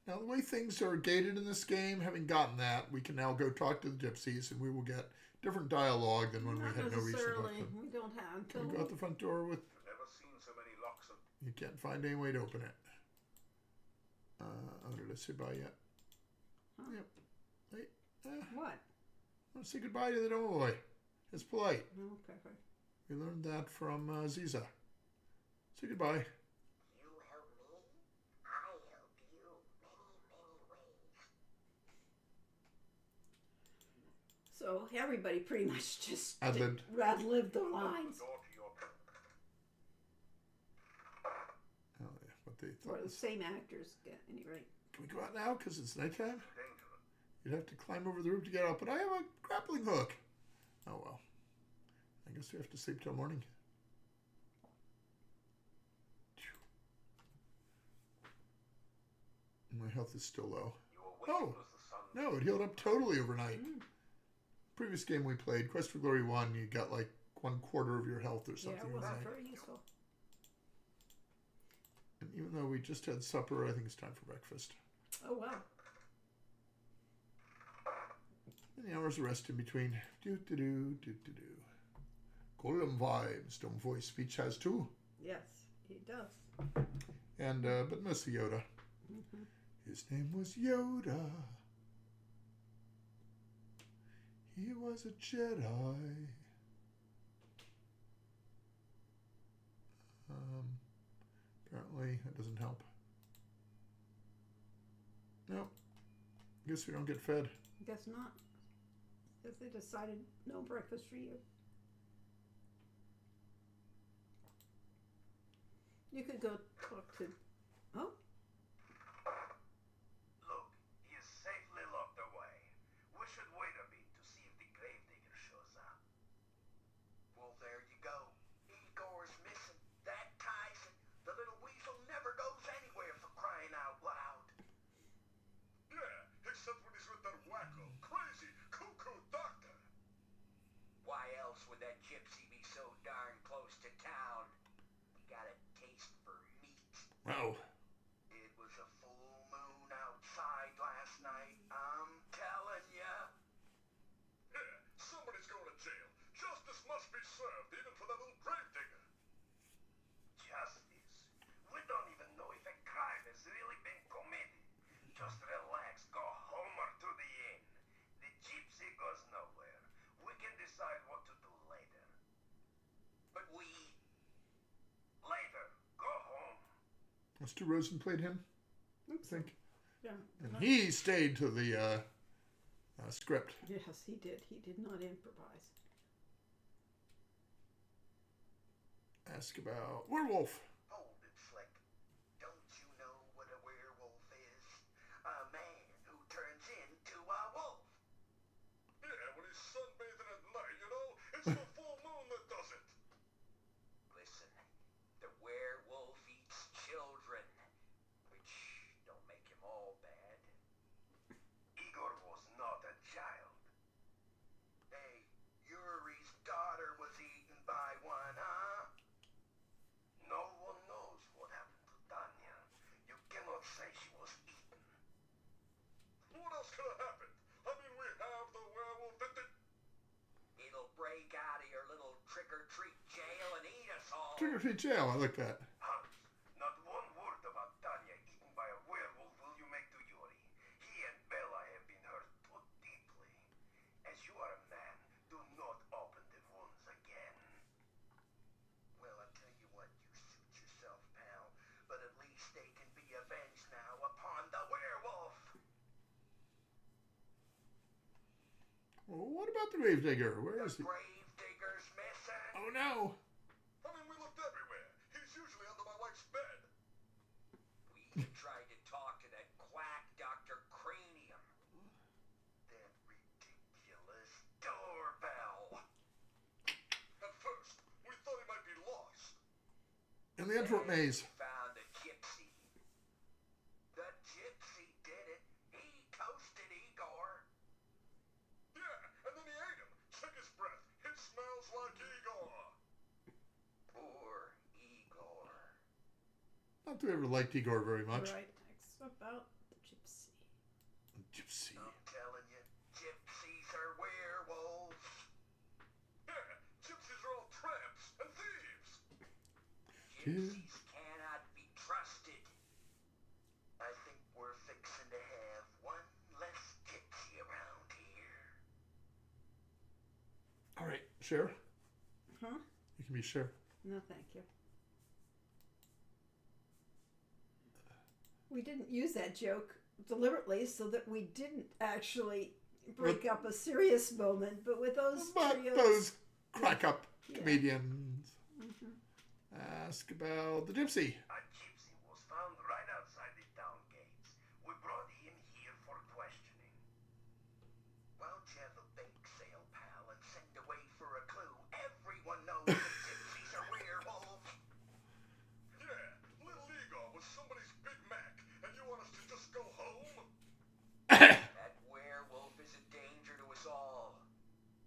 Now, the way things are gated in this game, having gotten that, we can now go talk to the gypsies, and we will get different dialogue than when Not we had no reason to talk necessarily. to them. We don't have until. We go out the front door with, Never seen so many locks of you can't find any way to open it. Oh, did I say bye yet? Huh? Yep. Wait, What? let's say goodbye to the boy. It's polite. Okay. We learned that from Ziza. Say goodbye. You help me, I help you. Many, many ways. So everybody pretty much just Ad-libbed. ad-libbed the lines. door to your Oh, yeah, what they Or thought. the same actors at any rate. Can we go out now? Because it's nighttime? dangerous. You'd have to climb over the roof to get out, but I have a grappling hook. Oh, well. I guess we have to sleep till morning. My health is still low. You were waiting Oh. as the sun No, it healed up totally overnight. Previous game we played, Quest for Glory 1, you got like 1/4 of your health or Yeah, something it wasn't overnight. very useful. And even though we just had supper, I think it's time for breakfast. Oh wow. And the hours of rest in between. Do. Golden vibes. Don't voice speech has too. Yes, he does. And but mostly Yoda. His name was Yoda. He was a Jedi. Apparently that doesn't help. No. Guess we don't get fed. Guess not. Guess they decided no breakfast for you. You could go talk to. Oh, Look, he is safely locked away. We should wait a bit to see if the gravedigger shows up. Well, there you go. Igor's missing. That Tyson, the little weasel, never goes anywhere for crying out loud. Yeah, except when he's with that wacko, crazy, cuckoo doctor. Why else would that gypsy be so darn close to town? Got a taste for meat. Wow. It was a full moon outside last night, I'm telling ya. Yeah, somebody's going to jail. Justice must be served, even for that little gravedigger. Justice? We don't even know if a crime has really been committed. Just relax, go home or to the inn. The gypsy goes nowhere. We can decide what to do later. But we... Later, go home. Stu Rosen played him, I think. yeah. And he stayed to the script. Yes, he did. He did not improvise. Ask about werewolf. Hold it, Slick. Don't you know what a werewolf is? A man who turns into a wolf. Yeah, when he's sunbathing at night, you know? It's the full moon that does it. Listen, the werewolf eats children. Trick or treat jail. I like that. Hans, not one word about Tanya eaten by a werewolf will you make to Yuri. He and Bella have been hurt too deeply. As you are a man, do not open the wounds again. Well, I tell you what, you suit yourself, pal. But at least they can be avenged now upon the werewolf. Well, what about the Gravedigger? Where The is he? Gravedigger's missing. Oh no! I mean, we looked everywhere. He's usually under my wife's bed. We tried to talk to that quack Dr. Cranium. That ridiculous doorbell. At first, we thought he might be lost. In the Antwerp maze. We found the gypsy. The gypsy did it. He toasted Igor. Yeah, and then he ate him. Check his breath. It smells like Igor. Poor Igor. Not that we ever liked Igor very much. Right. Next about the gypsy. Gypsy. I'm telling you, gypsies are werewolves. Yeah, gypsies are all tramps and thieves. Gypsies cannot be trusted. I think we're fixing to have one less gypsy around here. All right, Sheriff. Huh? You can be sheriff. No, thank you. We didn't use that joke deliberately so that we didn't actually break up a serious moment, but with those But trios, those crack up Yeah. comedians. Mhm. Ask about the gypsy. A gypsy was found right outside the town gates. We brought him here for questioning. Why don't you have a bake sale, pal, and send away for a clue? Everyone knows that gypsies are werewolves. Yeah, little Igor was somebody's Big Mac, and you want us to just go home? That werewolf is a danger to us all.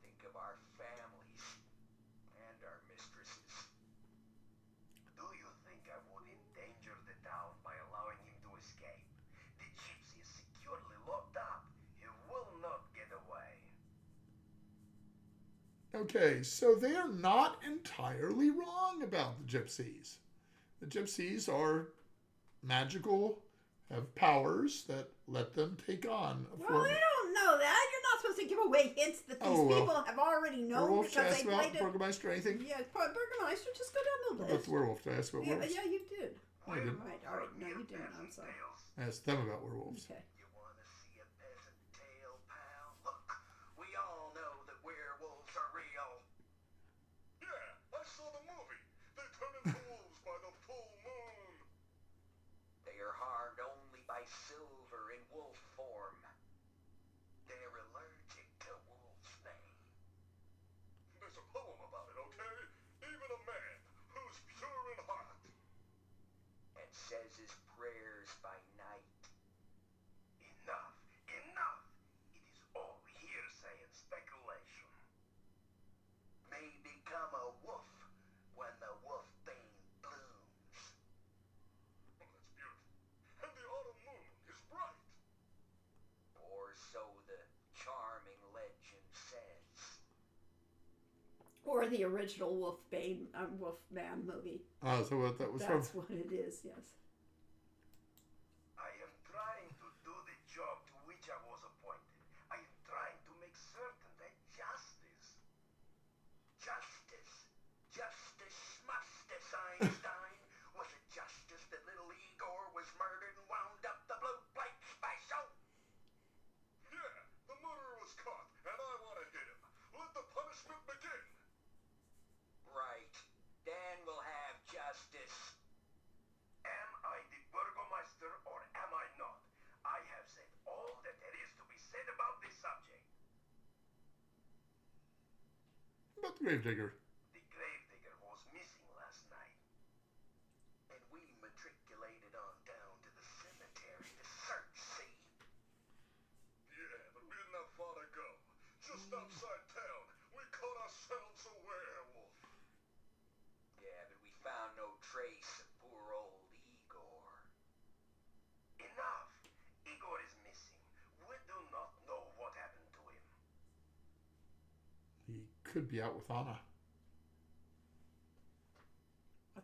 Think of our families and our mistresses. Do you think I would endanger the town by allowing him to escape? The gypsy is securely locked up. He will not get away. Okay, so they are not entirely wrong about the gypsies. The gypsies are magical, have powers that let them take on a Well, form. I don't know that. You're not supposed to give away hints that these Oh, well. people have already known Werewolf, because ask they about played it. Burgermeister, anything? Yeah, Burgermeister, just go down the About list. the werewolf. Did I ask about Yeah, werewolves? yeah, you did. I didn't. Right, all right. No, you didn't. I'm sorry. I asked them about werewolves. Okay. You want to see a peasant tale, pal? Look, we all know that werewolves are real. Yeah, I saw the movie. They turn into wolves by the full moon. They are harmed only by silver in wolf form. They're allergic to wolfsbane. There's a poem about it, okay? Even a man who's pure in heart. And says his prayers by night. Enough, enough. It is all hearsay and speculation. May become a wolf when the wolfbane blooms. Oh, that's beautiful. And the autumn moon is bright. Or so the charming legend says. Or the original Wolfman movie. Ah, so what that was from? That's what it is, yes. I am trying to do the job to which I was appointed. I am trying to make certain that justice. Justice schmustice, Einstein. Was it justice that little Igor was murdered and wound up the Blue Plate Special? Yeah, the murderer was caught, and I want to hit him. Let the punishment begin. Right. Then we'll have justice. Am I the Burgomaster or am I not? I have said all that there is to be said about this subject. About the Gravedigger. The Gravedigger was missing last night. And we matriculated on down to the cemetery to search, see? Yeah, but we didn't have far to go. Just outside town, we caught ourselves a werewolf. Yeah, but we found no trace of poor old Igor. Enough. Igor is missing. We do not know what happened to him. He could be out with Anna.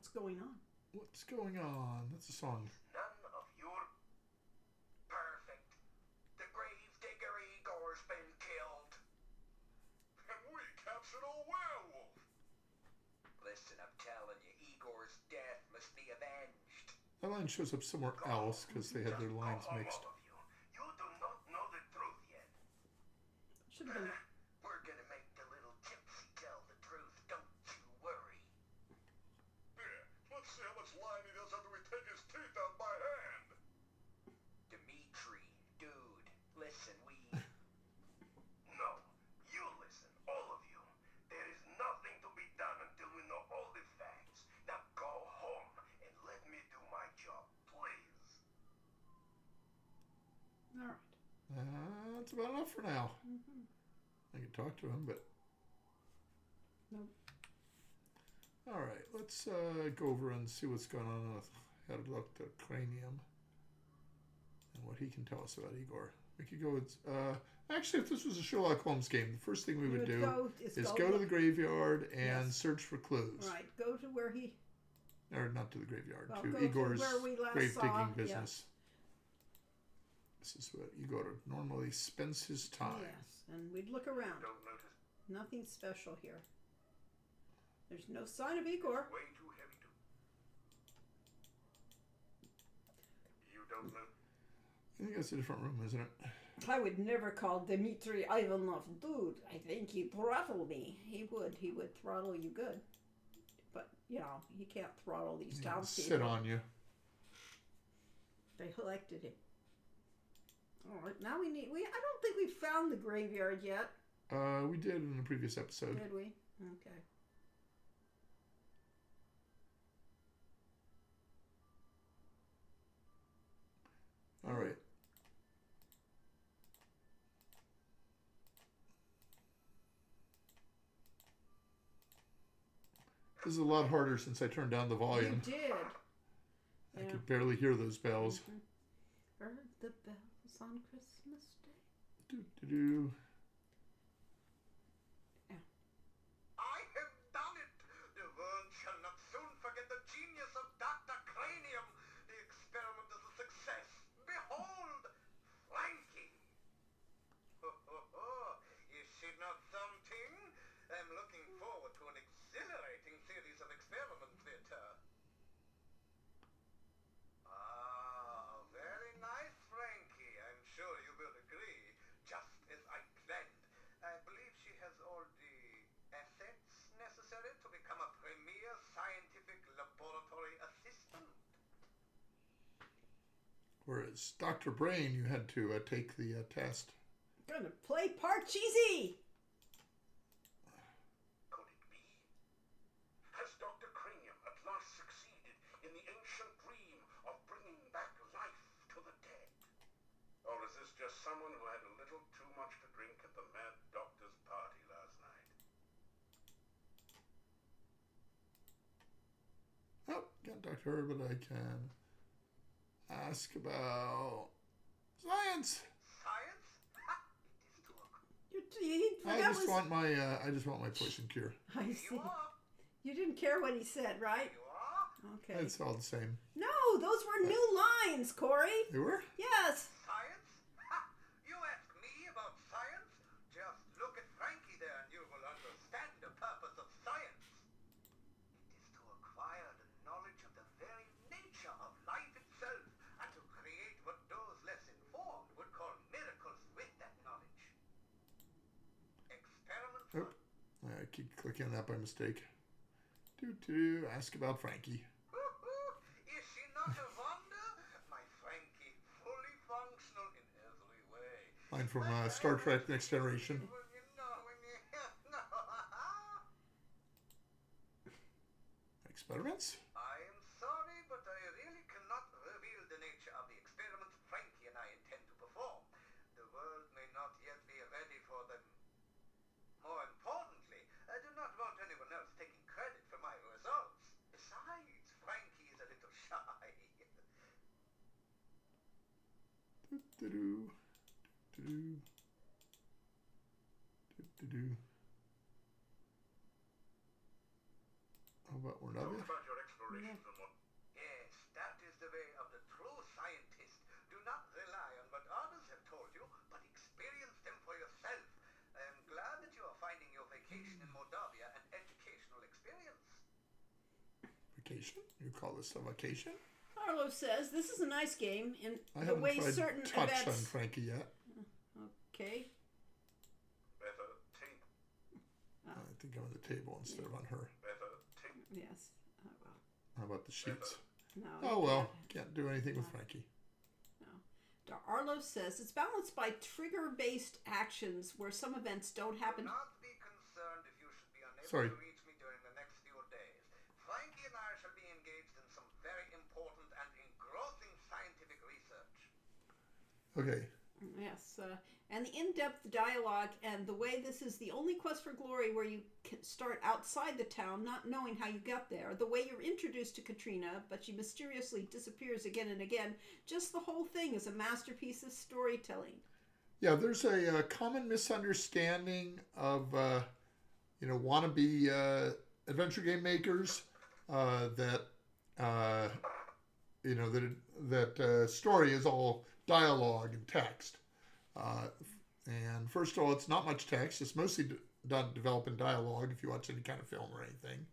What's going on? What's going on? That's a song. None of your perfect. The grave digger Igor's been killed. And we captured a werewolf. Listen, I'm telling you, Igor's death must be avenged. That line shows up somewhere else because they had their lines All mixed. of you. You do not know the truth yet. Should have been. We're gonna make the little gypsy tell the truth, don't you worry. Here, let's see how much lying he does after we take his teeth out by hand. Dimitri, dude, listen, we... No, you listen, all of you. There is nothing to be done until we know all the facts. Now go home and let me do my job, please. All right. That's about enough for now. Mm-hmm. I can talk to him, but Nope. all right. Let's go over and see what's going on with how to look the cranium and what he can tell us about Igor. We could go with actually, if this was a Sherlock Holmes game, the first thing we would do is go to the graveyard and Yes. search for clues. Right. Go to where he. Or not to the graveyard, Well, to go to Igor's where we last grave saw, digging yeah. business. This is what Igor normally spends his time. Yes, and we'd look around. Don't notice. Nothing special here. There's no sign of Igor. Way too heavy to. You don't know. I think that's a different room, isn't it? I would never call Dmitri Ivanov dude. I think he'd throttle me. He would throttle you good. But, you know, he can't throttle these Sit townspeople. on you. They elected him. All right, now I don't think we found the graveyard yet. We did in the previous episode. Did we? Okay. All right. This is a lot harder since I turned down the volume. You did. I Yeah. could barely hear those bells. Mhm. Heard the bells on Christmas Day. Do-do-do. I have done it! The world shall not soon forget the genius of Dr. Cranium. The experiment is a success. Behold, Frankie! Ho, ho, ho. Is she not something? I'm looking forward to an exhilarating series of experiments with her. Ah, very nice, Frankie. I'm sure you will agree. Just as I planned. I believe she has all the assets necessary to become a premier scientific laboratory assistant. Whereas Dr. Brain, you had to take the test. Gonna play Parcheesi. Could it be? Has Dr. Cranium at last succeeded in the ancient dream of bringing back life to the dead? Or is this just someone who had a little too much to drink at the Mad Doctor's party last night? Oh, got Dr. But I can ask about science. Science? Ha! It is too He I that just was, want my poison cure. I You see. are. You didn't care what he said, right? You are. Okay. It's all the same. No, those were new lines, Corey. They were? Yes. Science? Ha! You ask me about science? Just look at Frankie there and you will understand the purpose of science. It is to acquire the knowledge of the very nature of life itself and to create what those less informed would call miracles with that knowledge. Experiments Nope. I keep clicking on that by mistake. Ask about Frankie. Is she not a wonder? My Frankie, fully functional in every way. Line from Star Trek Next Generation. Well, you know, when you... No. Experiments? I am sorry, but I really cannot reveal the nature of the experiments Frankie and I intend to perform. The world may not yet be ready for them. More importantly, I do not want anyone else taking credit for my results. Besides, Frankie is a little shy. Do-do-do. Do-do-do. Do-do-do. How about Talk Ornavia? about your exploration operations and what. Yes, that is the way of the true scientist. Do not rely on what others have told you, but experience them for yourself. I am glad that you are finding your vacation in Moldavia an educational experience. Vacation? You call this a vacation? Arlo says this is a nice game in I the haven't way tried certain touch on events. Frankie yet. Okay. Better tape. I think I'm on the table instead of on her. Better tape. Yes. Oh well. How about the sheets? No. Oh you well, can't. can't do anything with Frankie. Arlo says it's balanced by trigger-based actions where some events don't Do happen. not be concerned if you should be unable Sorry. to reach me during the next few days. Frankie and I shall be engaged in some very important and engrossing scientific research. Okay. Yes, and the in-depth dialogue and the way this is the only quest for glory where you can start outside the town, not knowing how you got there. The way you're introduced to Katrina, but she mysteriously disappears again and again. Just the whole thing is a masterpiece of storytelling. Yeah, there's a common misunderstanding of wannabe adventure game makers that story is all dialogue and text. And first of all, it's not much text. It's mostly done developing dialogue if you watch any kind of film or anything.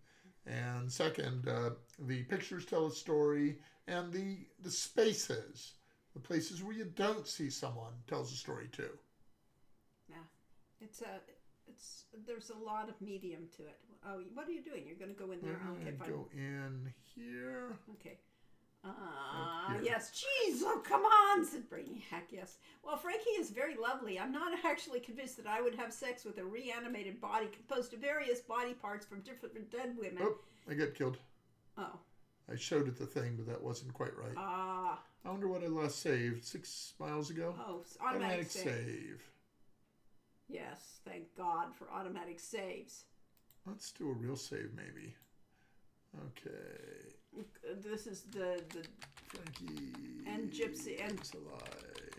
And second, the pictures tell a story, and the spaces, the places where you don't see someone, tells a story too. Yeah, there's a lot of medium to it. Oh, what are you doing? You're going to go in there? Okay, fine. Go in here. Okay. Here. Yes. Jeez, oh, come on, said Brainiac. Yes. Well, Frankie is very lovely. I'm not actually convinced that I would have sex with a reanimated body composed of various body parts from different dead women. Oh, I got killed. Oh. I showed it the thing, but that wasn't quite right. I wonder what I last saved 6 miles ago. Oh, automatic save. save. Yes, thank God for automatic saves. Let's do a real save, maybe. Okay. This is the Frankie and Gypsy and is alive.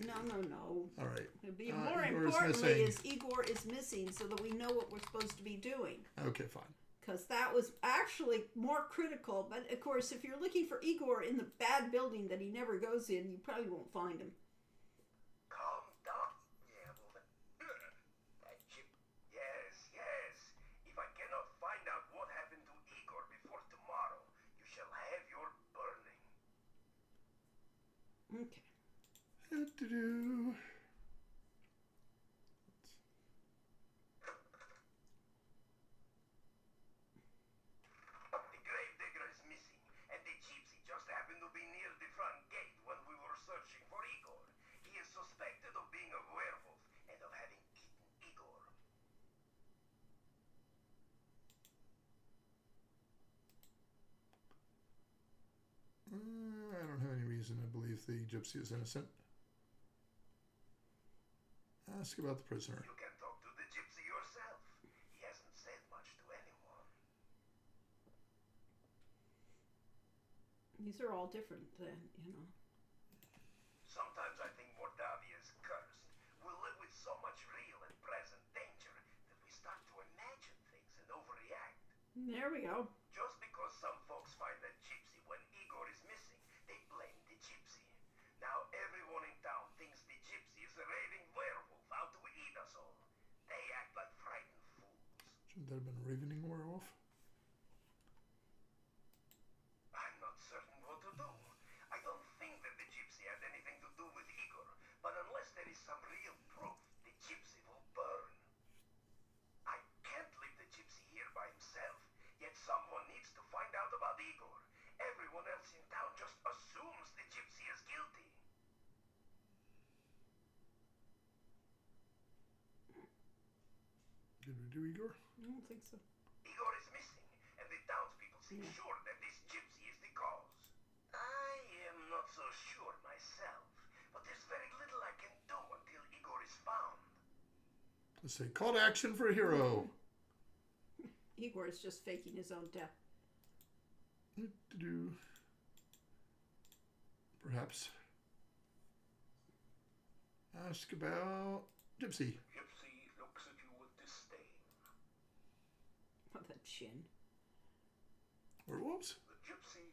no. All right. More Igor is importantly, missing. is Igor is missing, so that we know what we're supposed to be doing. Okay, fine. Because that was actually more critical. But of course, if you're looking for Igor in the bad building that he never goes in, you probably won't find him. Calm down. Yeah, well, that chip. Yes. If I cannot find out what happened to Igor before tomorrow, you shall have your burning. Okay. Do-do-do. The gravedigger is missing, and the gypsy just happened to be near the front gate when we were searching for Igor. He is suspected of being a werewolf and of having eaten Igor. I don't have any reason to believe the gypsy is innocent. Ask about the prisoner. You can talk to the gypsy yourself. He hasn't said much to anyone. These are all different, Sometimes I think Mordavia is cursed. We live with so much real and present danger that we start to imagine things and overreact. There we go. Just because some folks find a gypsy when Igor is missing, they blame the gypsy. Now everyone in town thinks the gypsy is a raving werewolf out to eat us all. They act like frightened fools. Shouldn't that have been a ravening werewolf? I'm not certain what to do. I don't think that the gypsy has anything to do with Igor, but unless there is some real proof, the gypsy will burn. I can't leave the gypsy here by himself, yet someone needs to find out about Igor. Everyone else in town just assumes the gypsy is guilty. Did we do Igor? I don't think so. Igor is missing, and the townspeople seem sure that this gypsy is the cause. I am not so sure myself, but there's very little I can do until Igor is found. Let's say call to action for a hero. Igor is just faking his own death. Do-do-do. Perhaps. Ask about Gypsy. Gypsy looks at you with disdain. Oh, that chin. Werewolves? The gypsy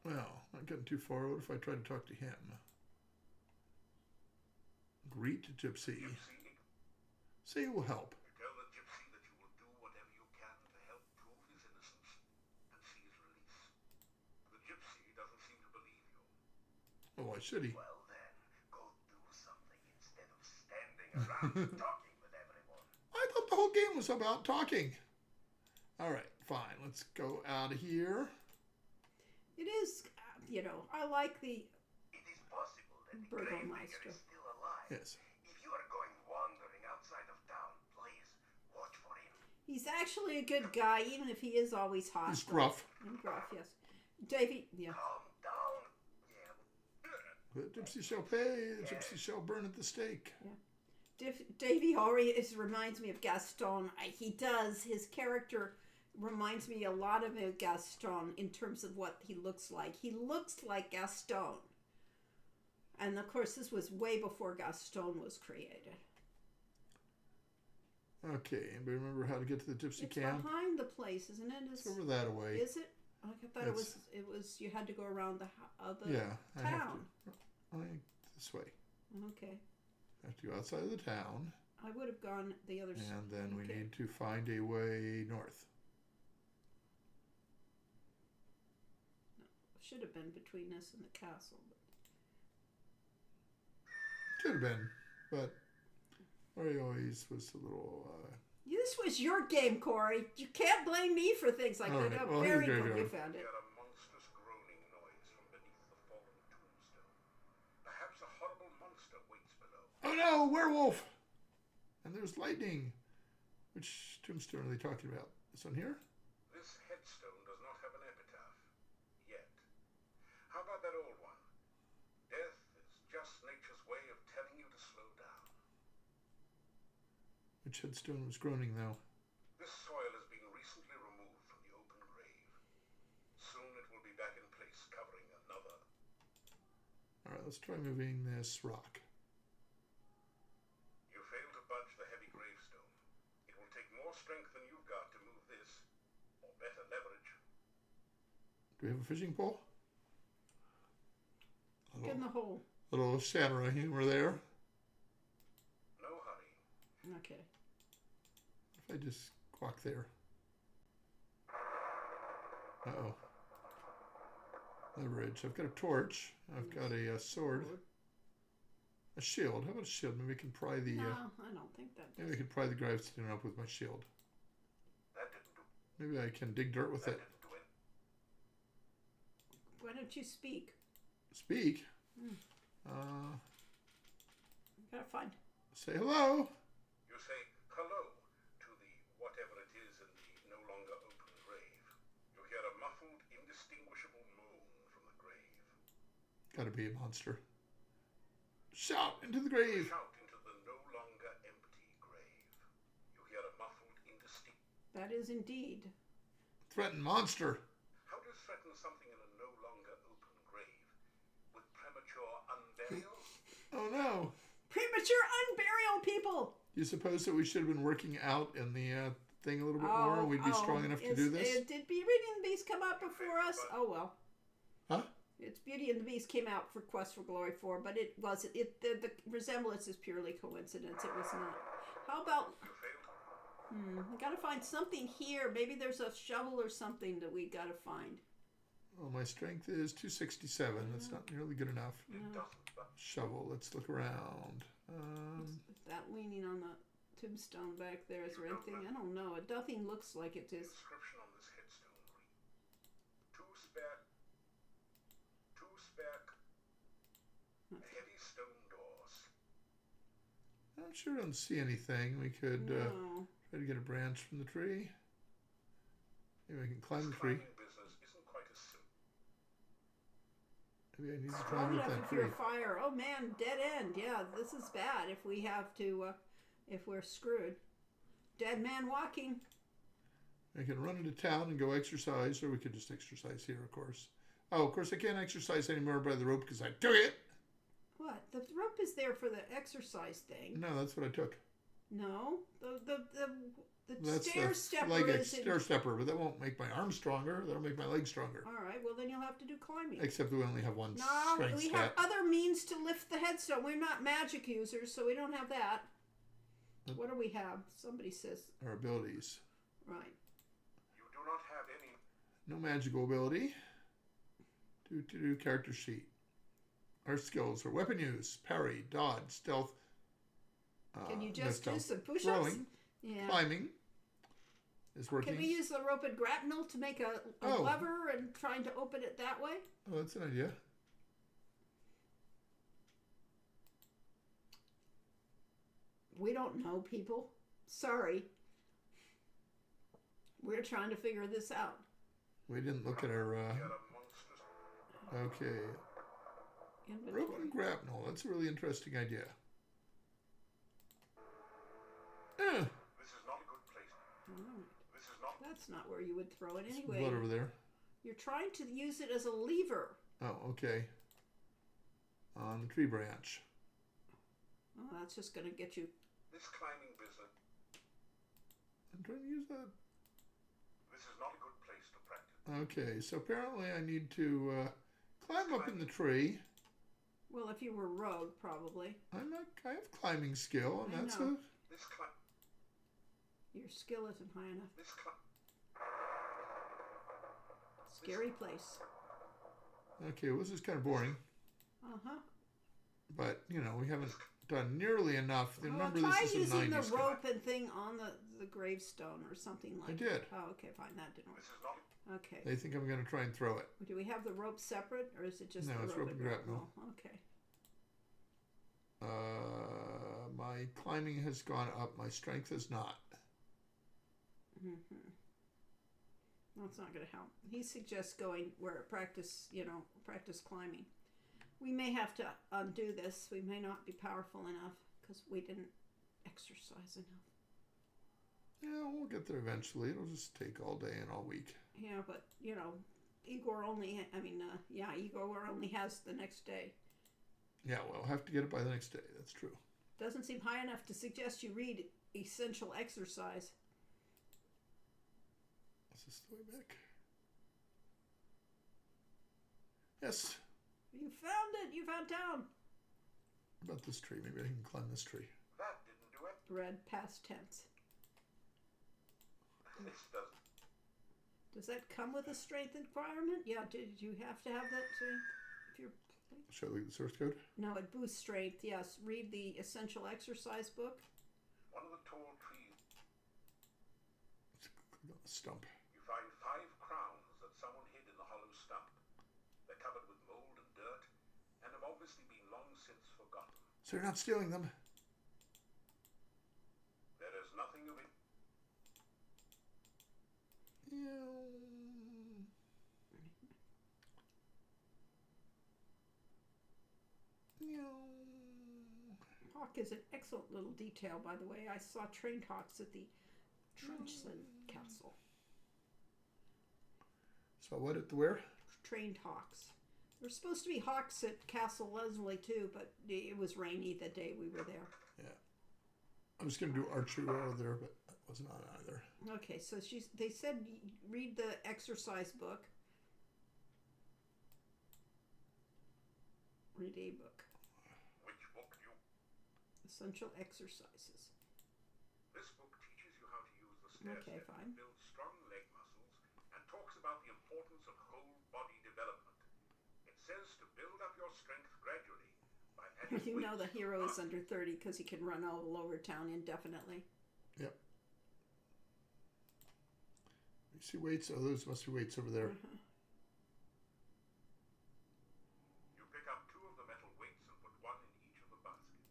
Well, not getting too far. What if I try to talk to him? Greet Gypsy. Gypsy, Say it will help. tell the gypsy that you will do whatever you can to help prove his innocence and see his release. The gypsy doesn't seem to believe you. Oh, why should he? Well then, go do something instead of standing around talking with everyone. I thought the whole game was about talking. All right, fine. Let's go out of here. It is, I like the It is possible that the Gravemaker Burgomeister. is still alive. Yes. If you are going wandering outside of town, please watch for him. He's actually a good guy, even if he is always hostile. He's gruff. And gruff, yes. Davy, yeah. Calm down. Yeah. The gypsy shall pay. The gypsy shall burn at the stake. Davy already reminds me of Gaston. He does. His character reminds me a lot of Gaston in terms of what he looks like. He looks like Gaston. And of course, this was way before Gaston was created. Okay, anybody remember how to get to the gypsy It's camp? behind the place, isn't it? It's over that away. Is it? I thought it It's- was. You had to go around the Yeah, I have town. to. This way. Okay, I have to go outside of the town, I would have gone the other side. and then we Okay. need to find a way north. Should have been between this and the castle. But Should have been, but Mario always was a little. this was your game, Corey. You can't blame me for things like All that. right, Oh, well, very here we good. go. You found He it. had a monstrous groaning noise from beneath the fallen tombstone. Perhaps a horrible monster waits below. Oh no, werewolf! And there's lightning. Which tombstone are they talking about? This one here? This headstone does not have an epitaph. Yet. How about that old one? Death is just nature's way of telling you to slow down. Which headstone was groaning though? This soil has been recently removed from the open grave. Soon it will be back in place, covering another. Alright, let's try moving this rock. You fail to budge the heavy gravestone. It will take more strength than you've got to move this, or better leverage. Do we have a fishing pole? Get in the hole. Little samurai humor there. No hurry. Okay. If I just walk there. Uh-oh. Leverage. I've got a torch. I've got a sword. A shield. How about a shield? Maybe we can pry the No, I don't think that. maybe I can pry the gravestone up with my shield. That didn't do. Maybe I can dig dirt with That it. didn't do it. Why don't you speak? Speak. Gotta find. Say hello. You say hello to the whatever it is in the no longer open grave. You hear a muffled, indistinguishable moan from the grave. Gotta be a monster. Shout into the grave. Shout into the no longer empty grave. You hear a muffled, indistinct. That is indeed. Threatened monster. How do you threaten something in a no longer open grave? With premature unburial? Oh no. Premature unburial, people. You suppose that we should have been working out in the thing a little bit more and we'd be strong enough to do this? Did Beauty and the Beast come out before us? Oh well. Huh? It's Beauty and the Beast came out for Quest for Glory 4, but it wasn't. The resemblance is purely coincidence. It was not. How about? You failed? We gotta find something here. Maybe there's a shovel or something that we gotta find. Well, my strength is 267. That's not nearly good enough. It doesn't, but Shovel. Let's look around. Is that leaning on the tombstone back there? Is there anything? I don't know. Nothing looks like it the is. inscription on this headstone reads, two spare heavy stone doors. I sure don't see anything. We could No. try to get a branch from the tree. Maybe I can climb the This tree. climbing business isn't quite as simple. Maybe I need to Hard climb up enough that if you're tree. a fire. Oh man, dead end. Yeah, this is bad if we have to, if we're screwed. Dead man walking. I can run into town and go exercise, or we could just exercise here, of course. Oh, of course, I can't exercise anymore by the rope because I took it. What? The rope is there for the exercise thing. No, that's what I took. No, the That's stair stepper like a is in. stair stepper, but that won't make my arms stronger. That'll make my legs stronger. All right, well then you'll have to do climbing. Except we only have one No, strength we have stat. other means to lift the headstone. We're not magic users, so we don't have that. What do we have? Somebody says, Our abilities. right. You do not have any. No magical ability. Do character sheet. Our skills are weapon use, parry, dodge, stealth. Can you no just do stealth, some push-ups? throwing, Yeah. climbing is working. Can we use the rope and grapnel to make a Oh. lever and trying to open it that way? Oh, that's an idea. We don't know, people. Sorry. We're trying to figure this out. We didn't look at our. Yet a monstrous. Okay, rope Inventory. and grapnel. That's a really interesting idea. This is not a good place. Alright. This is not. That's not where you would throw it Some anyway. blood over there. You're trying to use it as a lever. Oh, okay. On the tree branch. Oh, that's just going to get you. This climbing business. I'm trying to use that. This is not a good place to practice. Okay, so apparently I need to climb up in the tree. Well, if you were rogue, probably. I have climbing skill, and I that's know. This climb. Your skill isn't high enough. This climb. Scary place. okay. Well, this is kind of boring, Uh-huh. but you know we haven't done nearly enough. Well, Remember, try this is a using the 90s game. rope and thing on the gravestone or something like I that. did. Oh, okay, fine. That didn't work. This is not. Okay. They think I'm going to try and throw it. Do we have the rope separate, or is it just No, the it's rope rope and grapnel. Okay. My climbing has gone up. My strength has not. Mm-hmm. That's not going to help. He suggests going where practice climbing. We may have to undo this. We may not be powerful enough because we didn't exercise enough. Yeah, we'll get there eventually. It'll just take all day and all week. Yeah, but Igor only has the next day. Yeah, well, I'll have to get it by the next day. That's true. Doesn't seem high enough to suggest you read essential exercise. Is this the way back? Yes. You found it. You found town. What about this tree? Maybe I can climb this tree. That didn't do it. Red past tense. This doesn't. Does that come with a strength requirement? Yeah. Did you have to have that strength? If you're Shall I leave the source code? No, it boosts strength. Yes. Read the essential exercise book. One of the tall trees. Let's click on the stump. You find 5 crowns that someone hid in the hollow stump. They're covered with mold and dirt, and have obviously been long since forgotten. So you're not stealing them? There is nothing of it. Yeah. Hawk is an excellent little detail, by the way. I saw trained hawks at the Trenchland Castle. So what at the where? Trained hawks. There were supposed to be hawks at Castle Leslie too, but it was rainy the day we were there. Yeah. I was going to do archery over there, but that wasn't on either. Okay, so they said read the exercise book. Read a book. Which book do you? Essential exercises. This book teaches you how to use the stair Okay, step fine. to build strong leg muscles and talks about the importance of whole body development. It says to build up your strength gradually by adding You know the weights hero is to under 30 because he can run all over town indefinitely. Yep. You see weights? Oh, those must be weights over there. Uh-huh. You pick up 2 of the metal weights and put 1 in each of the baskets.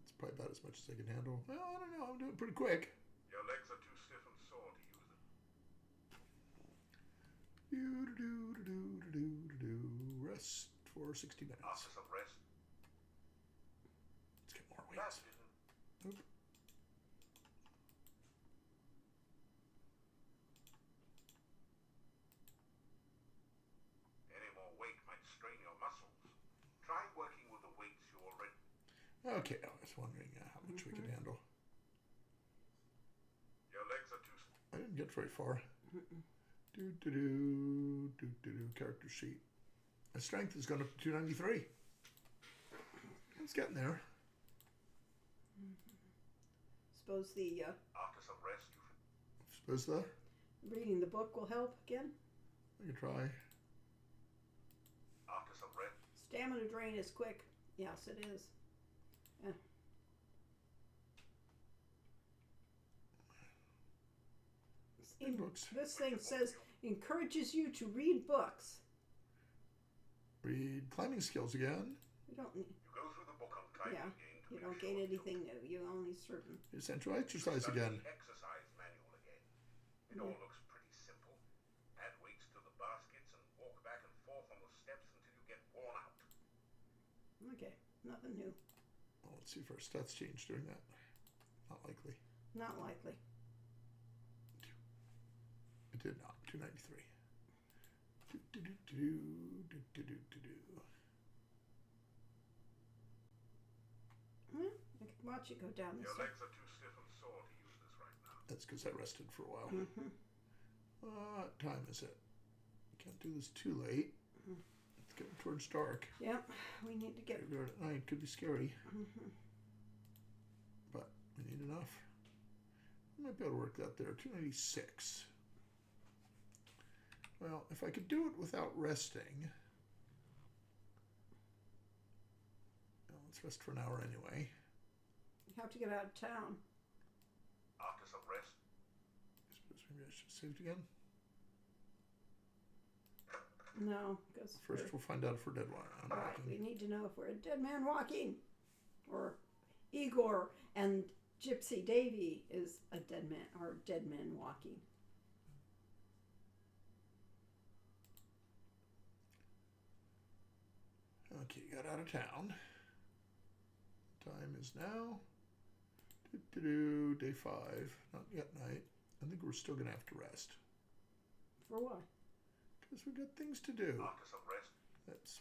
It's probably about as much as I can handle. Well, I don't know. I'm doing pretty quick. Your legs are too stiff and sore to use them. Rest for 60 minutes. After some rest, Let's get more that weights. didn't. Oop. Any more weight might strain your muscles. Try working with the weights you already. Okay, I was wondering how much we could handle. Your legs are too. I didn't get very far. Character sheet. My strength has gone up to 293. It's getting there. Suppose the After some rest, you Suppose the reading the book will help again. I could try. after some rest. Stamina drain is quick. Yes, it is. Read books. This thing says encourages you to read books. Read climbing skills again. You don't. You go through the book on climbing Yeah, again to you make don't sure gain you anything new. You only certain. Essential exercise study again. the exercise manual again. It all looks pretty simple. Add weights to the baskets and walk back and forth on the steps until you get worn out. Okay, nothing new. Well, let's see if our stats change during that. Not likely. Not likely. It did not. 293. I can watch it go down this Your way. legs are too stiff and sore to use this right now. That's because I rested for a while. Mm-hmm. What time is it? Can't do this too late. It's getting towards dark. Yep, we need to get. Graveyard at night could be scary, Mm-hmm. but we need enough. I might be able to work that there. 296. Well, if I could do it without resting. Well, let's rest for an hour anyway. You have to get out of town. After some rest, I suppose maybe I should save it again. No, because First, we'll find out if we're dead one. right, we need to know if we're a dead man walking, or Igor and Gypsy Davy is a dead man or dead man walking. Okay, got out of town. Time is now day 5, not yet night. I think we're still gonna have to rest For what? because we've got things to do. after some rest,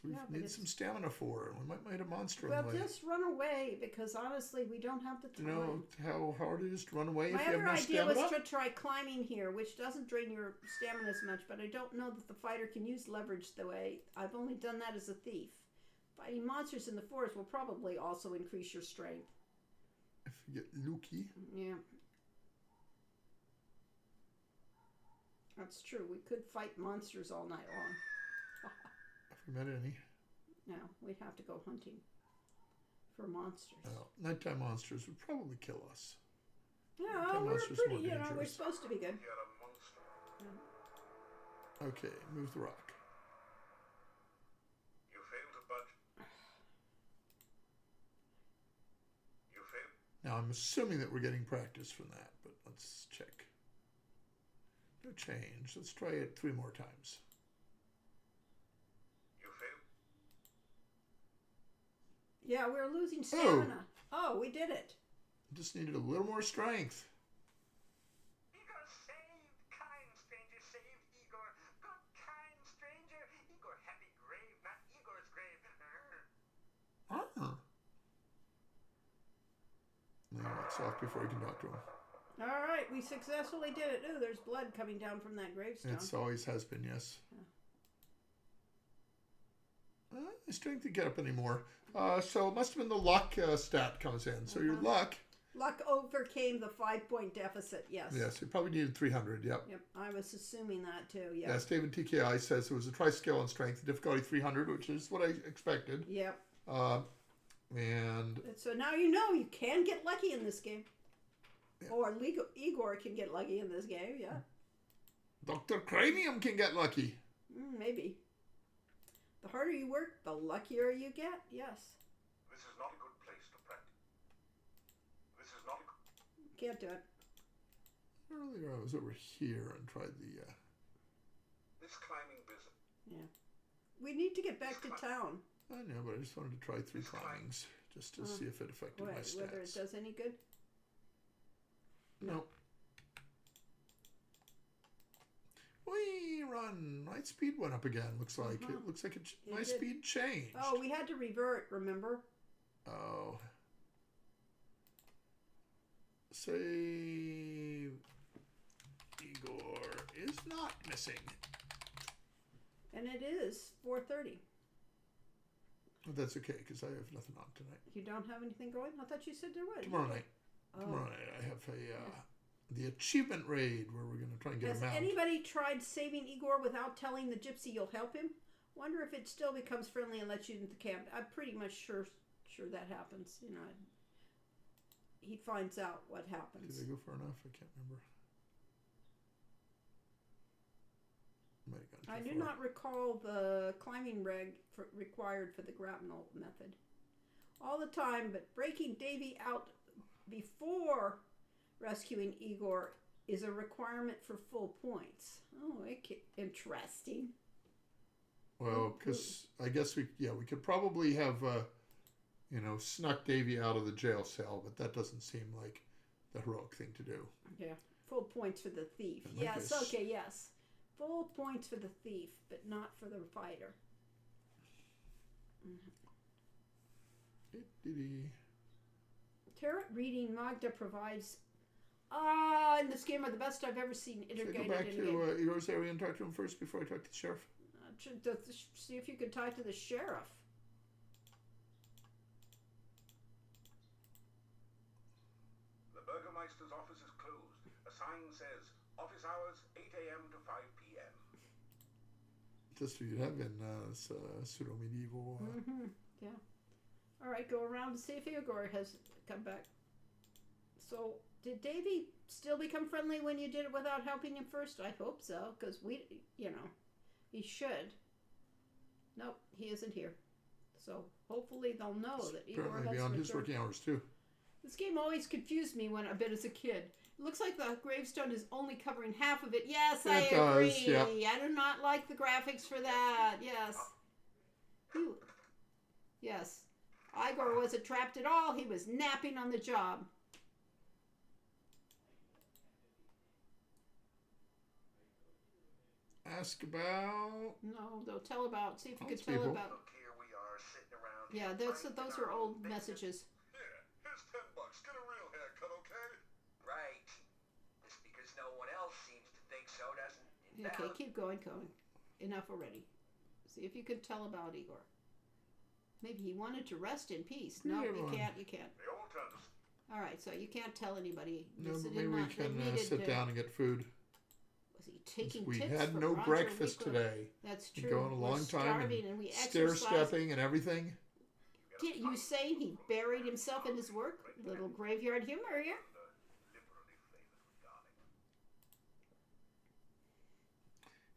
We Yeah, but need it's- some stamina for it. We might meet a monster Well, on the way. just run away because honestly, we don't have the Do time. you know how hard it is to run away if My you have other no idea stamina? was to try climbing here, which doesn't drain your stamina as much, but I don't know that the fighter can use leverage the way I've only done that as a thief. Fighting monsters in the forest will probably also increase your strength. If you get Lukey. Yeah. That's true. We could fight monsters all night long. If we met any. No, we'd have to go hunting for monsters. Well, nighttime monsters would probably kill us. Yeah, nighttime we're monsters pretty, more we're dangerous. supposed to be good. you're a monster. Okay, move the rock. You fail to budge. You fail. Now I'm assuming that we're getting practice from that, but let's check. No change. Let's try it 3 more times. You fail. Yeah, we're losing stamina. Oh, we did it. Just needed a little more strength. Igor saved, kind stranger saved Igor. Good kind stranger, Igor happy grave, not Igor's grave. Ah. Now it's off before I can talk to him. All right, we successfully did it. Ooh, there's blood coming down from that gravestone. It always has been, yes. My strength didn't get up anymore. So it must have been the luck stat comes in. So your luck, Luck overcame the 5-point deficit. Yes. yes, you probably needed 300. Yep. Yep. I was assuming that too. Yep. Yes, David TKI says it was a tri-skill on strength, difficulty 300, which is what I expected. Yep. And So now you know you can get lucky in this game. Yeah. Or Igor can get lucky in this game. Yeah. Dr. Cranium can get lucky. Maybe. The harder you work, the luckier you get. Yes. This is not a good place to practice. This is not a good... Can't do it. Earlier I was over here and tried the... This climbing business. Yeah. We need to get back to town. I know, but I just wanted to try 3 climbings just to see if it affected my stats. Whether it does any good. No. We run. My speed went up again. Looks like it looks like It my did. speed changed. Oh, we had to revert. Remember? Oh, Save Igor is not missing. And it is 4:30. But that's okay because I have nothing on tonight. You don't have anything going? I thought you said there was. Tomorrow night. Oh. Tomorrow night I have the achievement raid where we're going to try and get Has him out. anybody tried saving Igor without telling the gypsy you'll help him? Wonder if it still becomes friendly and lets you into the camp. I'm pretty much sure that happens. You know, he finds out what happens. Did I go far enough? I can't remember. Might have gone I too do far. not recall the climbing required for the grapnel method. All the time, but breaking Davy out before rescuing Igor is a requirement for full points. Oh, interesting. Well, because I guess we could probably have snuck Davy out of the jail cell, but that doesn't seem like the heroic thing to do. Yeah, full points for the thief. And I Yes, guess- okay, yes. Full points for the thief, but not for the fighter. Tarot reading Magda provides. In this game are the best I've ever seen Should I integrated go back in a game. to Igor's area and talk to him first before I talk to the sheriff? See if you can talk to the sheriff. The Burgermeister's office is closed. A sign says, office hours 8 a.m. to 5 p.m. Just so you'd have been pseudo-medieval. Yeah. All right, go around and see if Igor has come back. So, did Davy still become friendly when you did it without helping him first? I hope so, because he should. Nope, he isn't here. So, hopefully they'll know that Igor Apparently has beyond his returned. working hours, too. This game always confused me when a bit as a kid. It looks like the gravestone is only covering half of it. Yes, I It agree. does, yeah. I do not like the graphics for that. Yes. Yes. Igor wasn't trapped at all. He was napping on the job. Ask about... No, they'll tell about. See if you Those can tell people. about. Look, here we are sitting around. Yeah, those are old messages. Here, here's $10. Get a real haircut, okay? Right. Just because no one else seems to think so doesn't Okay, invalidate. keep going, Cohen. Enough already. See if you can tell about Igor. Maybe he wanted to rest in peace. No, Yeah, you well. can't. You can't. They all turned to All right, so you can't tell anybody. No, This but did maybe we not- they can needed sit to- down and get food. Was he taking We tips had from no Roger breakfast Wicklow? today. That's Been true. going a We're long time starving and we Stair exercise. stepping and everything. Did you saying he buried himself in his work? Little graveyard humor here. liberally flavored with garlic.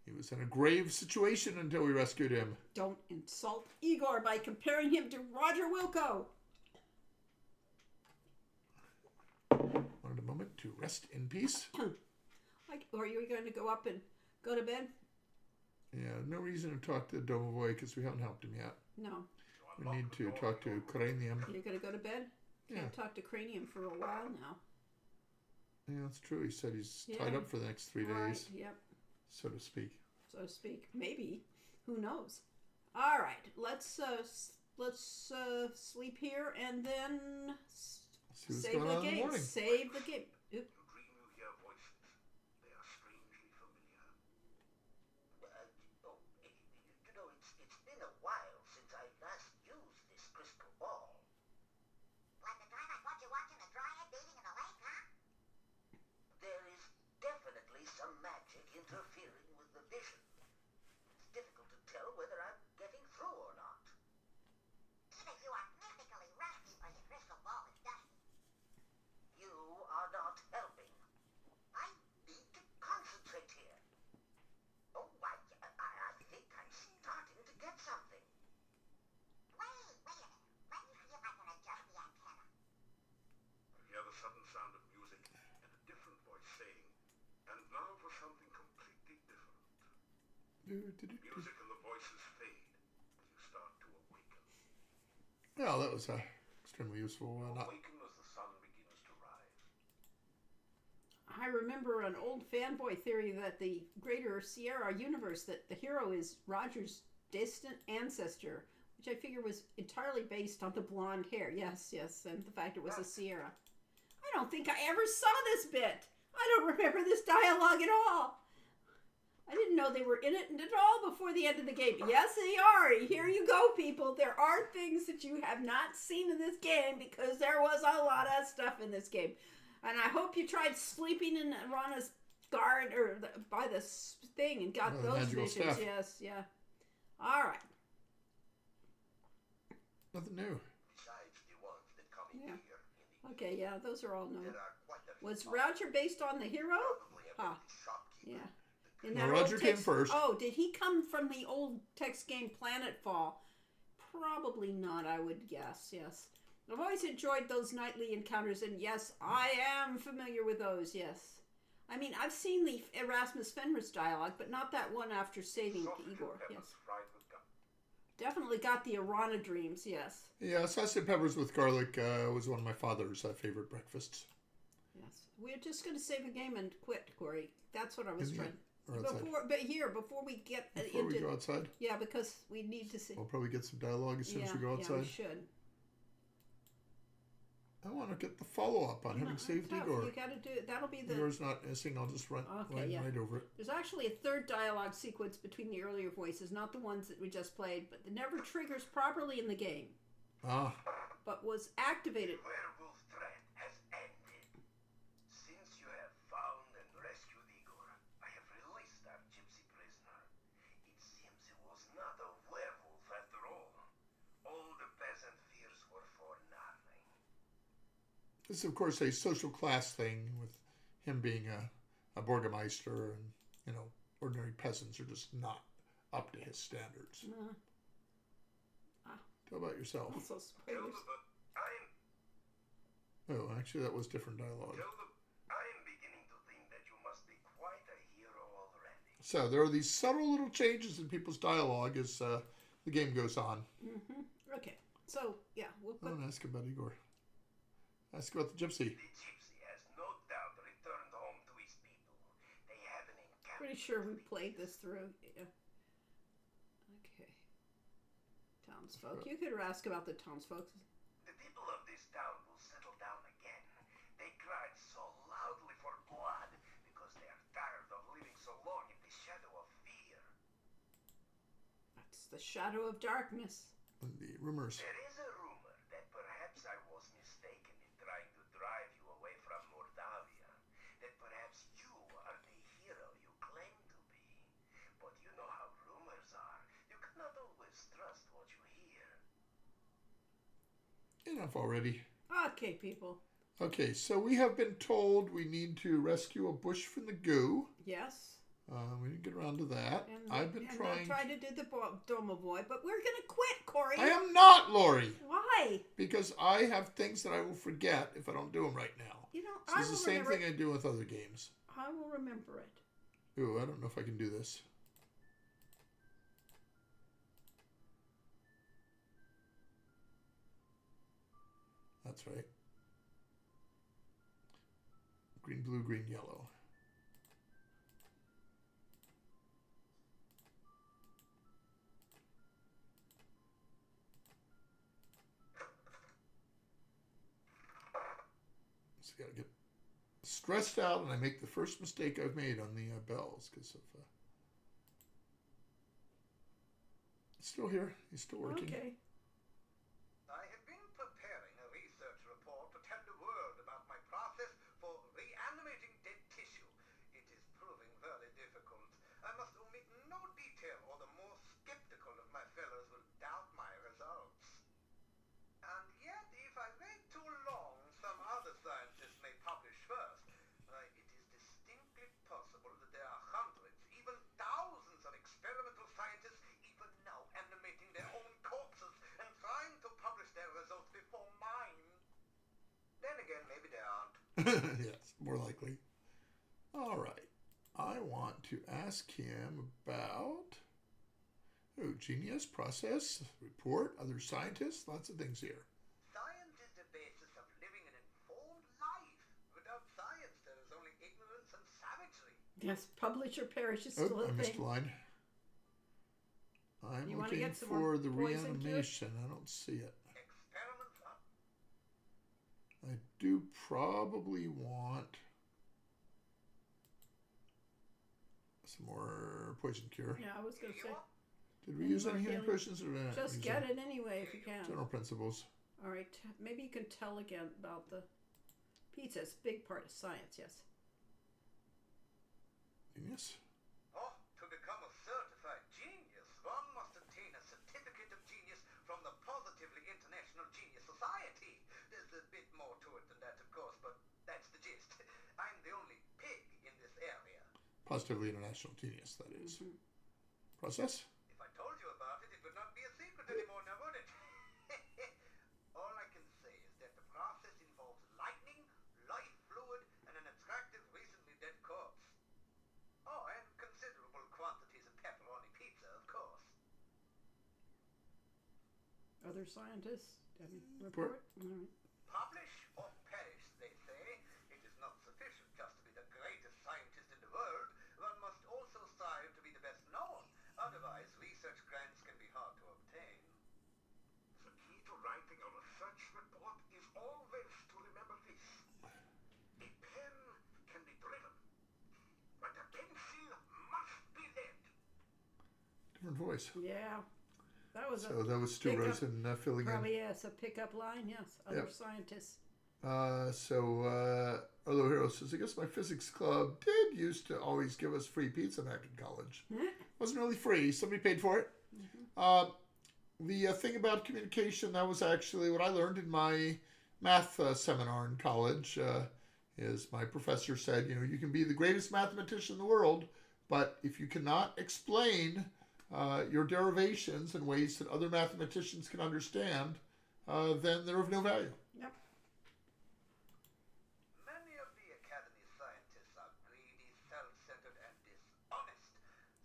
He was in a grave situation until we rescued him. Don't insult Igor by comparing him to Roger Wilco. Wanted a moment to rest in peace. Or are you going to go up and go to bed? Yeah, no reason to talk to Domovoy because we haven't helped him yet. No. We need to talk to Cranium. You're going to go to bed? Yeah, Can't talk to Cranium for a while now. yeah, that's true. He said he's Yeah. tied up for the next 3 Right, days, yep, so to speak. so to speak. Maybe. Who knows? All right. Let's sleep here and then See what's save going the on in the game. morning. Save the game. Oop. You dream you hear voices. They are strangely familiar. It's been a while since I last used this crystal ball. Like the time I caught you watching the dryad bathing in the lake, huh? There is definitely some magic interfering with the vision. It's difficult to tell whether I'm getting through or not. Even if you are mystically rusty or your crystal ball is dusty. You are not helping. I need to concentrate here. Oh, I think I'm starting to get something. Wait a minute. Let me see if I can adjust the antenna. You hear the sudden sound of music and a different voice saying, and now for something completely different. Music and the voices fade as you start to awaken. Well, that was extremely useful. Awaken as the sun begins to rise. I remember an old fanboy theory that the greater Sierra universe, that the hero is Roger's distant ancestor, which I figure was entirely based on the blonde hair. Yes, and the fact it was a Sierra. I don't think I ever saw this bit. I don't remember this dialogue at all. I didn't know they were in it at all before the end of the game. Yes, they are. Here you go, people. There are things that you have not seen in this game because there was a lot of stuff in this game. And I hope you tried sleeping in Rana's guard or by the thing and got the those magical visions. staff. Yes, yeah. All right. Nothing new. Besides the ones that come in Yeah. here in the Okay, yeah, those are all new. there are quite a few Was others. Roger based on the hero? Probably a Huh. good shopkeeper. Yeah. The In No, that Roger old came text- first. Oh, did he come from the old text game Planetfall? Probably not, I would guess, yes. I've always enjoyed those nightly encounters, and yes, I am familiar with those, yes. I mean, I've seen the Erasmus Fenris dialogue, but not that one after saving Sausage Igor, and peppers yes. fried with garlic. Definitely got the Arana dreams, yes. Yeah, sausage and peppers with garlic was one of my father's favorite breakfasts. Yes. We're just going to save a game and quit, Corey. That's what I was In the- trying. or outside. Before we get Before we into... go outside, Yeah, because we need to see... we'll probably get some dialogue as soon as we go Yeah, we outside. should. I want to get the follow-up on having No, saved tough. Igor. You got to do it. That'll be the... Igor's not missing. I'll just run Okay, yeah. right over it. There's actually a third dialogue sequence between the earlier voices, not the ones that we just played, but it never triggers properly in the game, Ah, but was activated. Werewolf threat has ended. Since you have found and rescued Igor, I have released our gypsy prisoner. It seems he was not a werewolf after all. All the peasant fears were for nothing. this is of course a social class thing with him being a Burgermeister, and ordinary peasants are just not up to his standards. How about yourself? Also Tell spoilers. the Oh, actually, that was different dialogue. I am beginning to think that you must be quite a hero already. So there are these subtle little changes in people's dialogue as the game goes on. Okay, so, yeah, we'll I put... want to ask about Igor. Ask about the gypsy. The gypsy has no doubt returned home to his people. They have an encounter. Pretty sure we played this through. Yeah. Okay. Townsfolk. You could ask about the townsfolk. The people of this town will settle down again. They cried so loudly for blood because they are tired of living so long in the shadow of fear. That's the shadow of darkness. And the rumors. There is a rumor that perhaps I was mistaken in trying to drive you away from Mordavia. That perhaps you are the hero you claim to be. But you know how rumors are. You cannot always trust what you hear. Enough already. Okay, people. Okay, so we have been told we need to rescue a bush from the goo. Yes. We didn't get around to that. And I've been trying. trying to do the Domovoy, but we're going to quit, Corey. I am not, Lori, Why? because I have things that I will forget if I don't do them right now. You know, So I it's will the same remember thing it. I do with other games. I will remember it. Ooh, I don't know if I can do this. That's right. Green, blue, green, yellow. So you gotta get stressed out, and I make the first mistake I've made on the bells because of. He's still here. He's still working. Okay. I have been preparing a research report to tell the world about my process for reanimating dead tissue. It is proving very difficult. I must omit no detail, or the more skeptical of my fellows will doubt my results. And yet, if I wait too long, some other scientists may publish first. It is distinctly possible that there are hundreds, even thousands of experimental scientists even now animating their own corpses and trying to publish their results before mine. Then again, maybe there aren't. Yes, more likely. All right. I want to ask him about genius, process, report, other scientists, lots of things here. Science is the basis of living an informed life. Without science, there is only ignorance and savagery. Yes, publish or perish is Oh, still a I missed a thing. line. I'm You wanna looking get some more for the poison cure? reanimation. I don't see it. Experiments are I do probably want some more poison cure. Yeah, I was going to say, Did we use any healing healing. potions or not? just Use get them? it anyway if you can. General principles. All right, maybe you can tell again about the pizza. It's a big part of science, yes. Genius. Oh, to become a certified genius, one must obtain a certificate of genius from the Positively International Genius Society. There's a bit more to it than that, of course, but that's the gist. I'm the only pig in this area. Positively international genius, that is. Process? If I told you about it, it would not be a secret anymore, now would it? All I can say is that the process involves lightning, life fluid, and an attractive recently dead corpse. Oh, and considerable quantities of pepperoni pizza, of course. Other scientists? Any report? All right. Publish or perish, they say. It is not sufficient just to be the greatest scientist in the world. One must also strive to be the best known. Otherwise, research grants can be hard to obtain. The key to writing a research report is always to remember this. A pen can be driven, but a pencil must be led. Different voice. Yeah. That was So that was Stu pickup. Rosen filling in. probably, yes, a pickup line, yes. Other Yep. scientists. Arlo Hero says, I guess my physics club did used to always give us free pizza back in college. Wasn't really free. Somebody paid for it. The thing about communication, that was actually what I learned in my math seminar in college, is my professor said, you can be the greatest mathematician in the world, but if you cannot explain your derivations in ways that other mathematicians can understand, then they're of no value. Yep. Many of the Academy scientists are greedy, self-centered, and dishonest.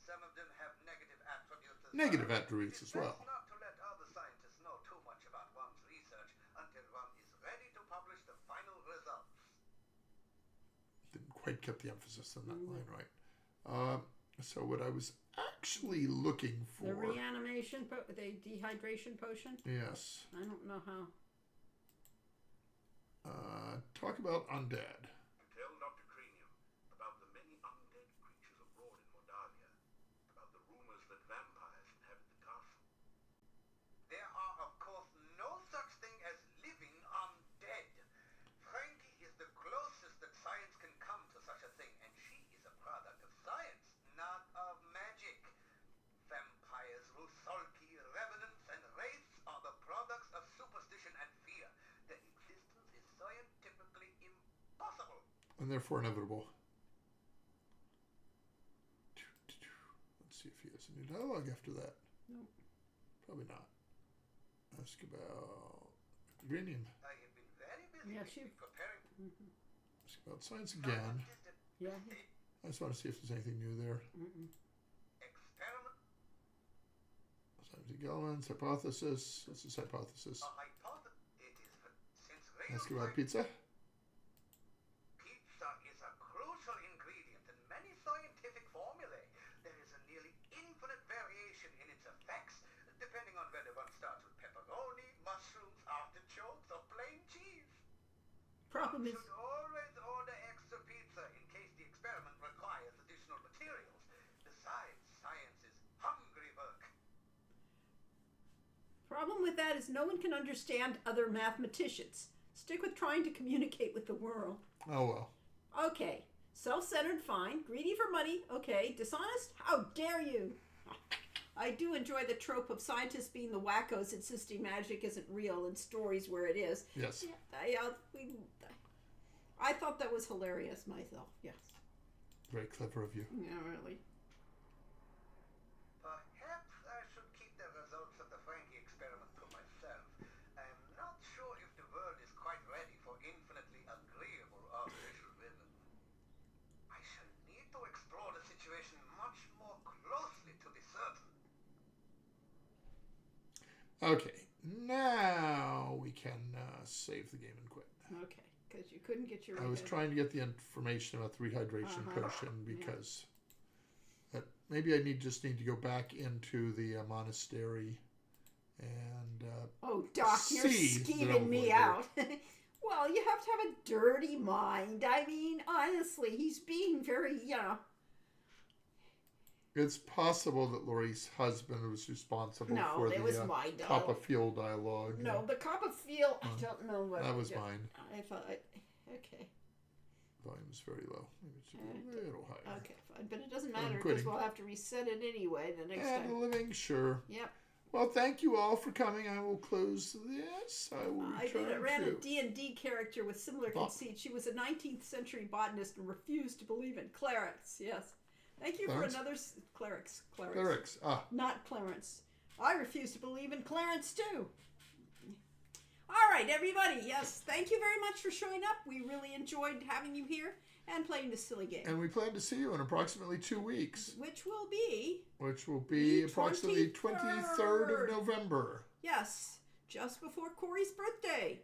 Some of them have negative attributes as Negative well. attributes It is as well. best not to let other scientists know too much about one's research until one is ready to publish the final results. Didn't quite get the emphasis on that line right. So what I was actually looking for... The reanimation, the dehydration potion? Yes. I don't know how. Talk about undead. Tell Dr. Cranium about the many undead creatures abroad in Moldavia, about the rumors that vampires inhabit the castle. There are, of course, no such thing as living undead. Frankie is the closest that science can come to such a thing, and she is a product of science, not of magic. Vampires, Rusalki, revenants, and wraiths are the products of superstition and fear. Their existence is scientifically impossible. And therefore inevitable. Let's see if he has a new dialogue after that. Nope. Probably not. Ask about uranium. I have been very busy Yeah, this she- week preparing. Ask about science again. Yeah. I just want to see if there's anything new there. Experiment. Scientific elements, hypothesis. What's this hypothesis? A hypothesis. It is since Ask real about pizza. Pizza is a crucial ingredient in many scientific formulae. There is a nearly infinite variation in its effects, depending on whether one starts with pepperoni, mushrooms, artichokes, or plain cheese. Problem is, One should always order extra pizza in case the experiment requires additional materials. Besides, science is hungry work. problem with that is no one can understand other mathematicians. Stick with trying to communicate with the world. Oh well. Okay. Self-centered, fine. Greedy for money, okay. Dishonest? How dare you? I do enjoy the trope of scientists being the wackos insisting magic isn't real in stories where it is. Yes. I thought that was hilarious myself, yes. Very clever of you. Yeah, really. Perhaps I should keep the results of the Frankie experiment to myself. I am not sure if the world is quite ready for infinitely agreeable artificial women. I shall need to explore the situation much more closely to be certain. Okay. Now we can save the game and quit. Okay, because you couldn't get your... I was trying to get the information about the rehydration Uh-huh. potion because that maybe I just need to go back into the monastery and Oh, Doc, you're see that skeeving me I'll out. Well, you have to have a dirty mind. I mean, honestly, he's being very, It's possible that Laurie's husband was responsible No, for it was the my dialogue. Copperfield dialogue. No, the Copperfield, I don't know what. That was mine. I thought, okay. Volume is very low. Maybe it should be a little higher. Okay, fine. But it doesn't I'm matter because quitting. we'll have to reset it anyway the next And time. living, sure. Yep. Well, thank you all for coming. I will close this. I will return ran a to... D&D character with similar conceit. She was a 19th century botanist and refused to believe in clerics. Yes. Thank you Clarence? for another... Clerics. Clerics. Ah, Not Clarence. I refuse to believe in Clarence, too. All right, everybody. Yes, thank you very much for showing up. We really enjoyed having you here and playing this silly game. and we plan to see you in approximately 2 weeks, Which will be, which will be The approximately 23rd. 23rd of November. yes, just before Corey's birthday.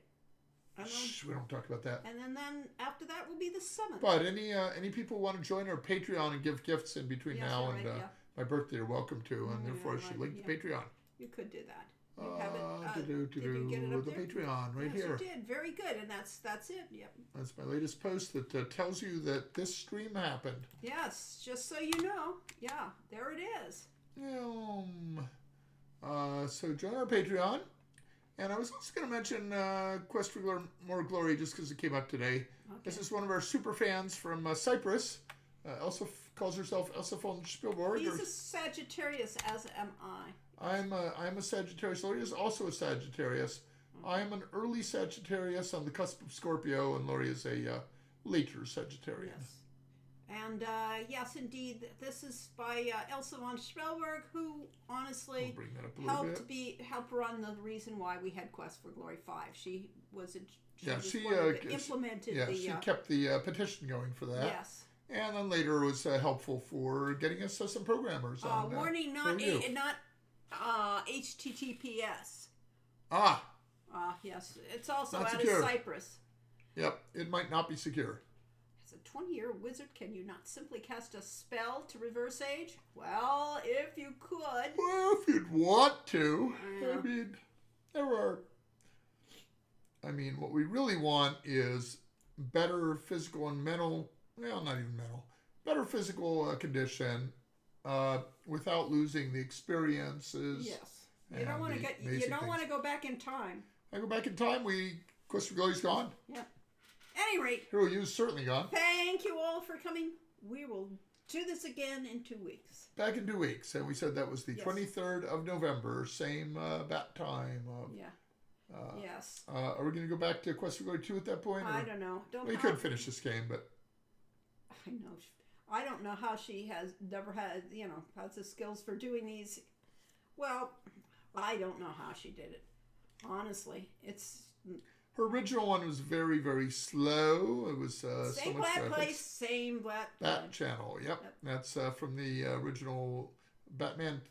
And then, Shh, we don't talk about that. and then after that will be the 7th. But any people who want to join our Patreon and give gifts in between Yes, now you're and right, yeah. my birthday, you're welcome to, and Yeah, therefore I should right, link yeah. the Patreon. You could do that. You have it. Did you get it The up there? Patreon right Yes, here. you did. Very good. And that's it. Yep. That's my latest post that tells you that this stream happened. Yes, just so you know. Yeah, there it is. So join our Patreon. And I was also going to mention Quest for More Glory just because it came up today. Okay. This is one of our super fans from Cyprus. Elsa calls herself Elsa von Spielberg. He's a Sagittarius, as am I. I'm a Sagittarius. Laurie is also a Sagittarius. I am an early Sagittarius on the cusp of Scorpio, and Laurie is a later Sagittarian. Yes. And yes, indeed, this is by Elsa von Spielberg, who I'll honestly bring that up a little bit. helped run the reason why we had Quest for Glory 5. She was She one that implemented she kept the petition going for that. yes. And then later was helpful for getting us some programmers on. Warning, not HTTPS. Ah, Yes, it's also Not out secure. of Cyprus. yep. It might not be secure. As a 20-year wizard, can you not simply cast a spell to reverse age? Well, if you could. Well, if you'd want to. Yeah. I mean, there are. I mean, what we really want is better physical and mental. Well, not even mental. Better physical condition without losing the experiences. Yes. You and don't want to the get. You amazing don't want to things. go back in time. I go back in time. Quest for Glory's gone. Yeah. Any rate, Hero U's certainly gone. thank you all for coming. We will do this again in 2 weeks. Back in 2 weeks, and we said that was the Yes. 23rd of November, same bat time. Yeah. Yes. Are we going to go back to Quest for Glory 2 at that point? I or- don't know. We could finish this game, but I know. I don't know how she has never had, has the skills for doing these. Well, I don't know how she did it. Honestly, it's her original one was very, very slow. It was so same much black graphics. place, same black. Bat Channel, yep. That's from the original Batman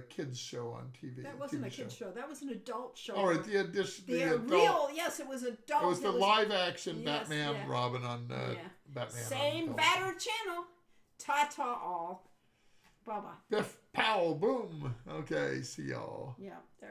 kids show on TV. That wasn't TV a kid's show. That was an adult show. All right, the adult. real. Yes, it was adult. It was the live action Yes, Batman yeah. Robin on Yeah. Batman. Same on battered channel. Ta-ta all. Bye-bye. Biff, pow, boom. Okay, see y'all. Yeah, there.